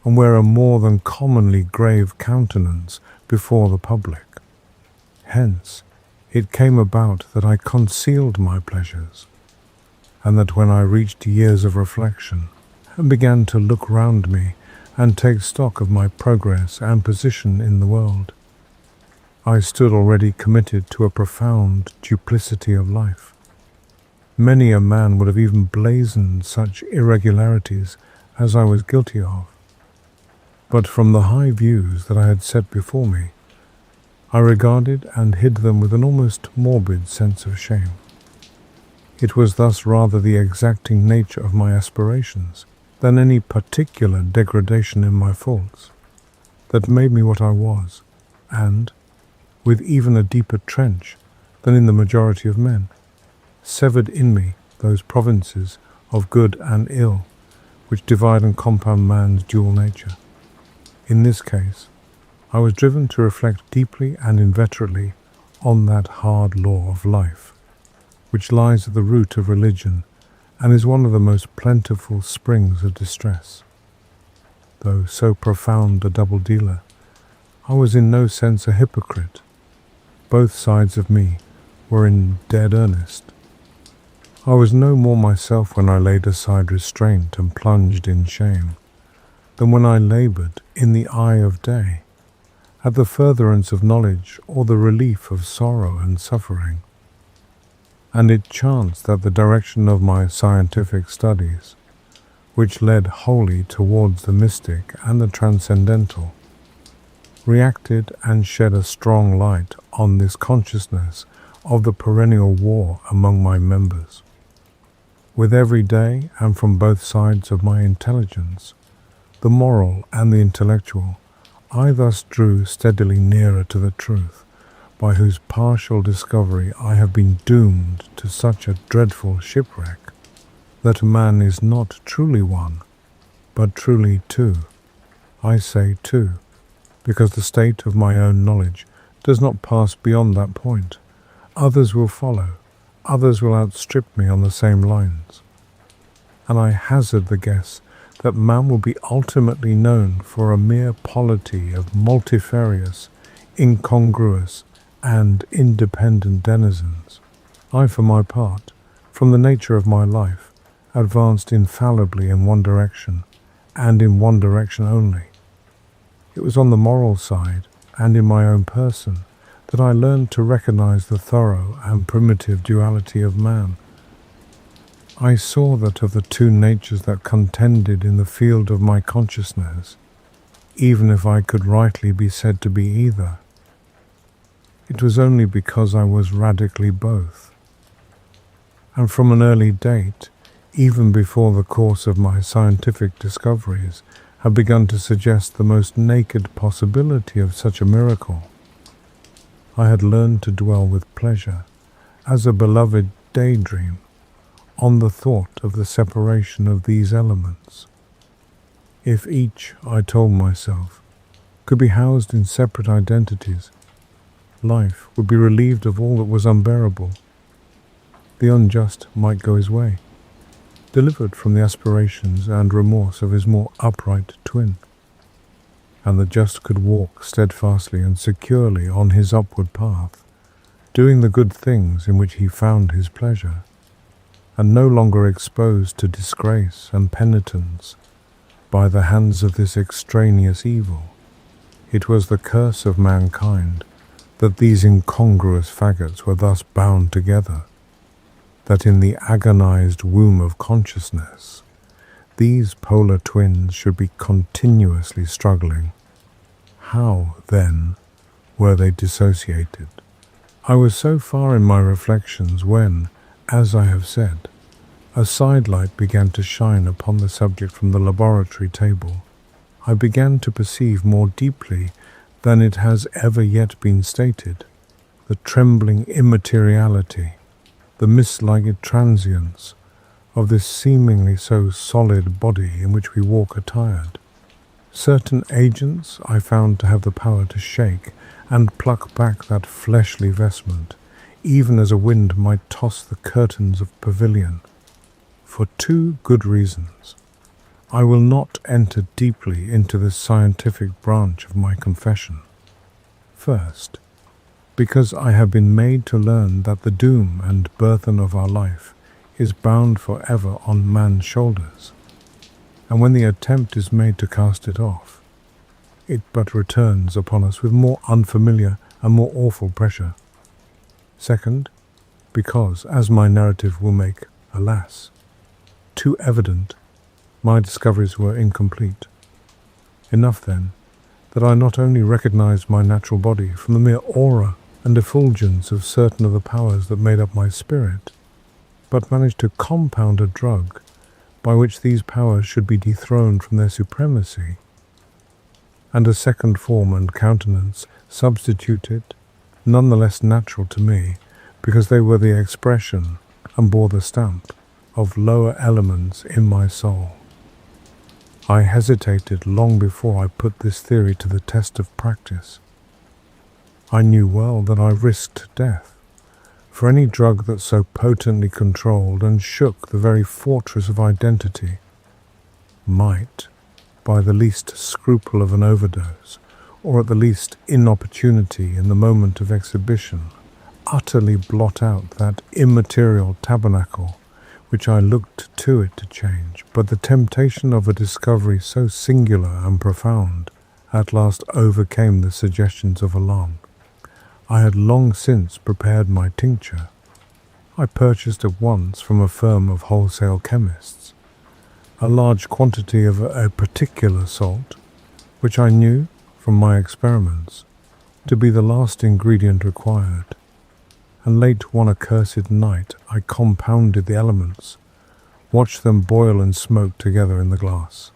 and wear a more than commonly grave countenance before the public. Hence, it came about that I concealed my pleasures, and that when I reached years of reflection and began to look round me and take stock of my progress and position in the world, I stood already committed to a profound duplicity of life. Many a man would have even blazoned such irregularities as I was guilty of. But from the high views that I had set before me, I regarded and hid them with an almost morbid sense of shame. It was thus rather the exacting nature of my aspirations than any particular degradation in my faults that made me what I was, and, with even a deeper trench than in the majority of men, severed in me those provinces of good and ill which divide and compound man's dual nature. In this case, I was driven to reflect deeply and inveterately on that hard law of life, which lies at the root of religion and is one of the most plentiful springs of distress. Though so profound a double-dealer, I was in no sense a hypocrite. Both sides of me were in dead earnest. I was no more myself when I laid aside restraint and plunged in shame, than when I laboured in the eye of day, at the furtherance of knowledge or the relief of sorrow and suffering. And it chanced that the direction of my scientific studies, which led wholly towards the mystic and the transcendental, reacted and shed a strong light on this consciousness of the perennial war among my members. With every day, and from both sides of my intelligence, the moral and the intellectual, I thus drew steadily nearer to the truth, by whose partial discovery I have been doomed to such a dreadful shipwreck, that man is not truly one, but truly two. I say two, because the state of my own knowledge does not pass beyond that point. Others will follow, others will outstrip me on the same lines, and I hazard the guess that man will be ultimately known for a mere polity of multifarious, incongruous, and independent denizens. I, for my part, from the nature of my life, advanced infallibly in one direction, and in one direction only. It was on the moral side, and in my own person, that I learned to recognize the thorough and primitive duality of man. I saw that of the two natures that contended in the field of my consciousness, even if I could rightly be said to be either, it was only because I was radically both. And from an early date, even before the course of my scientific discoveries had begun to suggest the most naked possibility of such a miracle, I had learned to dwell with pleasure, as a beloved daydream, on the thought of the separation of these elements. If each, I told myself, could be housed in separate identities, life would be relieved of all that was unbearable. The unjust might go his way, delivered from the aspirations and remorse of his more upright twin, and the just could walk steadfastly and securely on his upward path, doing the good things in which he found his pleasure, and no longer exposed to disgrace and penitence by the hands of this extraneous evil. It was the curse of mankind that these incongruous faggots were thus bound together, that in the agonized womb of consciousness, these polar twins should be continuously struggling. How, then, were they dissociated? I was so far in my reflections when, as I have said, a sidelight began to shine upon the subject from the laboratory table. I began to perceive more deeply than it has ever yet been stated the trembling immateriality, the mist-like transience of this seemingly so solid body in which we walk attired. Certain agents I found to have the power to shake and pluck back that fleshly vestment, even as a wind might toss the curtains of pavilion, for two good reasons. I will not enter deeply into this scientific branch of my confession. First, because I have been made to learn that the doom and burthen of our life is bound forever on man's shoulders, and when the attempt is made to cast it off, it but returns upon us with more unfamiliar and more awful pressure. Second, because, as my narrative will make, alas, too evident, my discoveries were incomplete. Enough, then, that I not only recognized my natural body from the mere aura and effulgence of certain of the powers that made up my spirit, but managed to compound a drug by which these powers should be dethroned from their supremacy, and a second form and countenance substituted, none the less natural to me, because they were the expression and bore the stamp of lower elements in my soul. I hesitated long before I put this theory to the test of practice. I knew well that I risked death, for any drug that so potently controlled and shook the very fortress of identity might, by the least scruple of an overdose, or at the least inopportunity in the moment of exhibition, utterly blot out that immaterial tabernacle which I looked to it to change. But the temptation of a discovery so singular and profound at last overcame the suggestions of alarm. I had long since prepared my tincture. I purchased at once from a firm of wholesale chemists a large quantity of a particular salt, which I knew, from my experiments, to be the last ingredient required, and late one accursed night I compounded the elements, watched them boil and smoke together in the glass,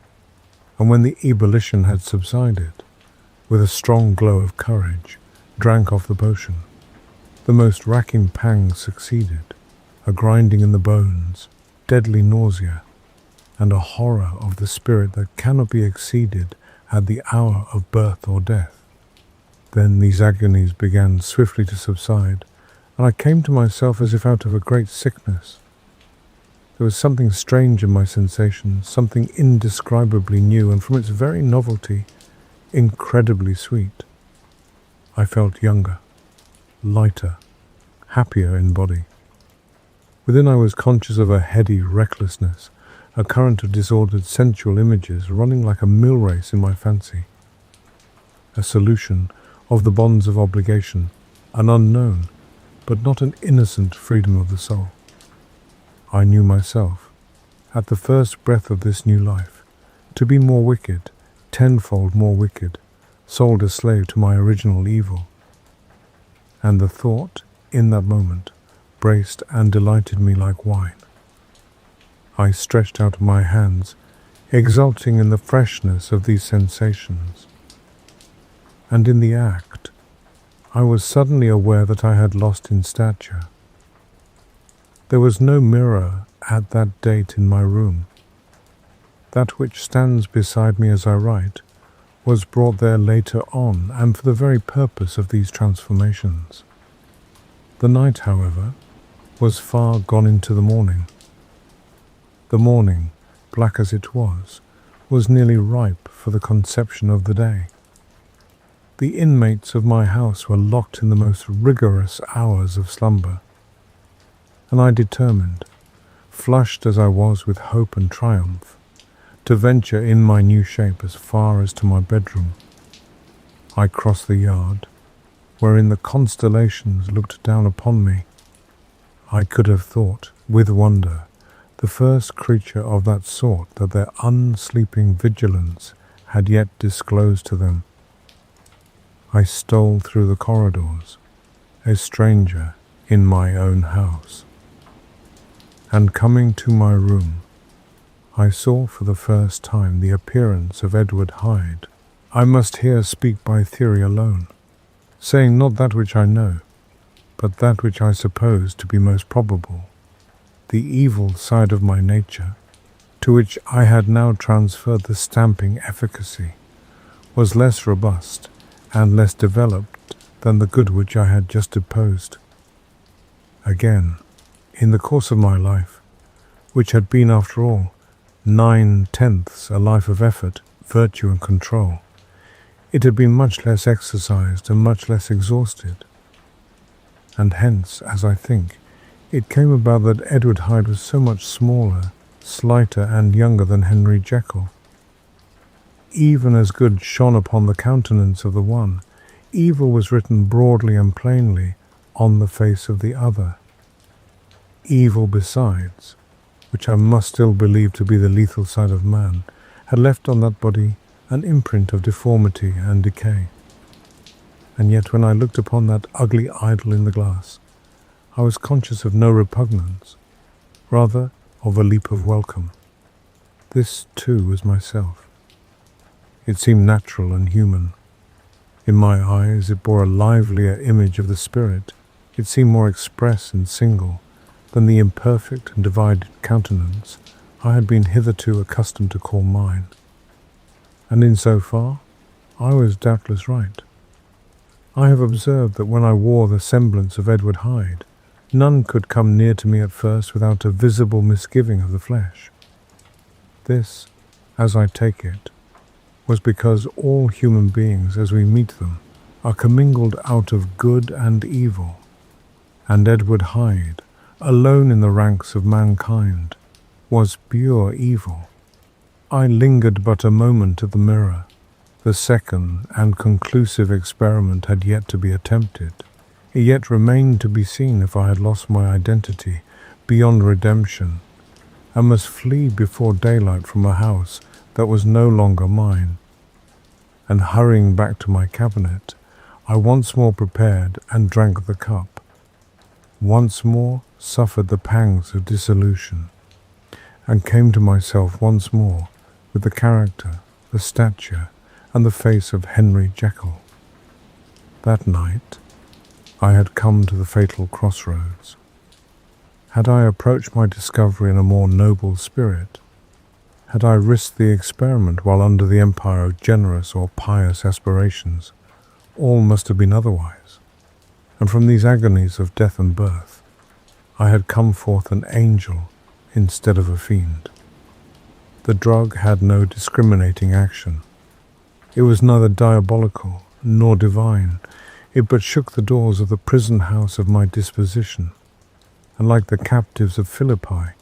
and when the ebullition had subsided, with a strong glow of courage, drank off the potion. The most racking pangs succeeded, a grinding in the bones, deadly nausea, and a horror of the spirit that cannot be exceeded at the hour of birth or death. Then these agonies began swiftly to subside, and I came to myself as if out of a great sickness. There was something strange in my sensations, something indescribably new, and from its very novelty, incredibly sweet. I felt younger, lighter, happier in body. Within I was conscious of a heady recklessness, a current of disordered sensual images running like a mill race in my fancy. A solution of the bonds of obligation, an unknown, but not an innocent freedom of the soul. I knew myself, at the first breath of this new life, to be more wicked, tenfold more wicked, sold a slave to my original evil. And the thought, in that moment, braced and delighted me like wine. I stretched out my hands, exulting in the freshness of these sensations. And in the act, I was suddenly aware that I had lost in stature. There was no mirror at that date in my room. That which stands beside me as I write was brought there later on, and for the very purpose of these transformations. The night, however, was far gone into the morning. The morning, black as it was nearly ripe for the conception of the day. The inmates of my house were locked in the most rigorous hours of slumber, and I determined, flushed as I was with hope and triumph, to venture in my new shape as far as to my bedroom. I crossed the yard, wherein the constellations looked down upon me. I could have thought, with wonder, the first creature of that sort that their unsleeping vigilance had yet disclosed to them. I stole through the corridors, a stranger in my own house, and coming to my room, I saw for the first time the appearance of Edward Hyde. I must here speak by theory alone, saying not that which I know, but that which I suppose to be most probable. The evil side of my nature, to which I had now transferred the stamping efficacy, was less robust and less developed than the good which I had just deposed. Again, in the course of my life, which had been, after all, 9/10 a life of effort, virtue, and control, it had been much less exercised and much less exhausted. And hence, as I think, it came about that Edward Hyde was so much smaller, slighter, and younger than Henry Jekyll. Even as good shone upon the countenance of the one, evil was written broadly and plainly on the face of the other. Evil besides, which I must still believe to be the lethal side of man, had left on that body an imprint of deformity and decay. And yet when I looked upon that ugly idol in the glass, I was conscious of no repugnance, rather of a leap of welcome. This too was myself. It seemed natural and human. In my eyes it bore a livelier image of the spirit. It seemed more express and single than the imperfect and divided countenance I had been hitherto accustomed to call mine. And in so far, I was doubtless right. I have observed that when I wore the semblance of Edward Hyde, none could come near to me at first without a visible misgiving of the flesh. This, as I take it, was because all human beings, as we meet them, are commingled out of good and evil, and Edward Hyde, alone in the ranks of mankind, was pure evil. I lingered but a moment at the mirror. The second and conclusive experiment had yet to be attempted. It yet remained to be seen if I had lost my identity beyond redemption, and must flee before daylight from a house that was no longer mine. And hurrying back to my cabinet, I once more prepared and drank the cup. Once more suffered the pangs of dissolution, and came to myself once more with the character, the stature, and the face of Henry Jekyll. That night I had come to the fatal crossroads. Had I approached my discovery in a more noble spirit, had I risked the experiment while under the empire of generous or pious aspirations, all must have been otherwise, and from these agonies of death and birth, I had come forth an angel instead of a fiend. The drug had no discriminating action. It was neither diabolical nor divine. It but shook the doors of the prison house of my disposition, and like the captives of Philippi,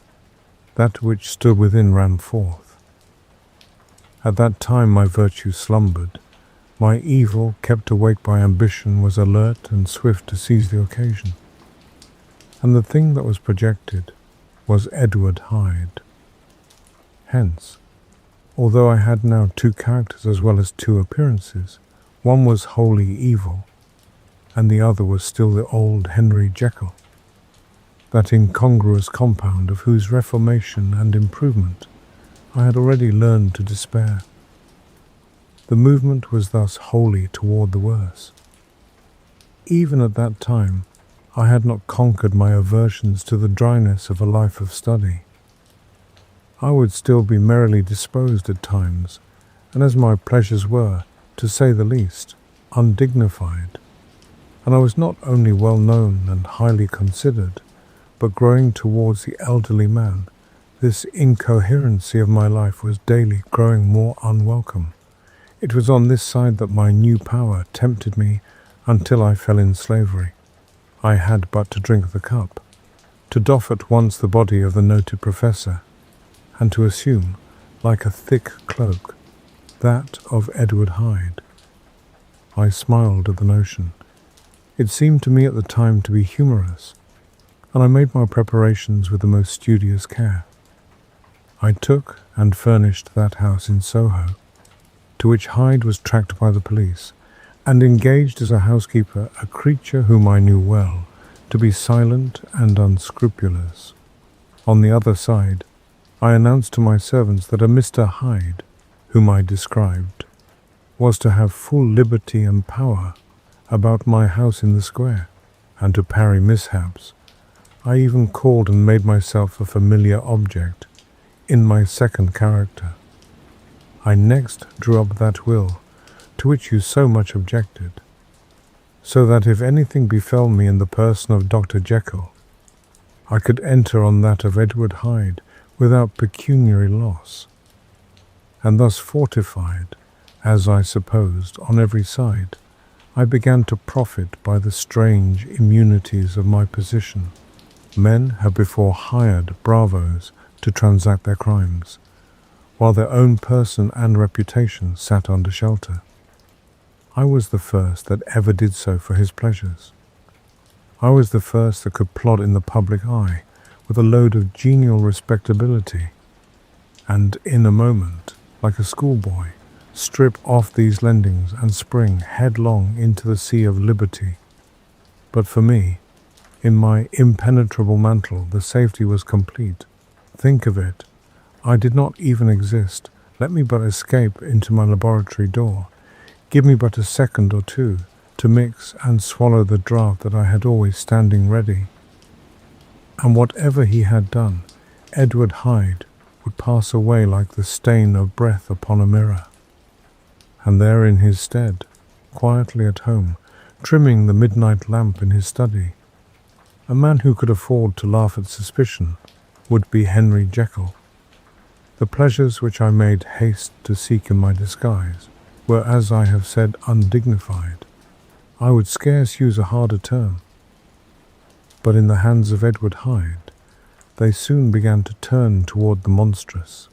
that which stood within ran forth. At that time my virtue slumbered. My evil, kept awake by ambition, was alert and swift to seize the occasion. And the thing that was projected was Edward Hyde. Hence, although I had now two characters as well as two appearances, one was wholly evil, and the other was still the old Henry Jekyll, that incongruous compound of whose reformation and improvement I had already learned to despair. The movement was thus wholly toward the worse. Even at that time, I had not conquered my aversions to the dryness of a life of study. I would still be merrily disposed at times, and as my pleasures were, to say the least, undignified, and I was not only well known and highly considered, but growing towards the elderly man, this incoherency of my life was daily growing more unwelcome. It was on this side that my new power tempted me until I fell in slavery. I had but to drink the cup, to doff at once the body of the noted professor, and to assume, like a thick cloak, that of Edward Hyde. I smiled at the notion. It seemed to me at the time to be humorous, and I made my preparations with the most studious care. I took and furnished that house in Soho, to which Hyde was tracked by the police, and engaged as a housekeeper a creature whom I knew well to be silent and unscrupulous. On the other side, I announced to my servants that a Mr. Hyde, whom I described, was to have full liberty and power about my house in the square, and to parry mishaps, I even called and made myself a familiar object in my second character. I next drew up that will, to which you so much objected, so that if anything befell me in the person of Dr. Jekyll, I could enter on that of Edward Hyde without pecuniary loss, and thus fortified, as I supposed, on every side, I began to profit by the strange immunities of my position. Men have before hired bravos to transact their crimes, while their own person and reputation sat under shelter. I was the first that ever did so for his pleasures. I was the first that could plod in the public eye with a load of genial respectability, and in a moment, like a schoolboy, strip off these lendings and spring headlong into the sea of liberty. But for me, in my impenetrable mantle, the safety was complete. Think of it. I did not even exist. Let me but escape into my laboratory door. Give me but a second or two to mix and swallow the draught that I had always standing ready. And whatever he had done, Edward Hyde would pass away like the stain of breath upon a mirror. And there in his stead, quietly at home, trimming the midnight lamp in his study, a man who could afford to laugh at suspicion would be Henry Jekyll. The pleasures which I made haste to seek in my disguise were, as I have said, undignified. I would scarce use a harder term. But in the hands of Edward Hyde, they soon began to turn toward the monstrous.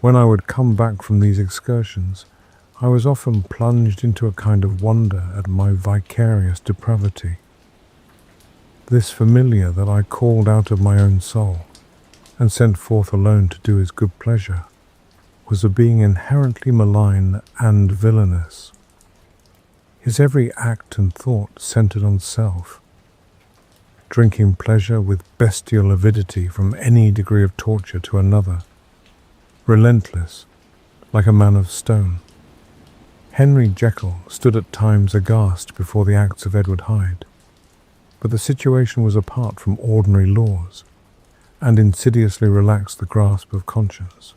When I would come back from these excursions, I was often plunged into a kind of wonder at my vicarious depravity. This familiar that I called out of my own soul, and sent forth alone to do his good pleasure, was a being inherently malign and villainous. His every act and thought centered on self, drinking pleasure with bestial avidity from any degree of torture to another, relentless, like a man of stone. Henry Jekyll stood at times aghast before the acts of Edward Hyde, but the situation was apart from ordinary laws, and insidiously relaxed the grasp of conscience.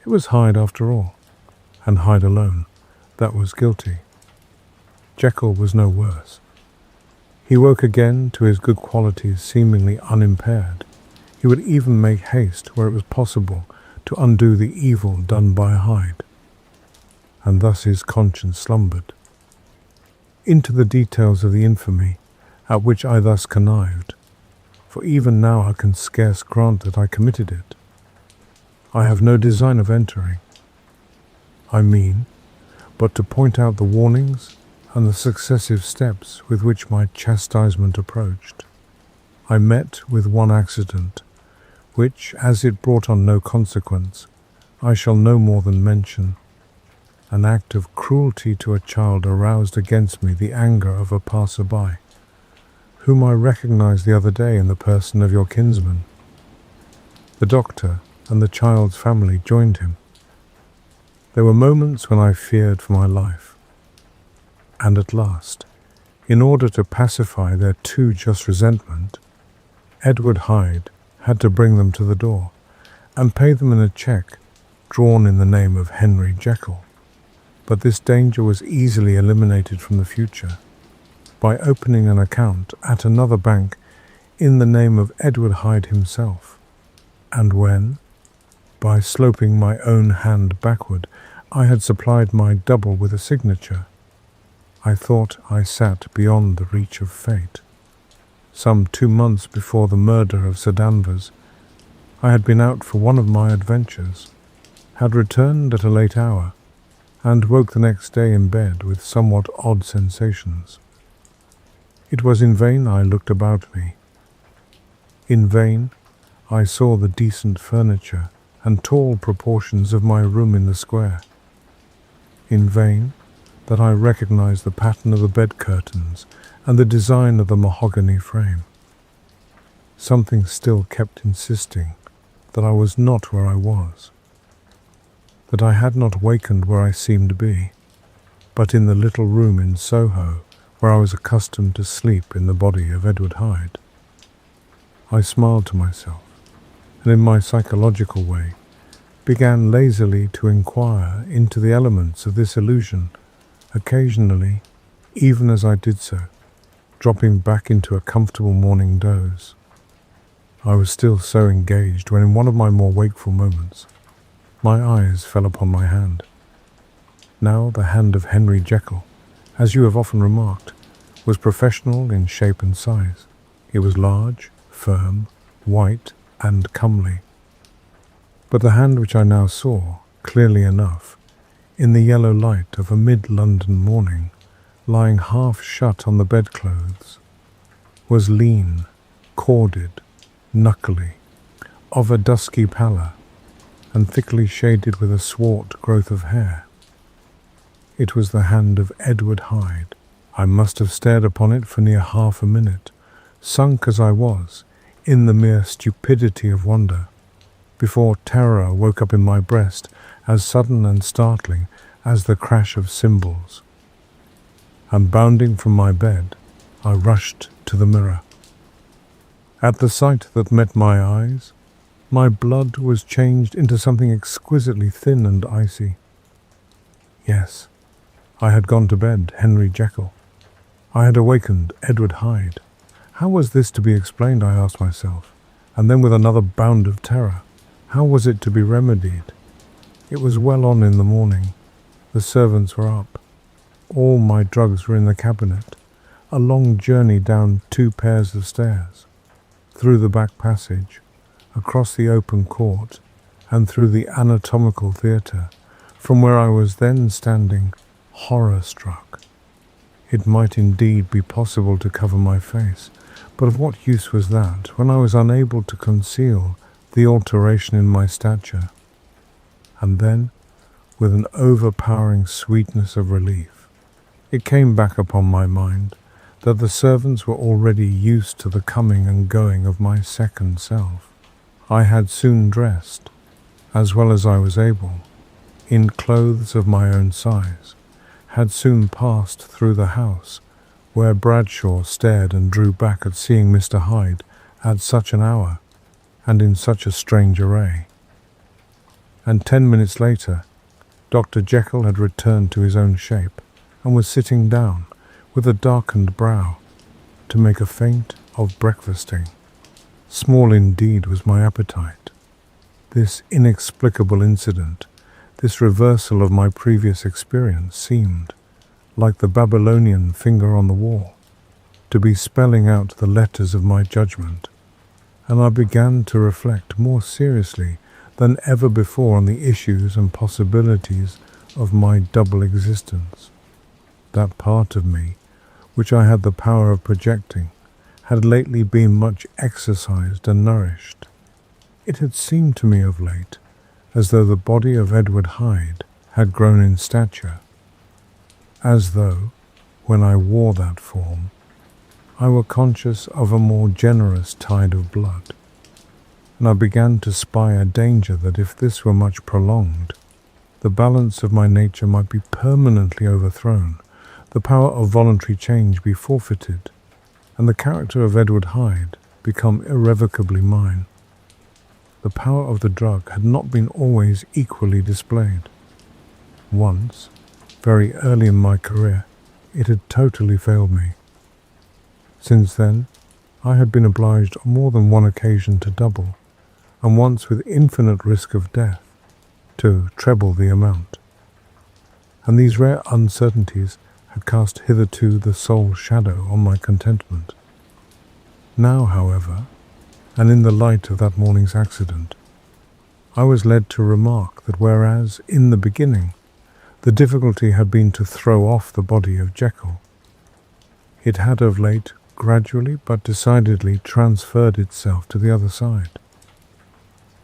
It was Hyde after all, and Hyde alone, that was guilty. Jekyll was no worse. He woke again to his good qualities seemingly unimpaired. He would even make haste, where it was possible, to undo the evil done by Hyde. And thus his conscience slumbered. Into the details of the infamy at which I thus connived, for even now I can scarce grant that I committed it, I have no design of entering. I mean but to point out the warnings and the successive steps with which my chastisement approached. I met with one accident, which, as it brought on no consequence, I shall no more than mention. An act of cruelty to a child aroused against me the anger of a passer-by, whom I recognized the other day in the person of your kinsman. The doctor and the child's family joined him. There were moments when I feared for my life, and at last, in order to pacify their too just resentment, Edward Hyde had to bring them to the door and pay them in a cheque drawn in the name of Henry Jekyll. But this danger was easily eliminated from the future by opening an account at another bank in the name of Edward Hyde himself. And when, by sloping my own hand backward, I had supplied my double with a signature, I thought I sat beyond the reach of fate. Some 2 months before the murder of Sir Danvers, I had been out for one of my adventures, had returned at a late hour, and woke the next day in bed with somewhat odd sensations. It was in vain I looked about me. In vain I saw the decent furniture and tall proportions of my room in the square. In vain that I recognized the pattern of the bed curtains and the design of the mahogany frame. Something still kept insisting that I was not where I was, that I had not wakened where I seemed to be, but in the little room in Soho where I was accustomed to sleep in the body of Edward Hyde. I smiled to myself, and in my psychological way began lazily to inquire into the elements of this illusion, occasionally, even as I did so, dropping back into a comfortable morning doze. I was still so engaged when in one of my more wakeful moments, my eyes fell upon my hand. Now the hand of Henry Jekyll, as you have often remarked, was professional in shape and size. It was large, firm, white, and comely. But the hand which I now saw, clearly enough, in the yellow light of a mid-London morning, lying half shut on the bedclothes, was lean, corded, knuckly, of a dusky pallor, and thickly shaded with a swart growth of hair. It was the hand of Edward Hyde. I must have stared upon it for near half a minute, sunk as I was in the mere stupidity of wonder, before terror woke up in my breast as sudden and startling as the crash of cymbals. And bounding from my bed, I rushed to the mirror. At the sight that met my eyes, my blood was changed into something exquisitely thin and icy. Yes, I had gone to bed Henry Jekyll. I had awakened Edward Hyde. How was this to be explained, I asked myself, and then with another bound of terror, how was it to be remedied? It was well on in the morning. The servants were up. All my drugs were in the cabinet. A long journey down 2 pairs of stairs, through the back passage, across the open court, and through the anatomical theatre, from where I was then standing, horror-struck. It might indeed be possible to cover my face, but of what use was that when I was unable to conceal the alteration in my stature? And then, with an overpowering sweetness of relief, it came back upon my mind that the servants were already used to the coming and going of my second self. I had soon dressed, as well as I was able, in clothes of my own size, had soon passed through the house, where Bradshaw stared and drew back at seeing Mr. Hyde at such an hour, and in such a strange array. And 10 minutes later, Dr. Jekyll had returned to his own shape, and was sitting down, with a darkened brow, to make a feint of breakfasting. Small indeed was my appetite. This inexplicable incident, this reversal of my previous experience seemed, like the Babylonian finger on the wall, to be spelling out the letters of my judgment, and I began to reflect more seriously than ever before on the issues and possibilities of my double existence. That part of me, which I had the power of projecting, had lately been much exercised and nourished. It had seemed to me of late as though the body of Edward Hyde had grown in stature, as though, when I wore that form, I were conscious of a more generous tide of blood, and I began to spy a danger that if this were much prolonged, the balance of my nature might be permanently overthrown, the power of voluntary change be forfeited, and the character of Edward Hyde become irrevocably mine. The power of the drug had not been always equally displayed. Once, very early in my career, it had totally failed me. Since then, I had been obliged on more than one occasion to double, and once with infinite risk of death, to treble the amount. And these rare uncertainties had cast hitherto the sole shadow on my contentment. Now, however, and in the light of that morning's accident, I was led to remark that whereas, in the beginning, the difficulty had been to throw off the body of Jekyll, it had of late gradually but decidedly transferred itself to the other side.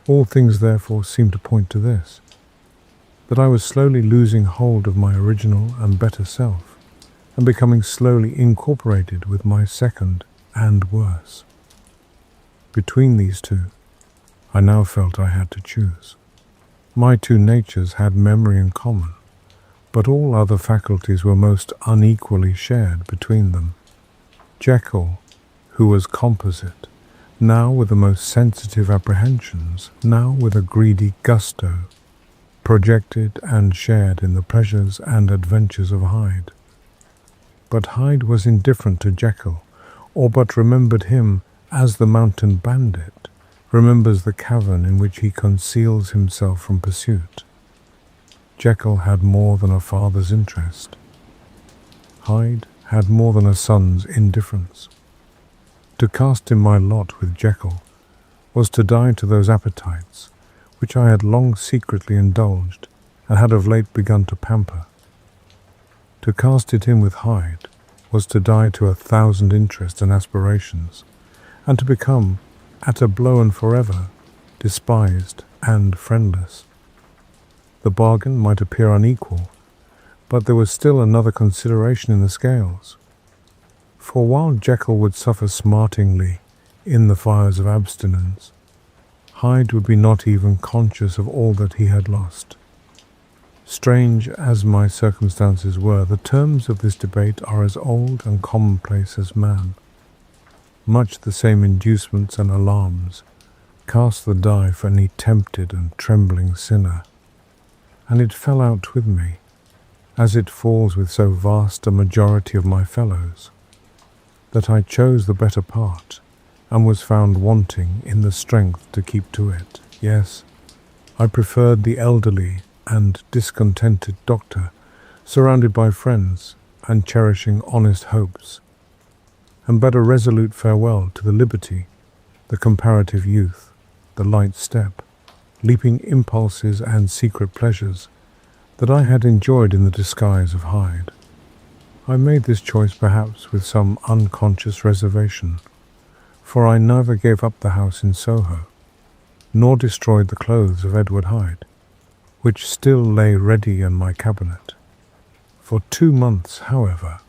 All things therefore seemed to point to this, that I was slowly losing hold of my original and better self, and becoming slowly incorporated with my second and worse. Between these two, I now felt I had to choose. My two natures had memory in common, but all other faculties were most unequally shared between them. Jekyll, who was composite, now with the most sensitive apprehensions, now with a greedy gusto, projected and shared in the pleasures and adventures of Hyde. But Hyde was indifferent to Jekyll, or but remembered him as the mountain bandit remembers the cavern in which he conceals himself from pursuit. Jekyll had more than a father's interest. Hyde had more than a son's indifference. To cast in my lot with Jekyll was to die to those appetites which I had long secretly indulged and had of late begun to pamper. To cast it in with Hyde was to die to 1,000 interests and aspirations, and to become, at a blow and forever, despised and friendless. The bargain might appear unequal, but there was still another consideration in the scales. For while Jekyll would suffer smartingly in the fires of abstinence, Hyde would be not even conscious of all that he had lost. Strange as my circumstances were, the terms of this debate are as old and commonplace as man. Much the same inducements and alarms cast the die for any tempted and trembling sinner, and it fell out with me, as it falls with so vast a majority of my fellows, that I chose the better part, and was found wanting in the strength to keep to it. Yes, I preferred the elderly and discontented doctor, surrounded by friends and cherishing honest hopes, and bade a resolute farewell to the liberty, the comparative youth, the light step, leaping impulses and secret pleasures that I had enjoyed in the disguise of Hyde. I made this choice perhaps with some unconscious reservation, for I neither gave up the house in Soho, nor destroyed the clothes of Edward Hyde, which still lay ready in my cabinet. For 2 months, however,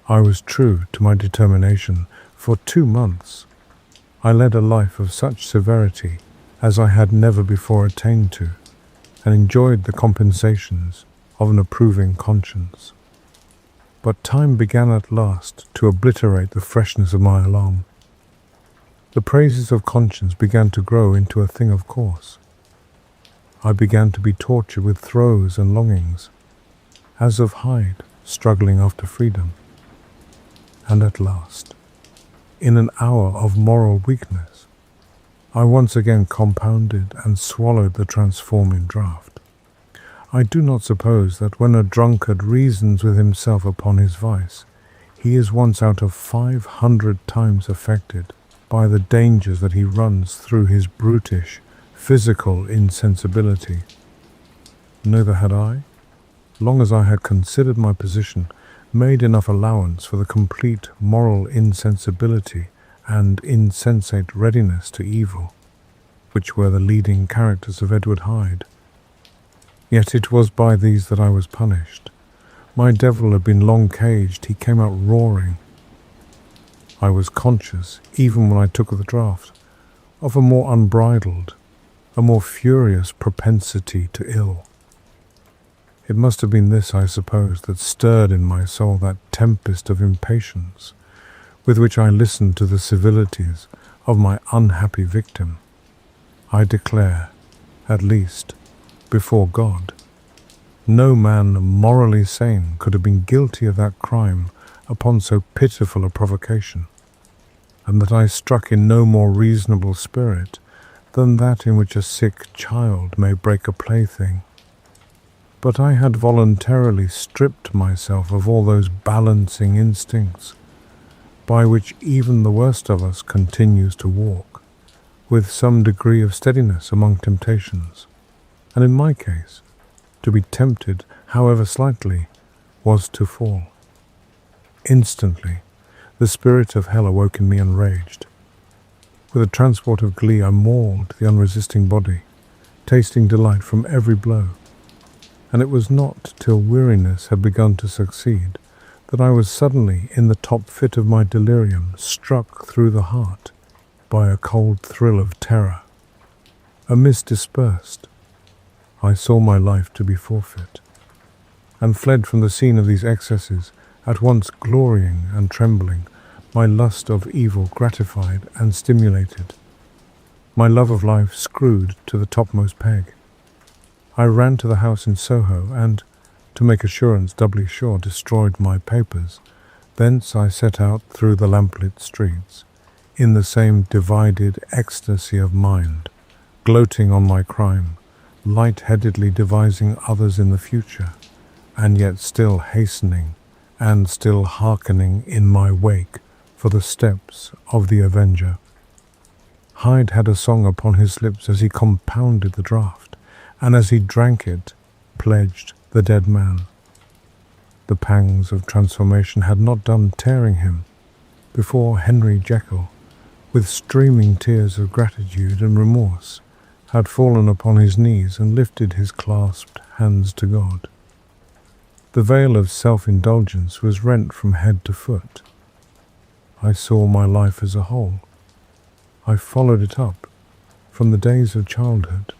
I was true to my determination. For 2 months I led a life of such severity as I had never before attained to, and enjoyed the compensations of an approving conscience. But time began at last to obliterate the freshness of my alarm. The praises of conscience began to grow into a thing of course. I began to be tortured with throes and longings, as of Hyde struggling after freedom. And at last, in an hour of moral weakness, I once again compounded and swallowed the transforming draught. I do not suppose that when a drunkard reasons with himself upon his vice, he is once out of 500 times affected by the dangers that he runs through his brutish, physical insensibility. Neither had I, long as I had considered my position, made enough allowance for the complete moral insensibility and insensate readiness to evil, which were the leading characters of Edward Hyde. Yet it was by these that I was punished. My devil had been long caged, he came out roaring. I was conscious, even when I took the draught, of a more unbridled, a more furious propensity to ill. It must have been this, I suppose, that stirred in my soul that tempest of impatience with which I listened to the civilities of my unhappy victim. I declare, at least, before God, no man morally sane could have been guilty of that crime upon so pitiful a provocation, and that I struck in no more reasonable spirit than that in which a sick child may break a plaything. But I had voluntarily stripped myself of all those balancing instincts by which even the worst of us continues to walk, with some degree of steadiness among temptations, and in my case, to be tempted, however slightly, was to fall. Instantly, the spirit of hell awoke in me and raged. With a transport of glee I mauled the unresisting body, tasting delight from every blow, and it was not till weariness had begun to succeed that I was suddenly, in the top fit of my delirium, struck through the heart by a cold thrill of terror. A mist dispersed. I saw my life to be forfeit, and fled from the scene of these excesses, at once glorying and trembling, my lust of evil gratified and stimulated, my love of life screwed to the topmost peg. I ran to the house in Soho and, to make assurance doubly sure, destroyed my papers. Thence I set out through the lamplit streets, in the same divided ecstasy of mind, gloating on my crime, light-headedly devising others in the future, and yet still hastening and still hearkening in my wake for the steps of the avenger. Hyde had a song upon his lips as he compounded the draught, and as he drank it, pledged the dead man. The pangs of transformation had not done tearing him, before Henry Jekyll, with streaming tears of gratitude and remorse, had fallen upon his knees and lifted his clasped hands to God. The veil of self-indulgence was rent from head to foot. I saw my life as a whole. I followed it up from the days of childhood,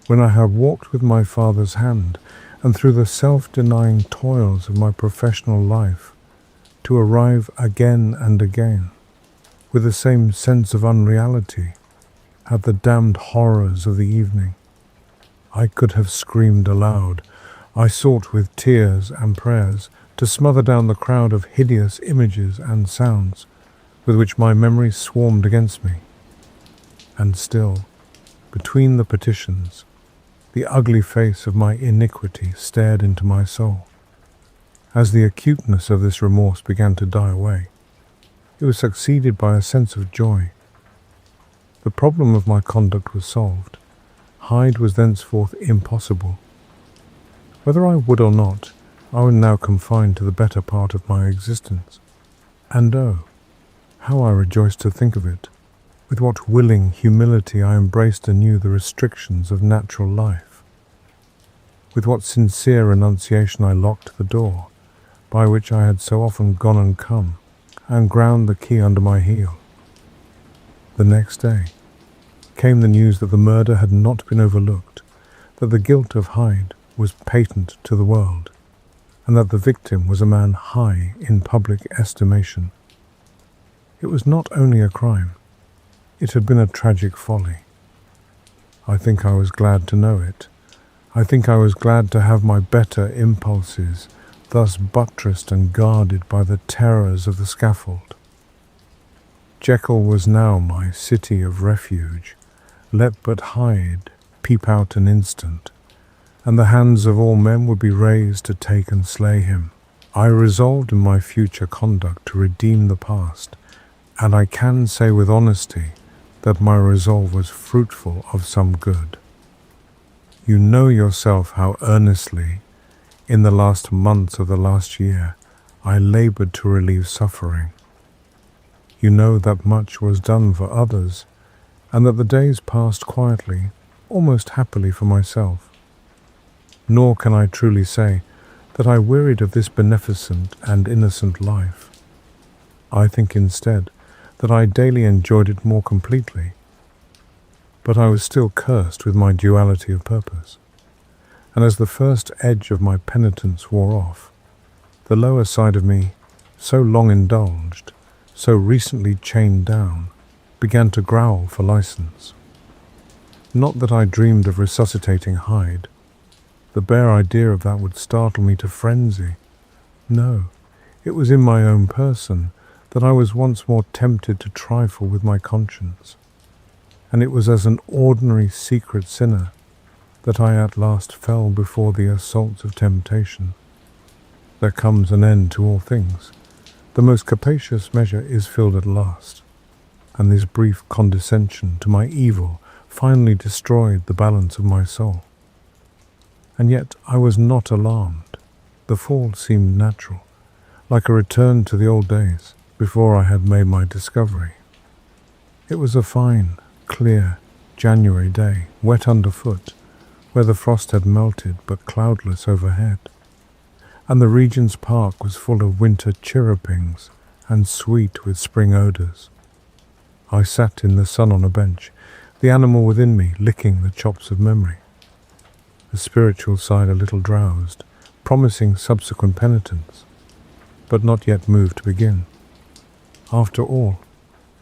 when I had walked with my father's hand, and through the self-denying toils of my professional life, to arrive again and again, with the same sense of unreality, at the damned horrors of the evening. I could have screamed aloud. I sought with tears and prayers to smother down the crowd of hideous images and sounds with which my memory swarmed against me. And still, between the petitions, the ugly face of my iniquity stared into my soul. As the acuteness of this remorse began to die away, it was succeeded by a sense of joy. The problem of my conduct was solved. Hyde was thenceforth impossible. Whether I would or not, I was now confined to the better part of my existence. And oh, how I rejoiced to think of it! With what willing humility I embraced anew the restrictions of natural life. With what sincere renunciation I locked the door, by which I had so often gone and come, and ground the key under my heel. The next day came the news that the murder had not been overlooked, that the guilt of Hyde was patent to the world, and that the victim was a man high in public estimation. It was not only a crime, it had been a tragic folly. I think I was glad to know it. I think I was glad to have my better impulses thus buttressed and guarded by the terrors of the scaffold. Jekyll was now my city of refuge. Let but Hyde peep out an instant, and the hands of all men would be raised to take and slay him. I resolved in my future conduct to redeem the past, and I can say with honesty that my resolve was fruitful of some good. You know yourself how earnestly, in the last months of the last year, I labored to relieve suffering. You know that much was done for others, and that the days passed quietly, almost happily for myself. Nor can I truly say that I wearied of this beneficent and innocent life. I think instead that I daily enjoyed it more completely. But I was still cursed with my duality of purpose, and as the first edge of my penitence wore off, the lower side of me, so long indulged, so recently chained down, began to growl for license. Not that I dreamed of resuscitating Hyde. The bare idea of that would startle me to frenzy. No, it was in my own person that I was once more tempted to trifle with my conscience, and it was as an ordinary secret sinner that I at last fell before the assaults of temptation. There comes an end to all things. The most capacious measure is filled at last, and this brief condescension to my evil finally destroyed the balance of my soul. And yet I was not alarmed. The fall seemed natural, like a return to the old days before I had made my discovery. It was a fine, clear January day, wet underfoot, where the frost had melted but cloudless overhead, and the Regent's Park was full of winter chirrupings and sweet with spring odours. I sat in the sun on a bench, the animal within me licking the chops of memory. The spiritual side a little drowsed, promising subsequent penitence, but not yet moved to begin. After all,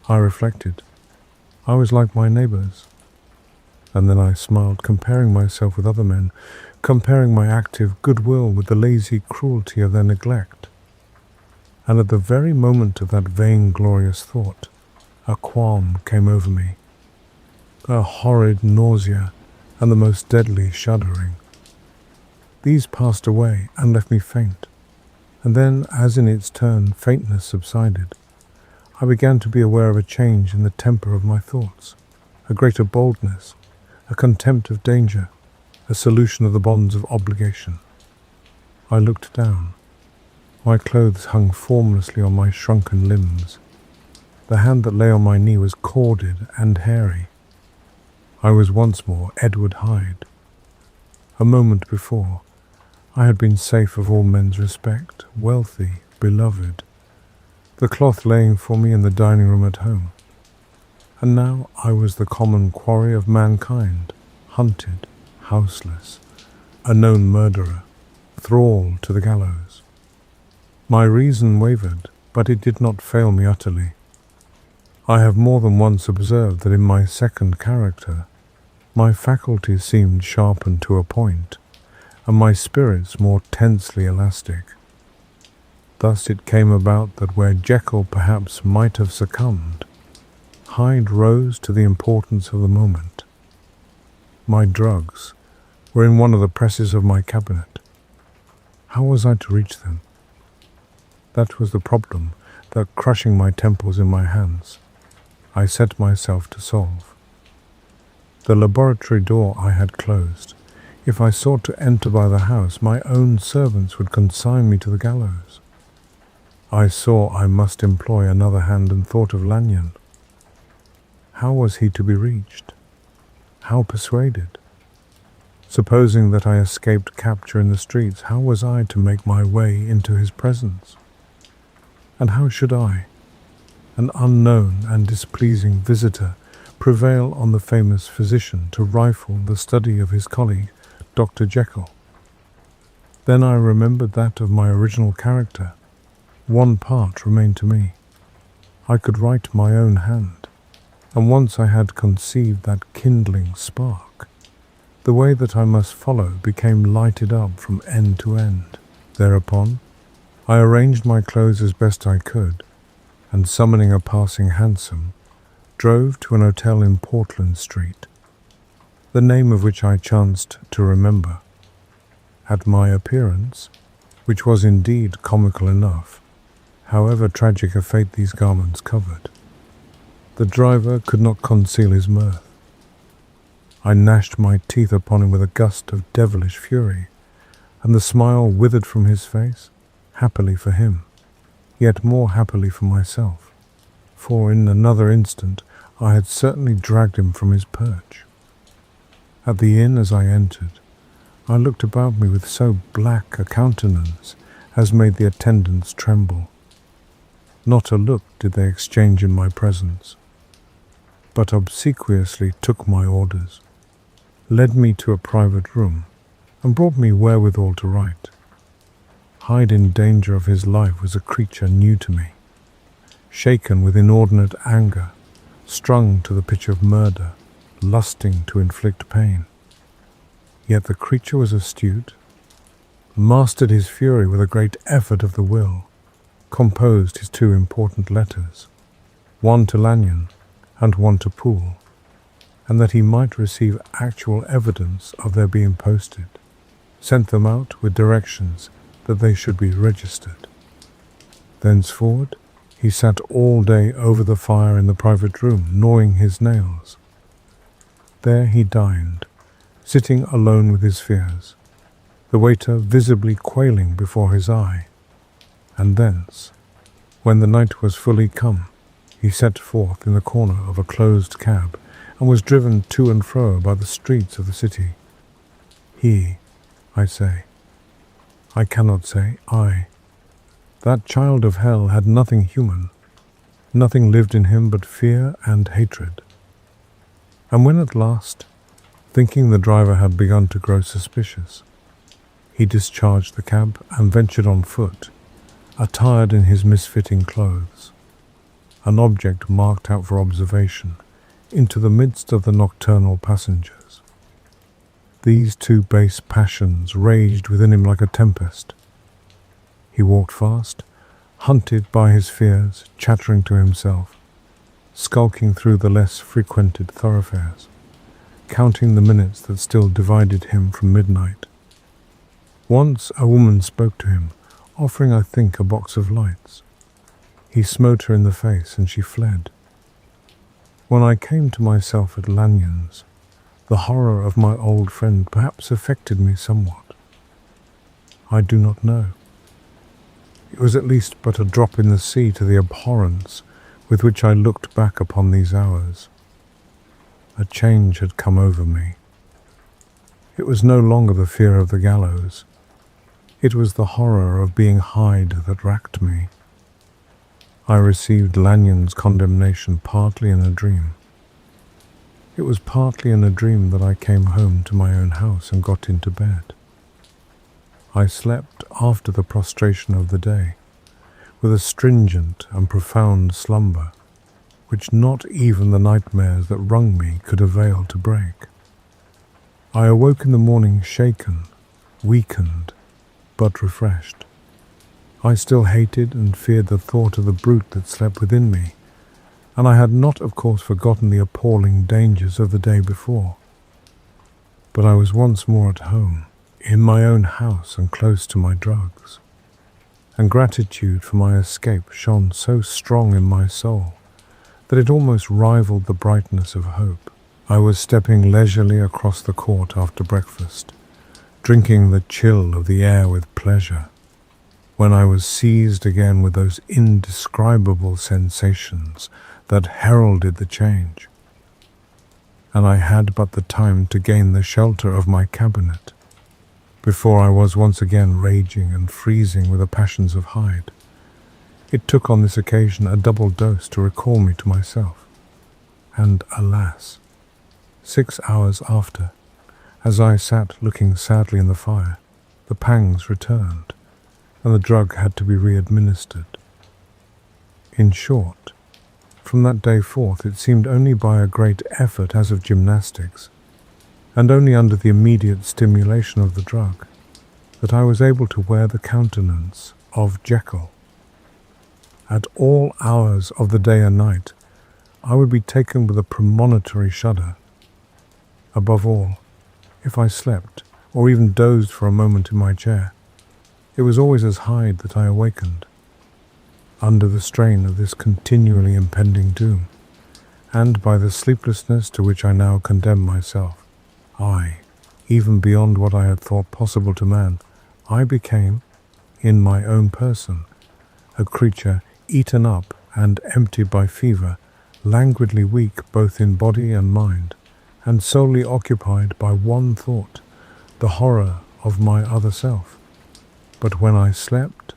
I reflected, I was like my neighbours. And then I smiled, comparing myself with other men, comparing my active goodwill with the lazy cruelty of their neglect. And at the very moment of that vainglorious thought, a qualm came over me, a horrid nausea and the most deadly shuddering. These passed away and left me faint, and then, as in its turn faintness subsided, I began to be aware of a change in the temper of my thoughts, a greater boldness, a contempt of danger, a solution of the bonds of obligation. I looked down. My clothes hung formlessly on my shrunken limbs. The hand that lay on my knee was corded and hairy. I was once more Edward Hyde. A moment before, I had been safe of all men's respect, wealthy, beloved, the cloth laying for me in the dining room at home. And now I was the common quarry of mankind, hunted, houseless, a known murderer, thrall to the gallows. My reason wavered, but it did not fail me utterly. I have more than once observed that in my second character, my faculties seemed sharpened to a point, and my spirits more tensely elastic. Thus it came about that where Jekyll perhaps might have succumbed, Hyde rose to the importance of the moment. My drugs were in one of the presses of my cabinet. How was I to reach them? That was the problem that, crushing my temples in my hands, I set myself to solve. The laboratory door I had closed. If I sought to enter by the house, my own servants would consign me to the gallows. I saw I must employ another hand and thought of Lanyon. How was he to be reached? How persuaded? Supposing that I escaped capture in the streets, how was I to make my way into his presence? And how should I, an unknown and displeasing visitor, prevail on the famous physician to rifle the study of his colleague, Dr. Jekyll? Then I remembered that of my original character. One part remained to me. I could write my own hand, and once I had conceived that kindling spark, the way that I must follow became lighted up from end to end. Thereupon, I arranged my clothes as best I could, and summoning a passing hansom, drove to an hotel in Portland Street, the name of which I chanced to remember. At my appearance, which was indeed comical enough, however tragic a fate these garments covered, the driver could not conceal his mirth. I gnashed my teeth upon him with a gust of devilish fury, and the smile withered from his face, happily for him, yet more happily for myself, for in another instant I had certainly dragged him from his perch. At the inn as I entered, I looked about me with so black a countenance as made the attendants tremble. Not a look did they exchange in my presence, but obsequiously took my orders, led me to a private room, and brought me wherewithal to write. Hyde in danger of his life was a creature new to me, shaken with inordinate anger, strung to the pitch of murder, lusting to inflict pain. Yet the creature was astute, mastered his fury with a great effort of the will, composed his two important letters, one to Lanyon and one to Poole, and that he might receive actual evidence of their being posted, sent them out with directions that they should be registered. Thenceforward, he sat all day over the fire in the private room, gnawing his nails. There he dined, sitting alone with his fears, the waiter visibly quailing before his eye. And thence, when the night was fully come, he set forth in the corner of a closed cab, and was driven to and fro by the streets of the city. He, I say. I cannot say I. That child of hell had nothing human. Nothing lived in him but fear and hatred. And when at last, thinking the driver had begun to grow suspicious, he discharged the cab and ventured on foot, attired in his misfitting clothes. an object marked out for observation, into the midst of the nocturnal passengers. These two base passions raged within him like a tempest. He walked fast, hunted by his fears, chattering to himself, skulking through the less frequented thoroughfares, counting the minutes that still divided him from midnight. Once a woman spoke to him, offering, I think, a box of lights. He smote her in the face, and she fled. When I came to myself at Lanyon's, the horror of my old friend perhaps affected me somewhat. I do not know. It was at least but a drop in the sea to the abhorrence with which I looked back upon these hours. A change had come over me. It was no longer the fear of the gallows. It was the horror of being Hyde that racked me. I received Lanyon's condemnation partly in a dream. It was partly in a dream that I came home to my own house and got into bed. I slept after the prostration of the day, with a stringent and profound slumber, which not even the nightmares that wrung me could avail to break. I awoke in the morning shaken, weakened, but refreshed. I still hated and feared the thought of the brute that slept within me, and I had not, of course, forgotten the appalling dangers of the day before. But I was once more at home, in my own house and close to my drugs, and gratitude for my escape shone so strong in my soul that it almost rivaled the brightness of hope. I was stepping leisurely across the court after breakfast, drinking the chill of the air with pleasure, when I was seized again with those indescribable sensations that heralded the change, and I had but the time to gain the shelter of my cabinet before I was once again raging and freezing with the passions of Hyde. It took on this occasion a double dose to recall me to myself, and alas, 6 hours after, as I sat looking sadly in the fire, the pangs returned, and the drug had to be re-administered. In short, from that day forth it seemed only by a great effort as of gymnastics, and only under the immediate stimulation of the drug, that I was able to wear the countenance of Jekyll. At all hours of the day and night, I would be taken with a premonitory shudder. Above all, if I slept, or even dozed for a moment in my chair, it was always as Hyde that I awakened, under the strain of this continually impending doom, and by the sleeplessness to which I now condemn myself, even beyond what I had thought possible to man, I became, in my own person, a creature eaten up and emptied by fever, languidly weak both in body and mind, and solely occupied by one thought, the horror of my other self. But when I slept,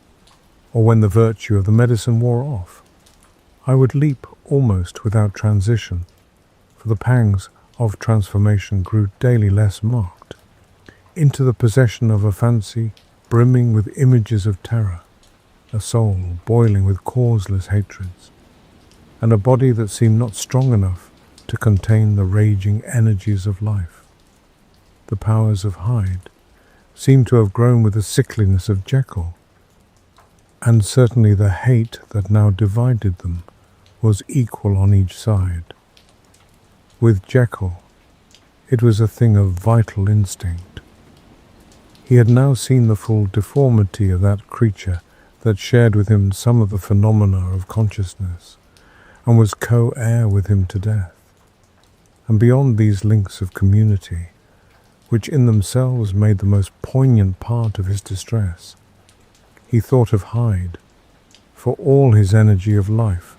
or when the virtue of the medicine wore off, I would leap almost without transition, for the pangs of transformation grew daily less marked, into the possession of a fancy brimming with images of terror, a soul boiling with causeless hatreds, and a body that seemed not strong enough to contain the raging energies of life. The powers of Hyde seemed to have grown with the sickliness of Jekyll, and certainly the hate that now divided them was equal on each side. With Jekyll, it was a thing of vital instinct. He had now seen the full deformity of that creature that shared with him some of the phenomena of consciousness, and was co-heir with him to death. And beyond these links of community, which in themselves made the most poignant part of his distress, he thought of Hyde, for all his energy of life,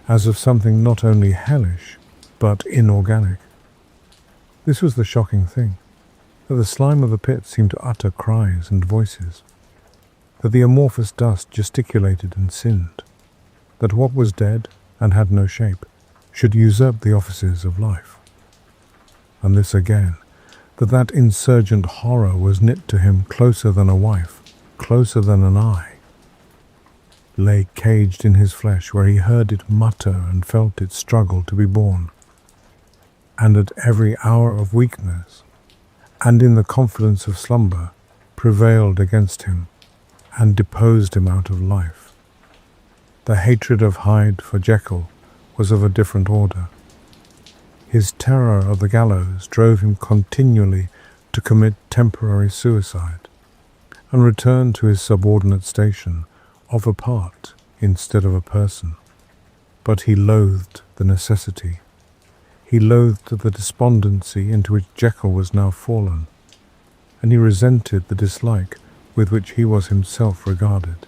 as of something not only hellish, but inorganic. This was the shocking thing, that the slime of the pit seemed to utter cries and voices, that the amorphous dust gesticulated and sinned, that what was dead and had no shape should usurp the offices of life. And this again, that insurgent horror was knit to him closer than a wife, closer than an eye. lay caged in his flesh, where he heard it mutter and felt it struggle to be born. And at every hour of weakness, and in the confidence of slumber, prevailed against him, and deposed him out of life. The hatred of Hyde for Jekyll was of a different order. His terror of the gallows drove him continually to commit temporary suicide, and return to his subordinate station of a part instead of a person. But he loathed the necessity. He loathed the despondency into which Jekyll was now fallen, and he resented the dislike with which he was himself regarded.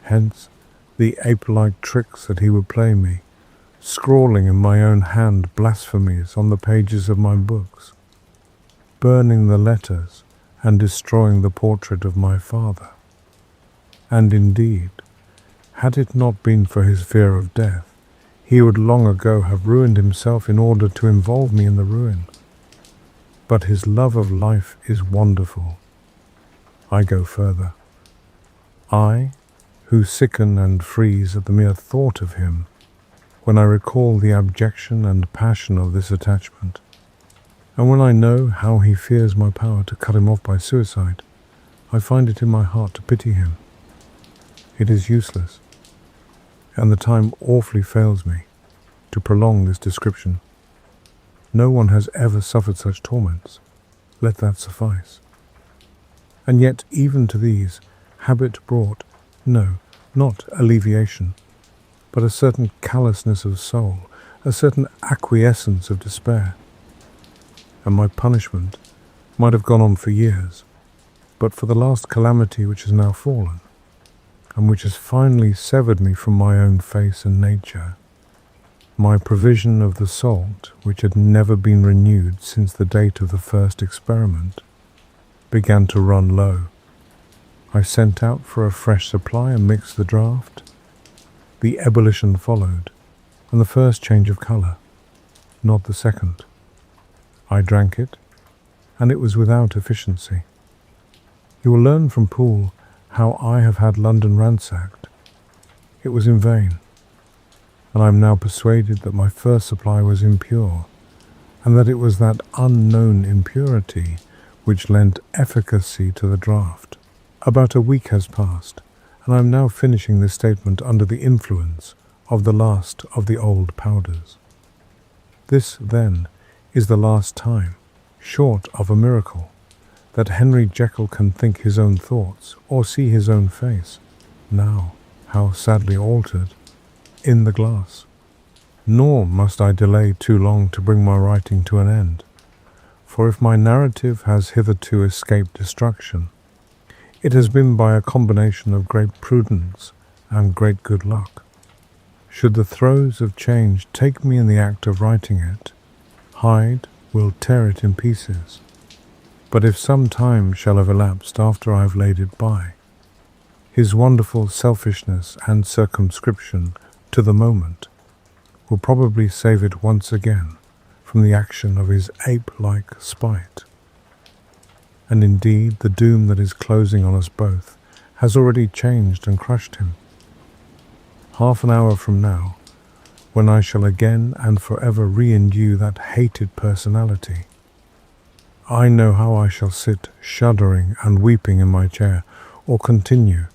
Hence the ape-like tricks that he would play me, scrawling in my own hand blasphemies on the pages of my books, burning the letters and destroying the portrait of my father. And indeed, had it not been for his fear of death, he would long ago have ruined himself in order to involve me in the ruin. But his love of life is wonderful. I go further. I, who sicken and freeze at the mere thought of him, when I recall the abjection and passion of this attachment, and when I know how he fears my power to cut him off by suicide, I find it in my heart to pity him. It is useless, and the time awfully fails me to prolong this description. No one has ever suffered such torments. Let that suffice. And yet even to these, habit brought, no, not alleviation, but a certain callousness of soul, a certain acquiescence of despair. And my punishment might have gone on for years, but for the last calamity which has now fallen, and which has finally severed me from my own face and nature, my provision of the salt, which had never been renewed since the date of the first experiment, began to run low. I sent out for a fresh supply and mixed the draught. The ebullition followed, and the first change of colour, not the second. I drank it, and it was without efficiency. You will learn from Poole how I have had London ransacked. It was in vain, and I am now persuaded that my first supply was impure, and that it was that unknown impurity which lent efficacy to the draught. About a week has passed, and I am now finishing this statement under the influence of the last of the old powders. This, then, is the last time, short of a miracle, that Henry Jekyll can think his own thoughts or see his own face, now, how sadly altered, in the glass. Nor must I delay too long to bring my writing to an end, for if my narrative has hitherto escaped destruction, it has been by a combination of great prudence and great good luck. Should the throes of change take me in the act of writing it, Hyde will tear it in pieces. But if some time shall have elapsed after I have laid it by, his wonderful selfishness and circumscription to the moment will probably save it once again from the action of his ape-like spite. And indeed the doom that is closing on us both has already changed and crushed him. Half an hour from now, when I shall again and forever re-endue that hated personality, I know how I shall sit shuddering and weeping in my chair, or continue,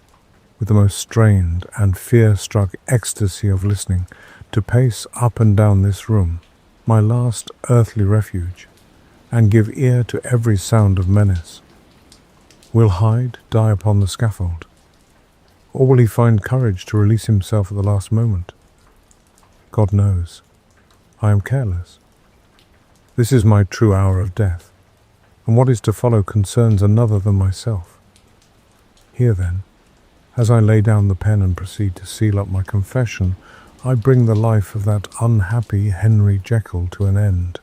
with the most strained and fear-struck ecstasy of listening, to pace up and down this room, my last earthly refuge, and give ear to every sound of menace. Will Hyde die upon the scaffold, or will he find courage to release himself at the last moment? God knows. I am careless. This is my true hour of death, and what is to follow concerns another than myself. Here then, as I lay down the pen and proceed to seal up my confession, I bring the life of that unhappy Henry Jekyll to an end.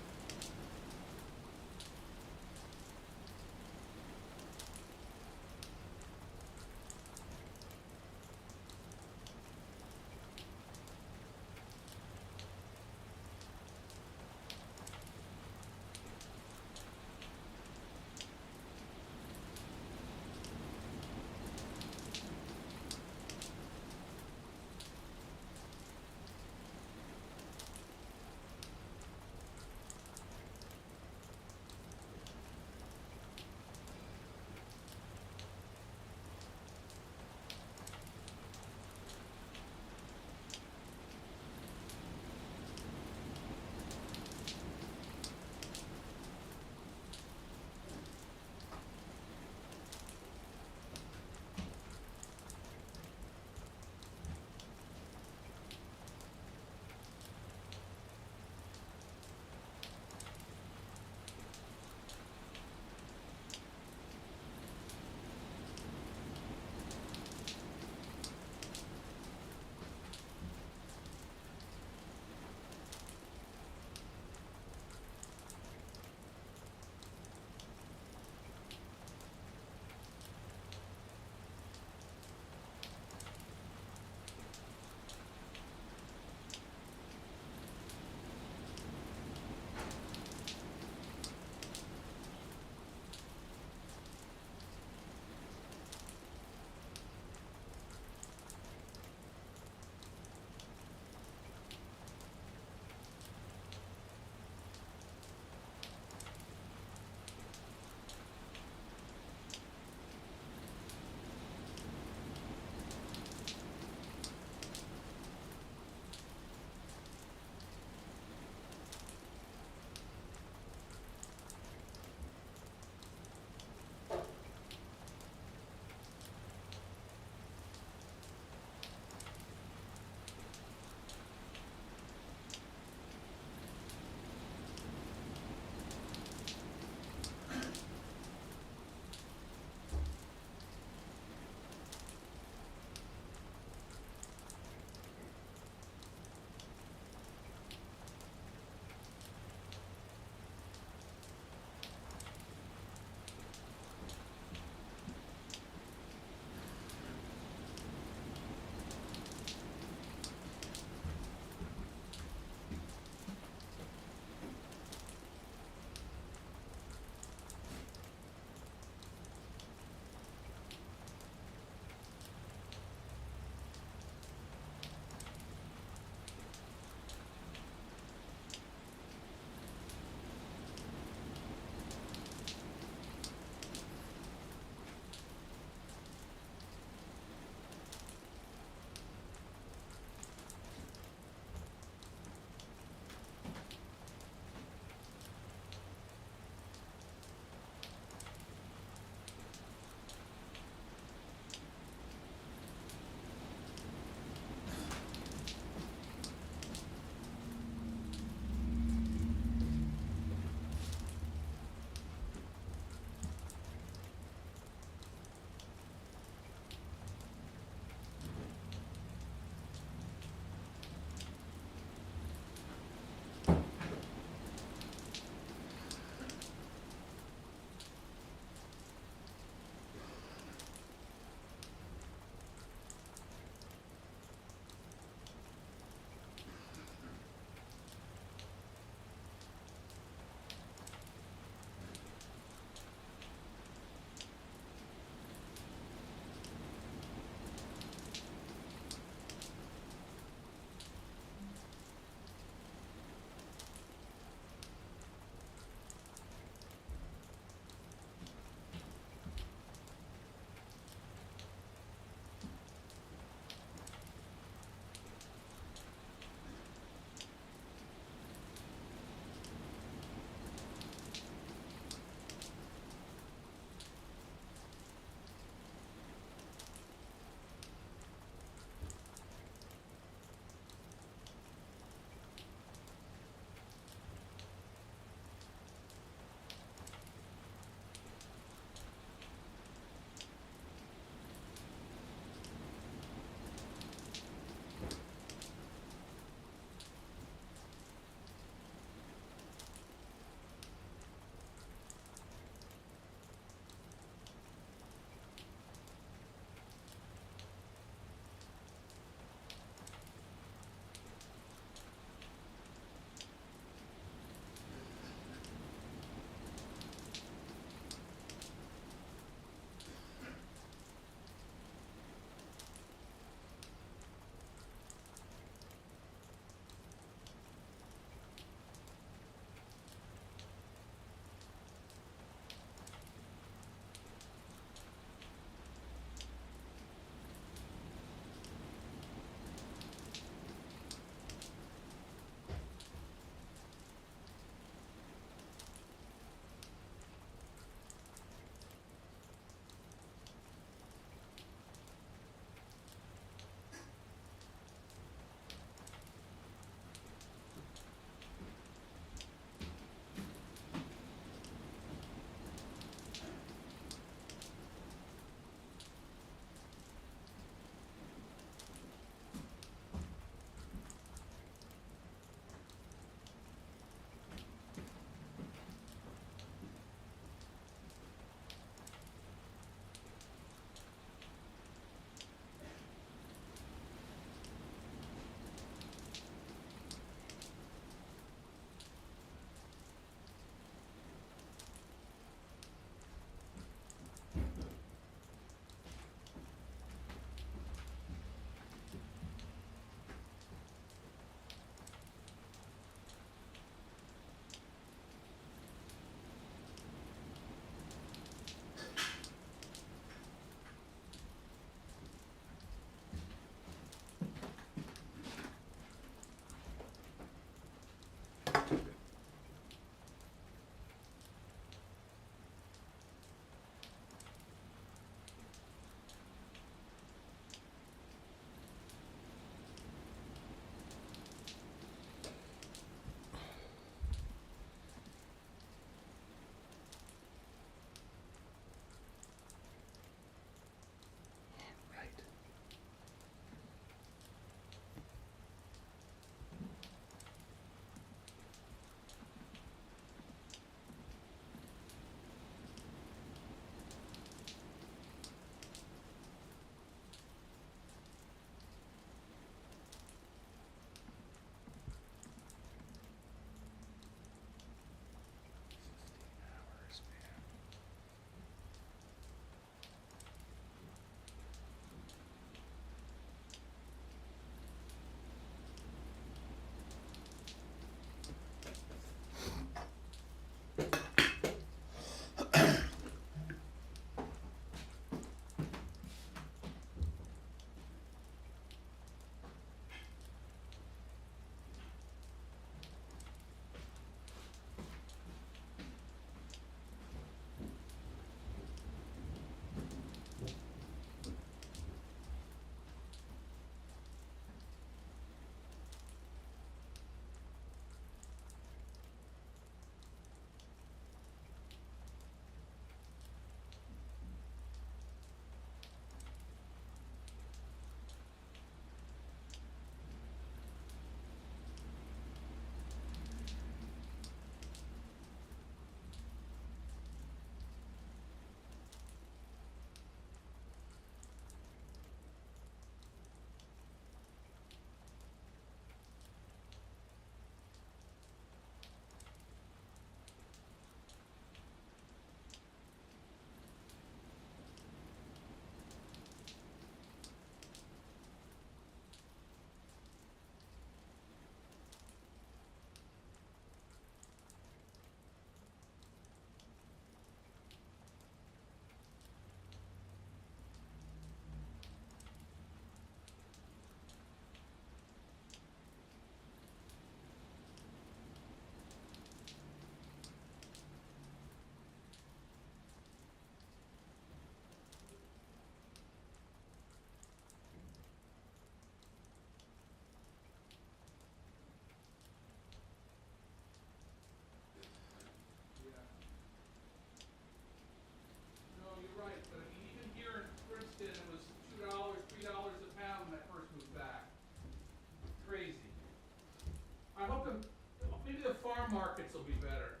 stock markets will be better.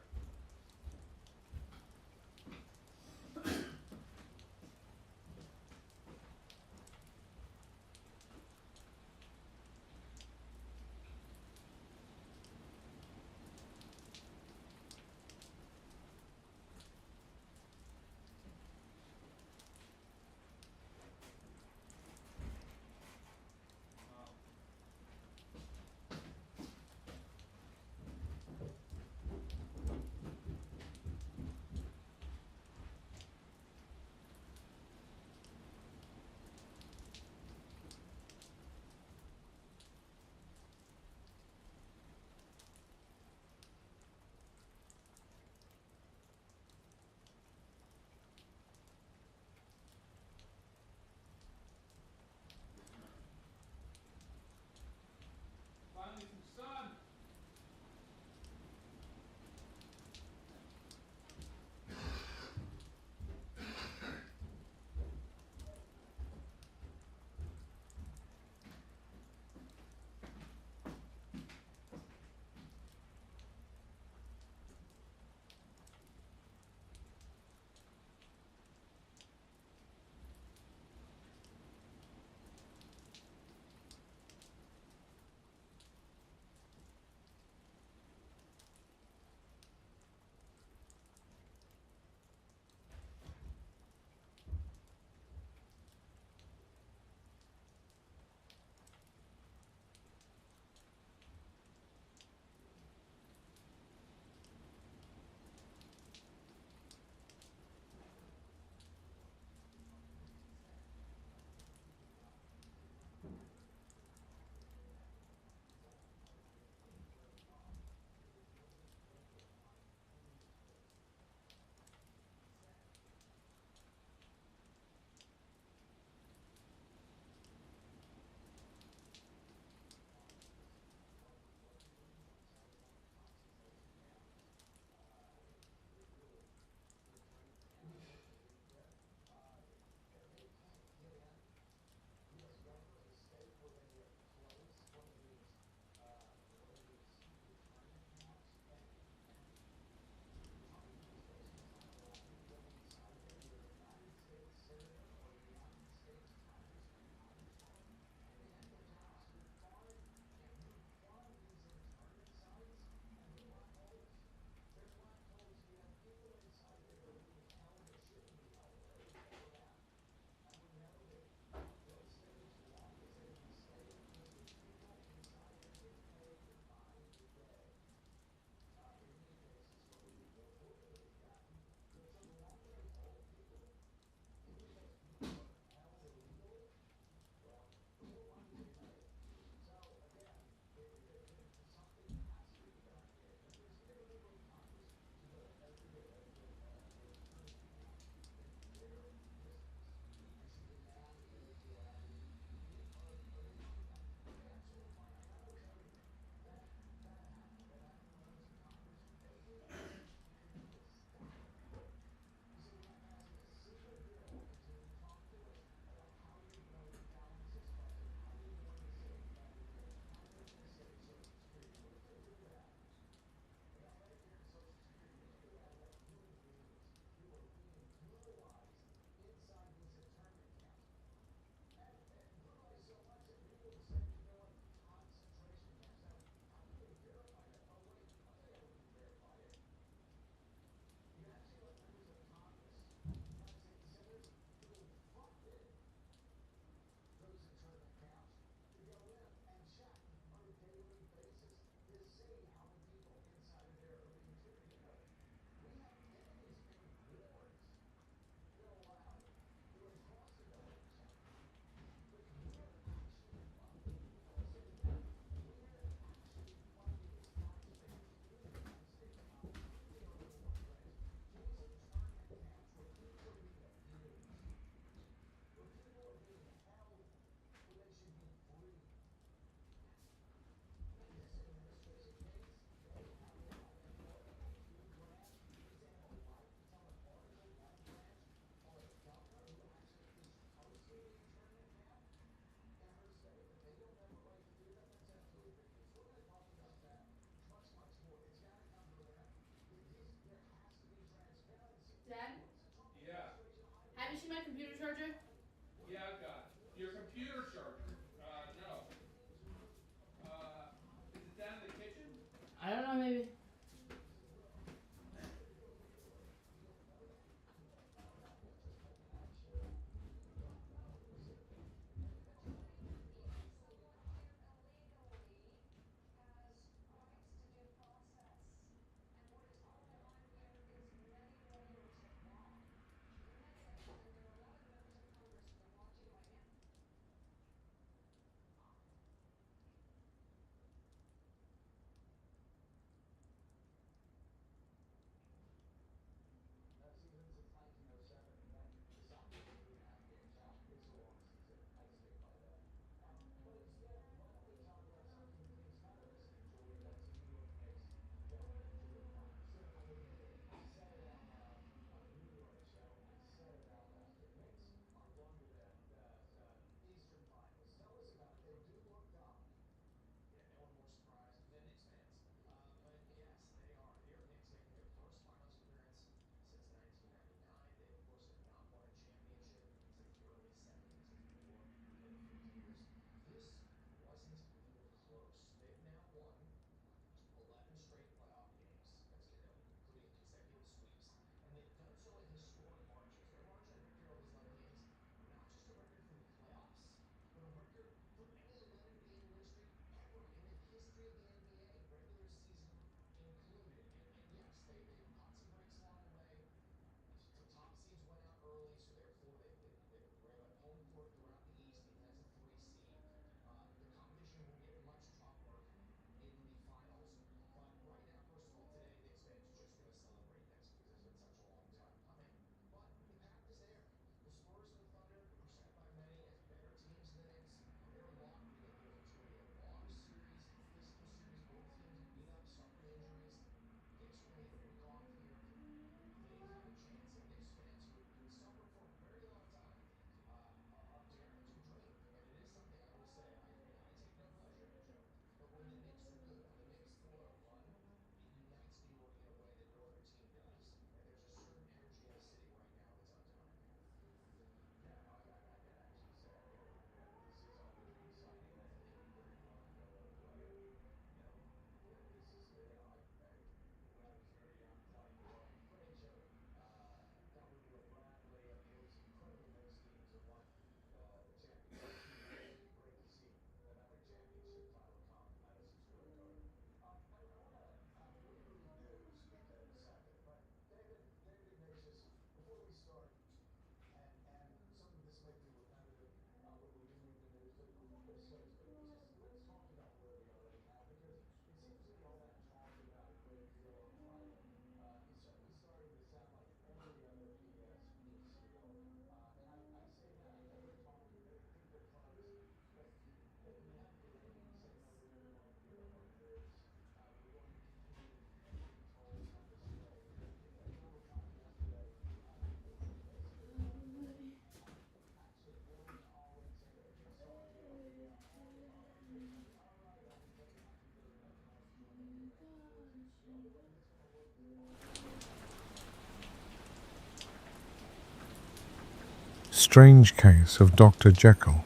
Strange Case of Dr. Jekyll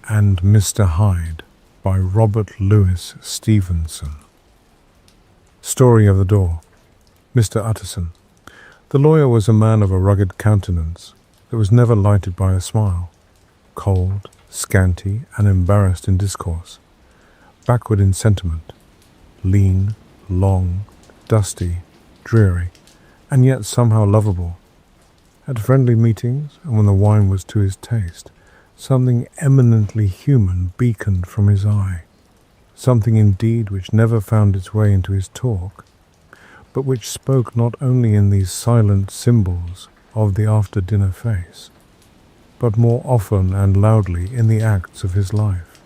and Mr. Hyde by Robert Louis Stevenson. Story of the Door. Mr. Utterson. The lawyer was a man of a rugged countenance that was never lighted by a smile, cold, scanty, and embarrassed in discourse, backward in sentiment, lean, long, dusty, dreary, and yet somehow lovable. At friendly meetings, and when the wine was to his taste, something eminently human beaconed from his eye, something indeed which never found its way into his talk, but which spoke not only in these silent symbols of the after-dinner face, but more often and loudly in the acts of his life.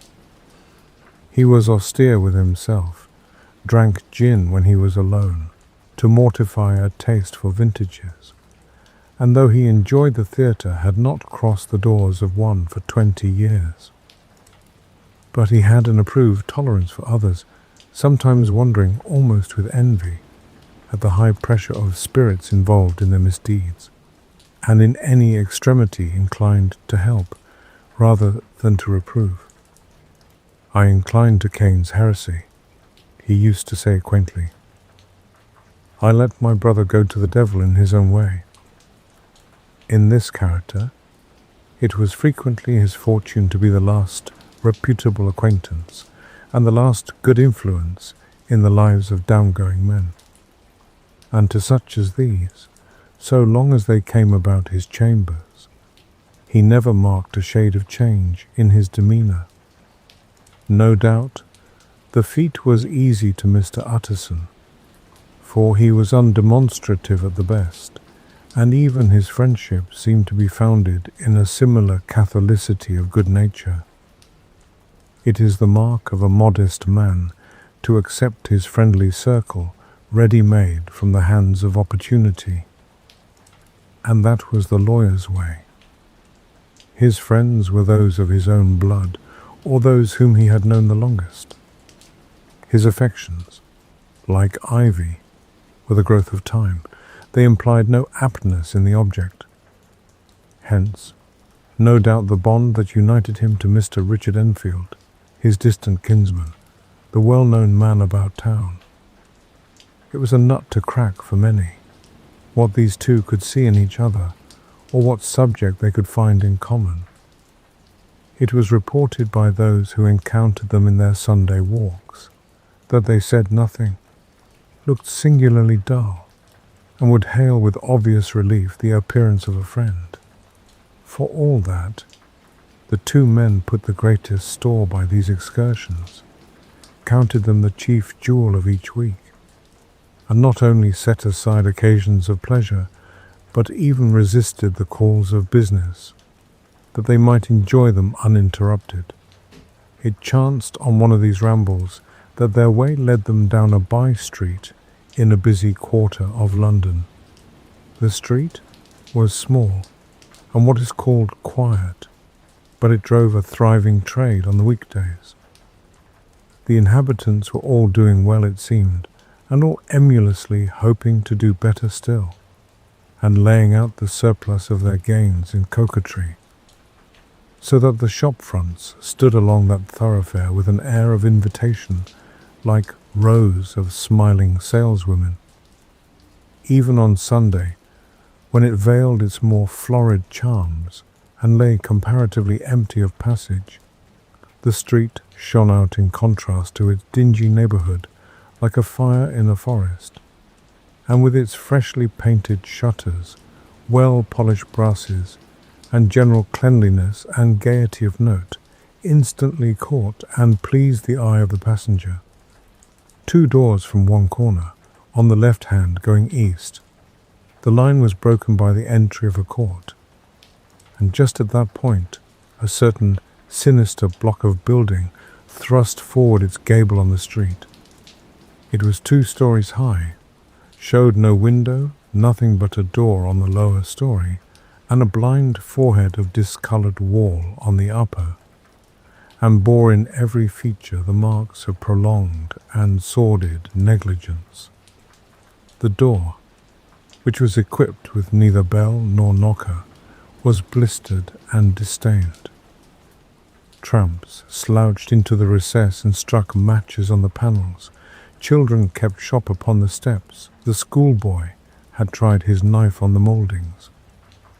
He was austere with himself, drank gin when he was alone, to mortify a taste for vintages, and though he enjoyed the theatre, had not crossed the doors of one for 20 years. But he had an approved tolerance for others, sometimes wondering almost with envy at the high pressure of spirits involved in their misdeeds, and in any extremity inclined to help rather than to reprove. "I incline to Cain's heresy," he used to say quaintly. "I let my brother go to the devil in his own way." In this character, it was frequently his fortune to be the last reputable acquaintance and the last good influence in the lives of downgoing men. And to such as these, so long as they came about his chambers, he never marked a shade of change in his demeanour. No doubt, the feat was easy to Mr. Utterson, for he was undemonstrative at the best, and even his friendship seemed to be founded in a similar catholicity of good nature. It is the mark of a modest man to accept his friendly circle ready-made from the hands of opportunity. And that was the lawyer's way. His friends were those of his own blood, or those whom he had known the longest. His affections, like ivy, were the growth of time. They implied no aptness in the object. Hence, no doubt the bond that united him to Mr. Richard Enfield, his distant kinsman, the well-known man about town. It was a nut to crack for many, what these two could see in each other, or what subject they could find in common. It was reported by those who encountered them in their Sunday walks, that they said nothing, looked singularly dull, and would hail with obvious relief the appearance of a friend. For all that, the two men put the greatest store by these excursions, counted them the chief jewel of each week, and not only set aside occasions of pleasure, but even resisted the calls of business, that they might enjoy them uninterrupted. It chanced on one of these rambles that their way led them down a by-street in a busy quarter of London. The street was small and what is called quiet, but it drove a thriving trade on the weekdays. The inhabitants were all doing well, it seemed, and all emulously hoping to do better still, and laying out the surplus of their gains in coquetry, so that the shop fronts stood along that thoroughfare with an air of invitation, like rows of smiling saleswomen. Even on Sunday, when it veiled its more florid charms and lay comparatively empty of passage, the street shone out in contrast to its dingy neighbourhood like a fire in a forest, and with its freshly painted shutters, well-polished brasses, and general cleanliness and gaiety of note, instantly caught and pleased the eye of the passenger. 2 doors from one corner, on the left hand going east, the line was broken by the entry of a court, and just at that point a certain sinister block of building thrust forward its gable on the street. It was 2 stories high, showed no window, nothing but a door on the lower story, and a blind forehead of discoloured wall on the upper, and bore in every feature the marks of prolonged and sordid negligence. The door, which was equipped with neither bell nor knocker, was blistered and distained. Tramps slouched into the recess and struck matches on the panels. Children kept shop upon the steps. The schoolboy had tried his knife on the mouldings.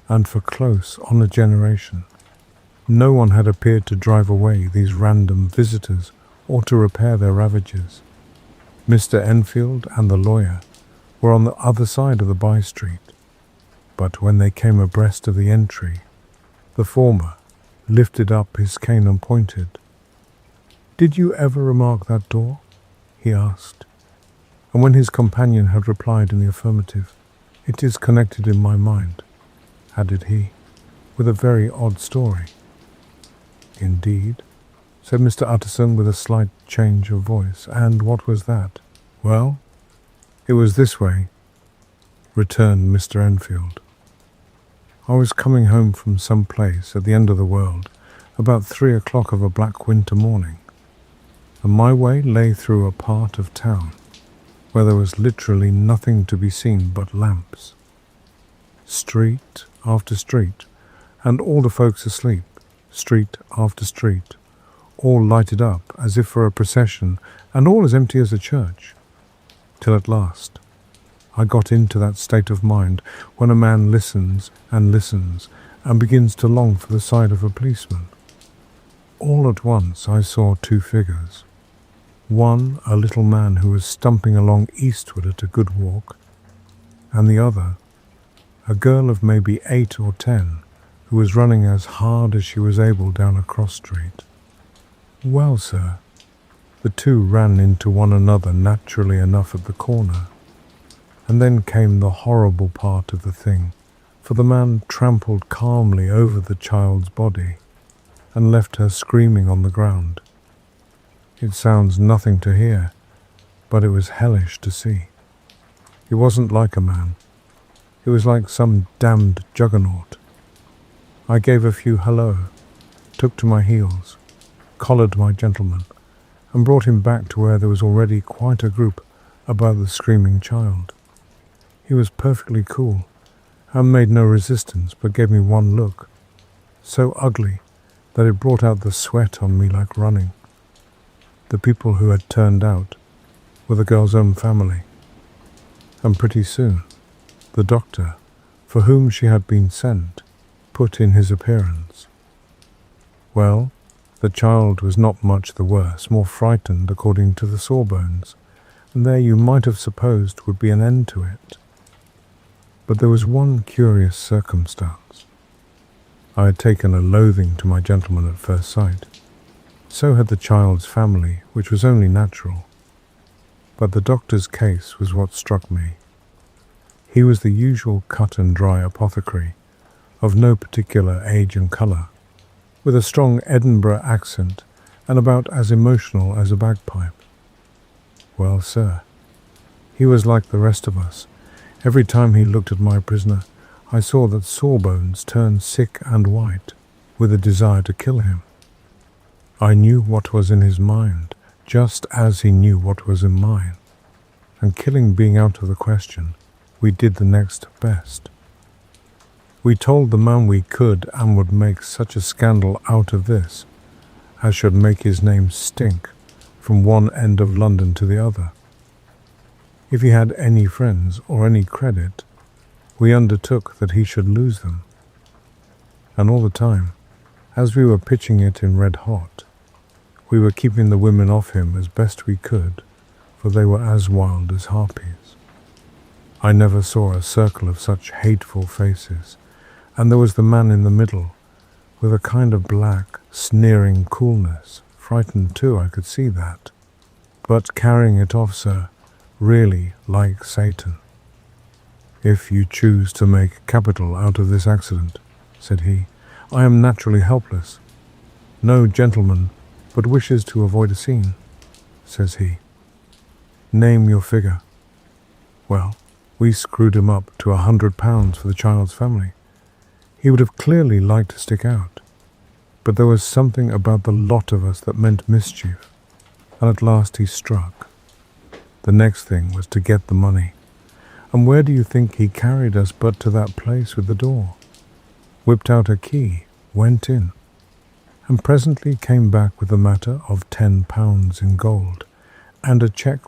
And for close on a generation, no one had appeared to drive away these random visitors or to repair their ravages. Mr. Enfield and the lawyer were on the other side of the by-street, but when they came abreast of the entry, the former lifted up his cane and pointed. "Did you ever remark that door?" he asked. And when his companion had replied in the affirmative, "It is connected in my mind," added he, "with a very odd story." "Indeed?" said Mr. Utterson with a slight change of voice. "And what was that?" "Well, it was this way," returned Mr. Enfield. "I was coming home from some place at the end of the world about 3 o'clock of a black winter morning, and my way lay through a part of town where there was literally nothing to be seen but lamps. Street after street, and all the folks asleep, street after street, all lighted up as if for a procession, and all as empty as a church, till at last I got into that state of mind when a man listens and begins to long for the sight of a policeman. All at once I saw two figures. One, a little man who was stumping along eastward at a good walk, and the other, a girl of maybe 8 or 10, who was running as hard as she was able down a cross street. Well, sir, the two ran into one another naturally enough at the corner, and then came the horrible part of the thing, for the man trampled calmly over the child's body and left her screaming on the ground. It sounds nothing to hear, but it was hellish to see. It wasn't like a man. It was like some damned juggernaut. I gave a few hello, took to my heels, collared my gentleman, and brought him back to where there was already quite a group about the screaming child. He was perfectly cool, and made no resistance, but gave me one look, so ugly that it brought out the sweat on me like running. The people who had turned out were the girl's own family, and pretty soon the doctor, for whom she had been sent, put in his appearance. Well, the child was not much the worse, more frightened according to the sawbones, and there you might have supposed would be an end to it. But there was one curious circumstance. I had taken a loathing to my gentleman at first sight. So had the child's family, which was only natural. But the doctor's case was what struck me. He was the usual cut-and-dry apothecary, of no particular age and colour, with a strong Edinburgh accent and about as emotional as a bagpipe. Well, sir, he was like the rest of us. Every time he looked at my prisoner, I saw that Sawbones turned sick and white, with a desire to kill him. I knew what was in his mind, just as he knew what was in mine, and killing being out of the question, we did the next best. We told the man we could and would make such a scandal out of this as should make his name stink from one end of London to the other. If he had any friends or any credit, we undertook that he should lose them. And all the time, as we were pitching it in red hot, we were keeping the women off him as best we could, for they were as wild as harpies. I never saw a circle of such hateful faces, and there was the man in the middle, with a kind of black, sneering coolness, frightened too, I could see that, but carrying it off, sir, really like Satan. "If you choose to make capital out of this accident," said he, "I am naturally helpless. No gentleman but wishes to avoid a scene," says he. "Name your figure." Well, we screwed him up to £100 for the child's family. He would have clearly liked to stick out, but there was something about the lot of us that meant mischief, and at last he struck. The next thing was to get the money, And where do you think he carried us but to that place with the door? Whipped out a key, went in, and presently came back with a matter of £10 in gold, and a cheque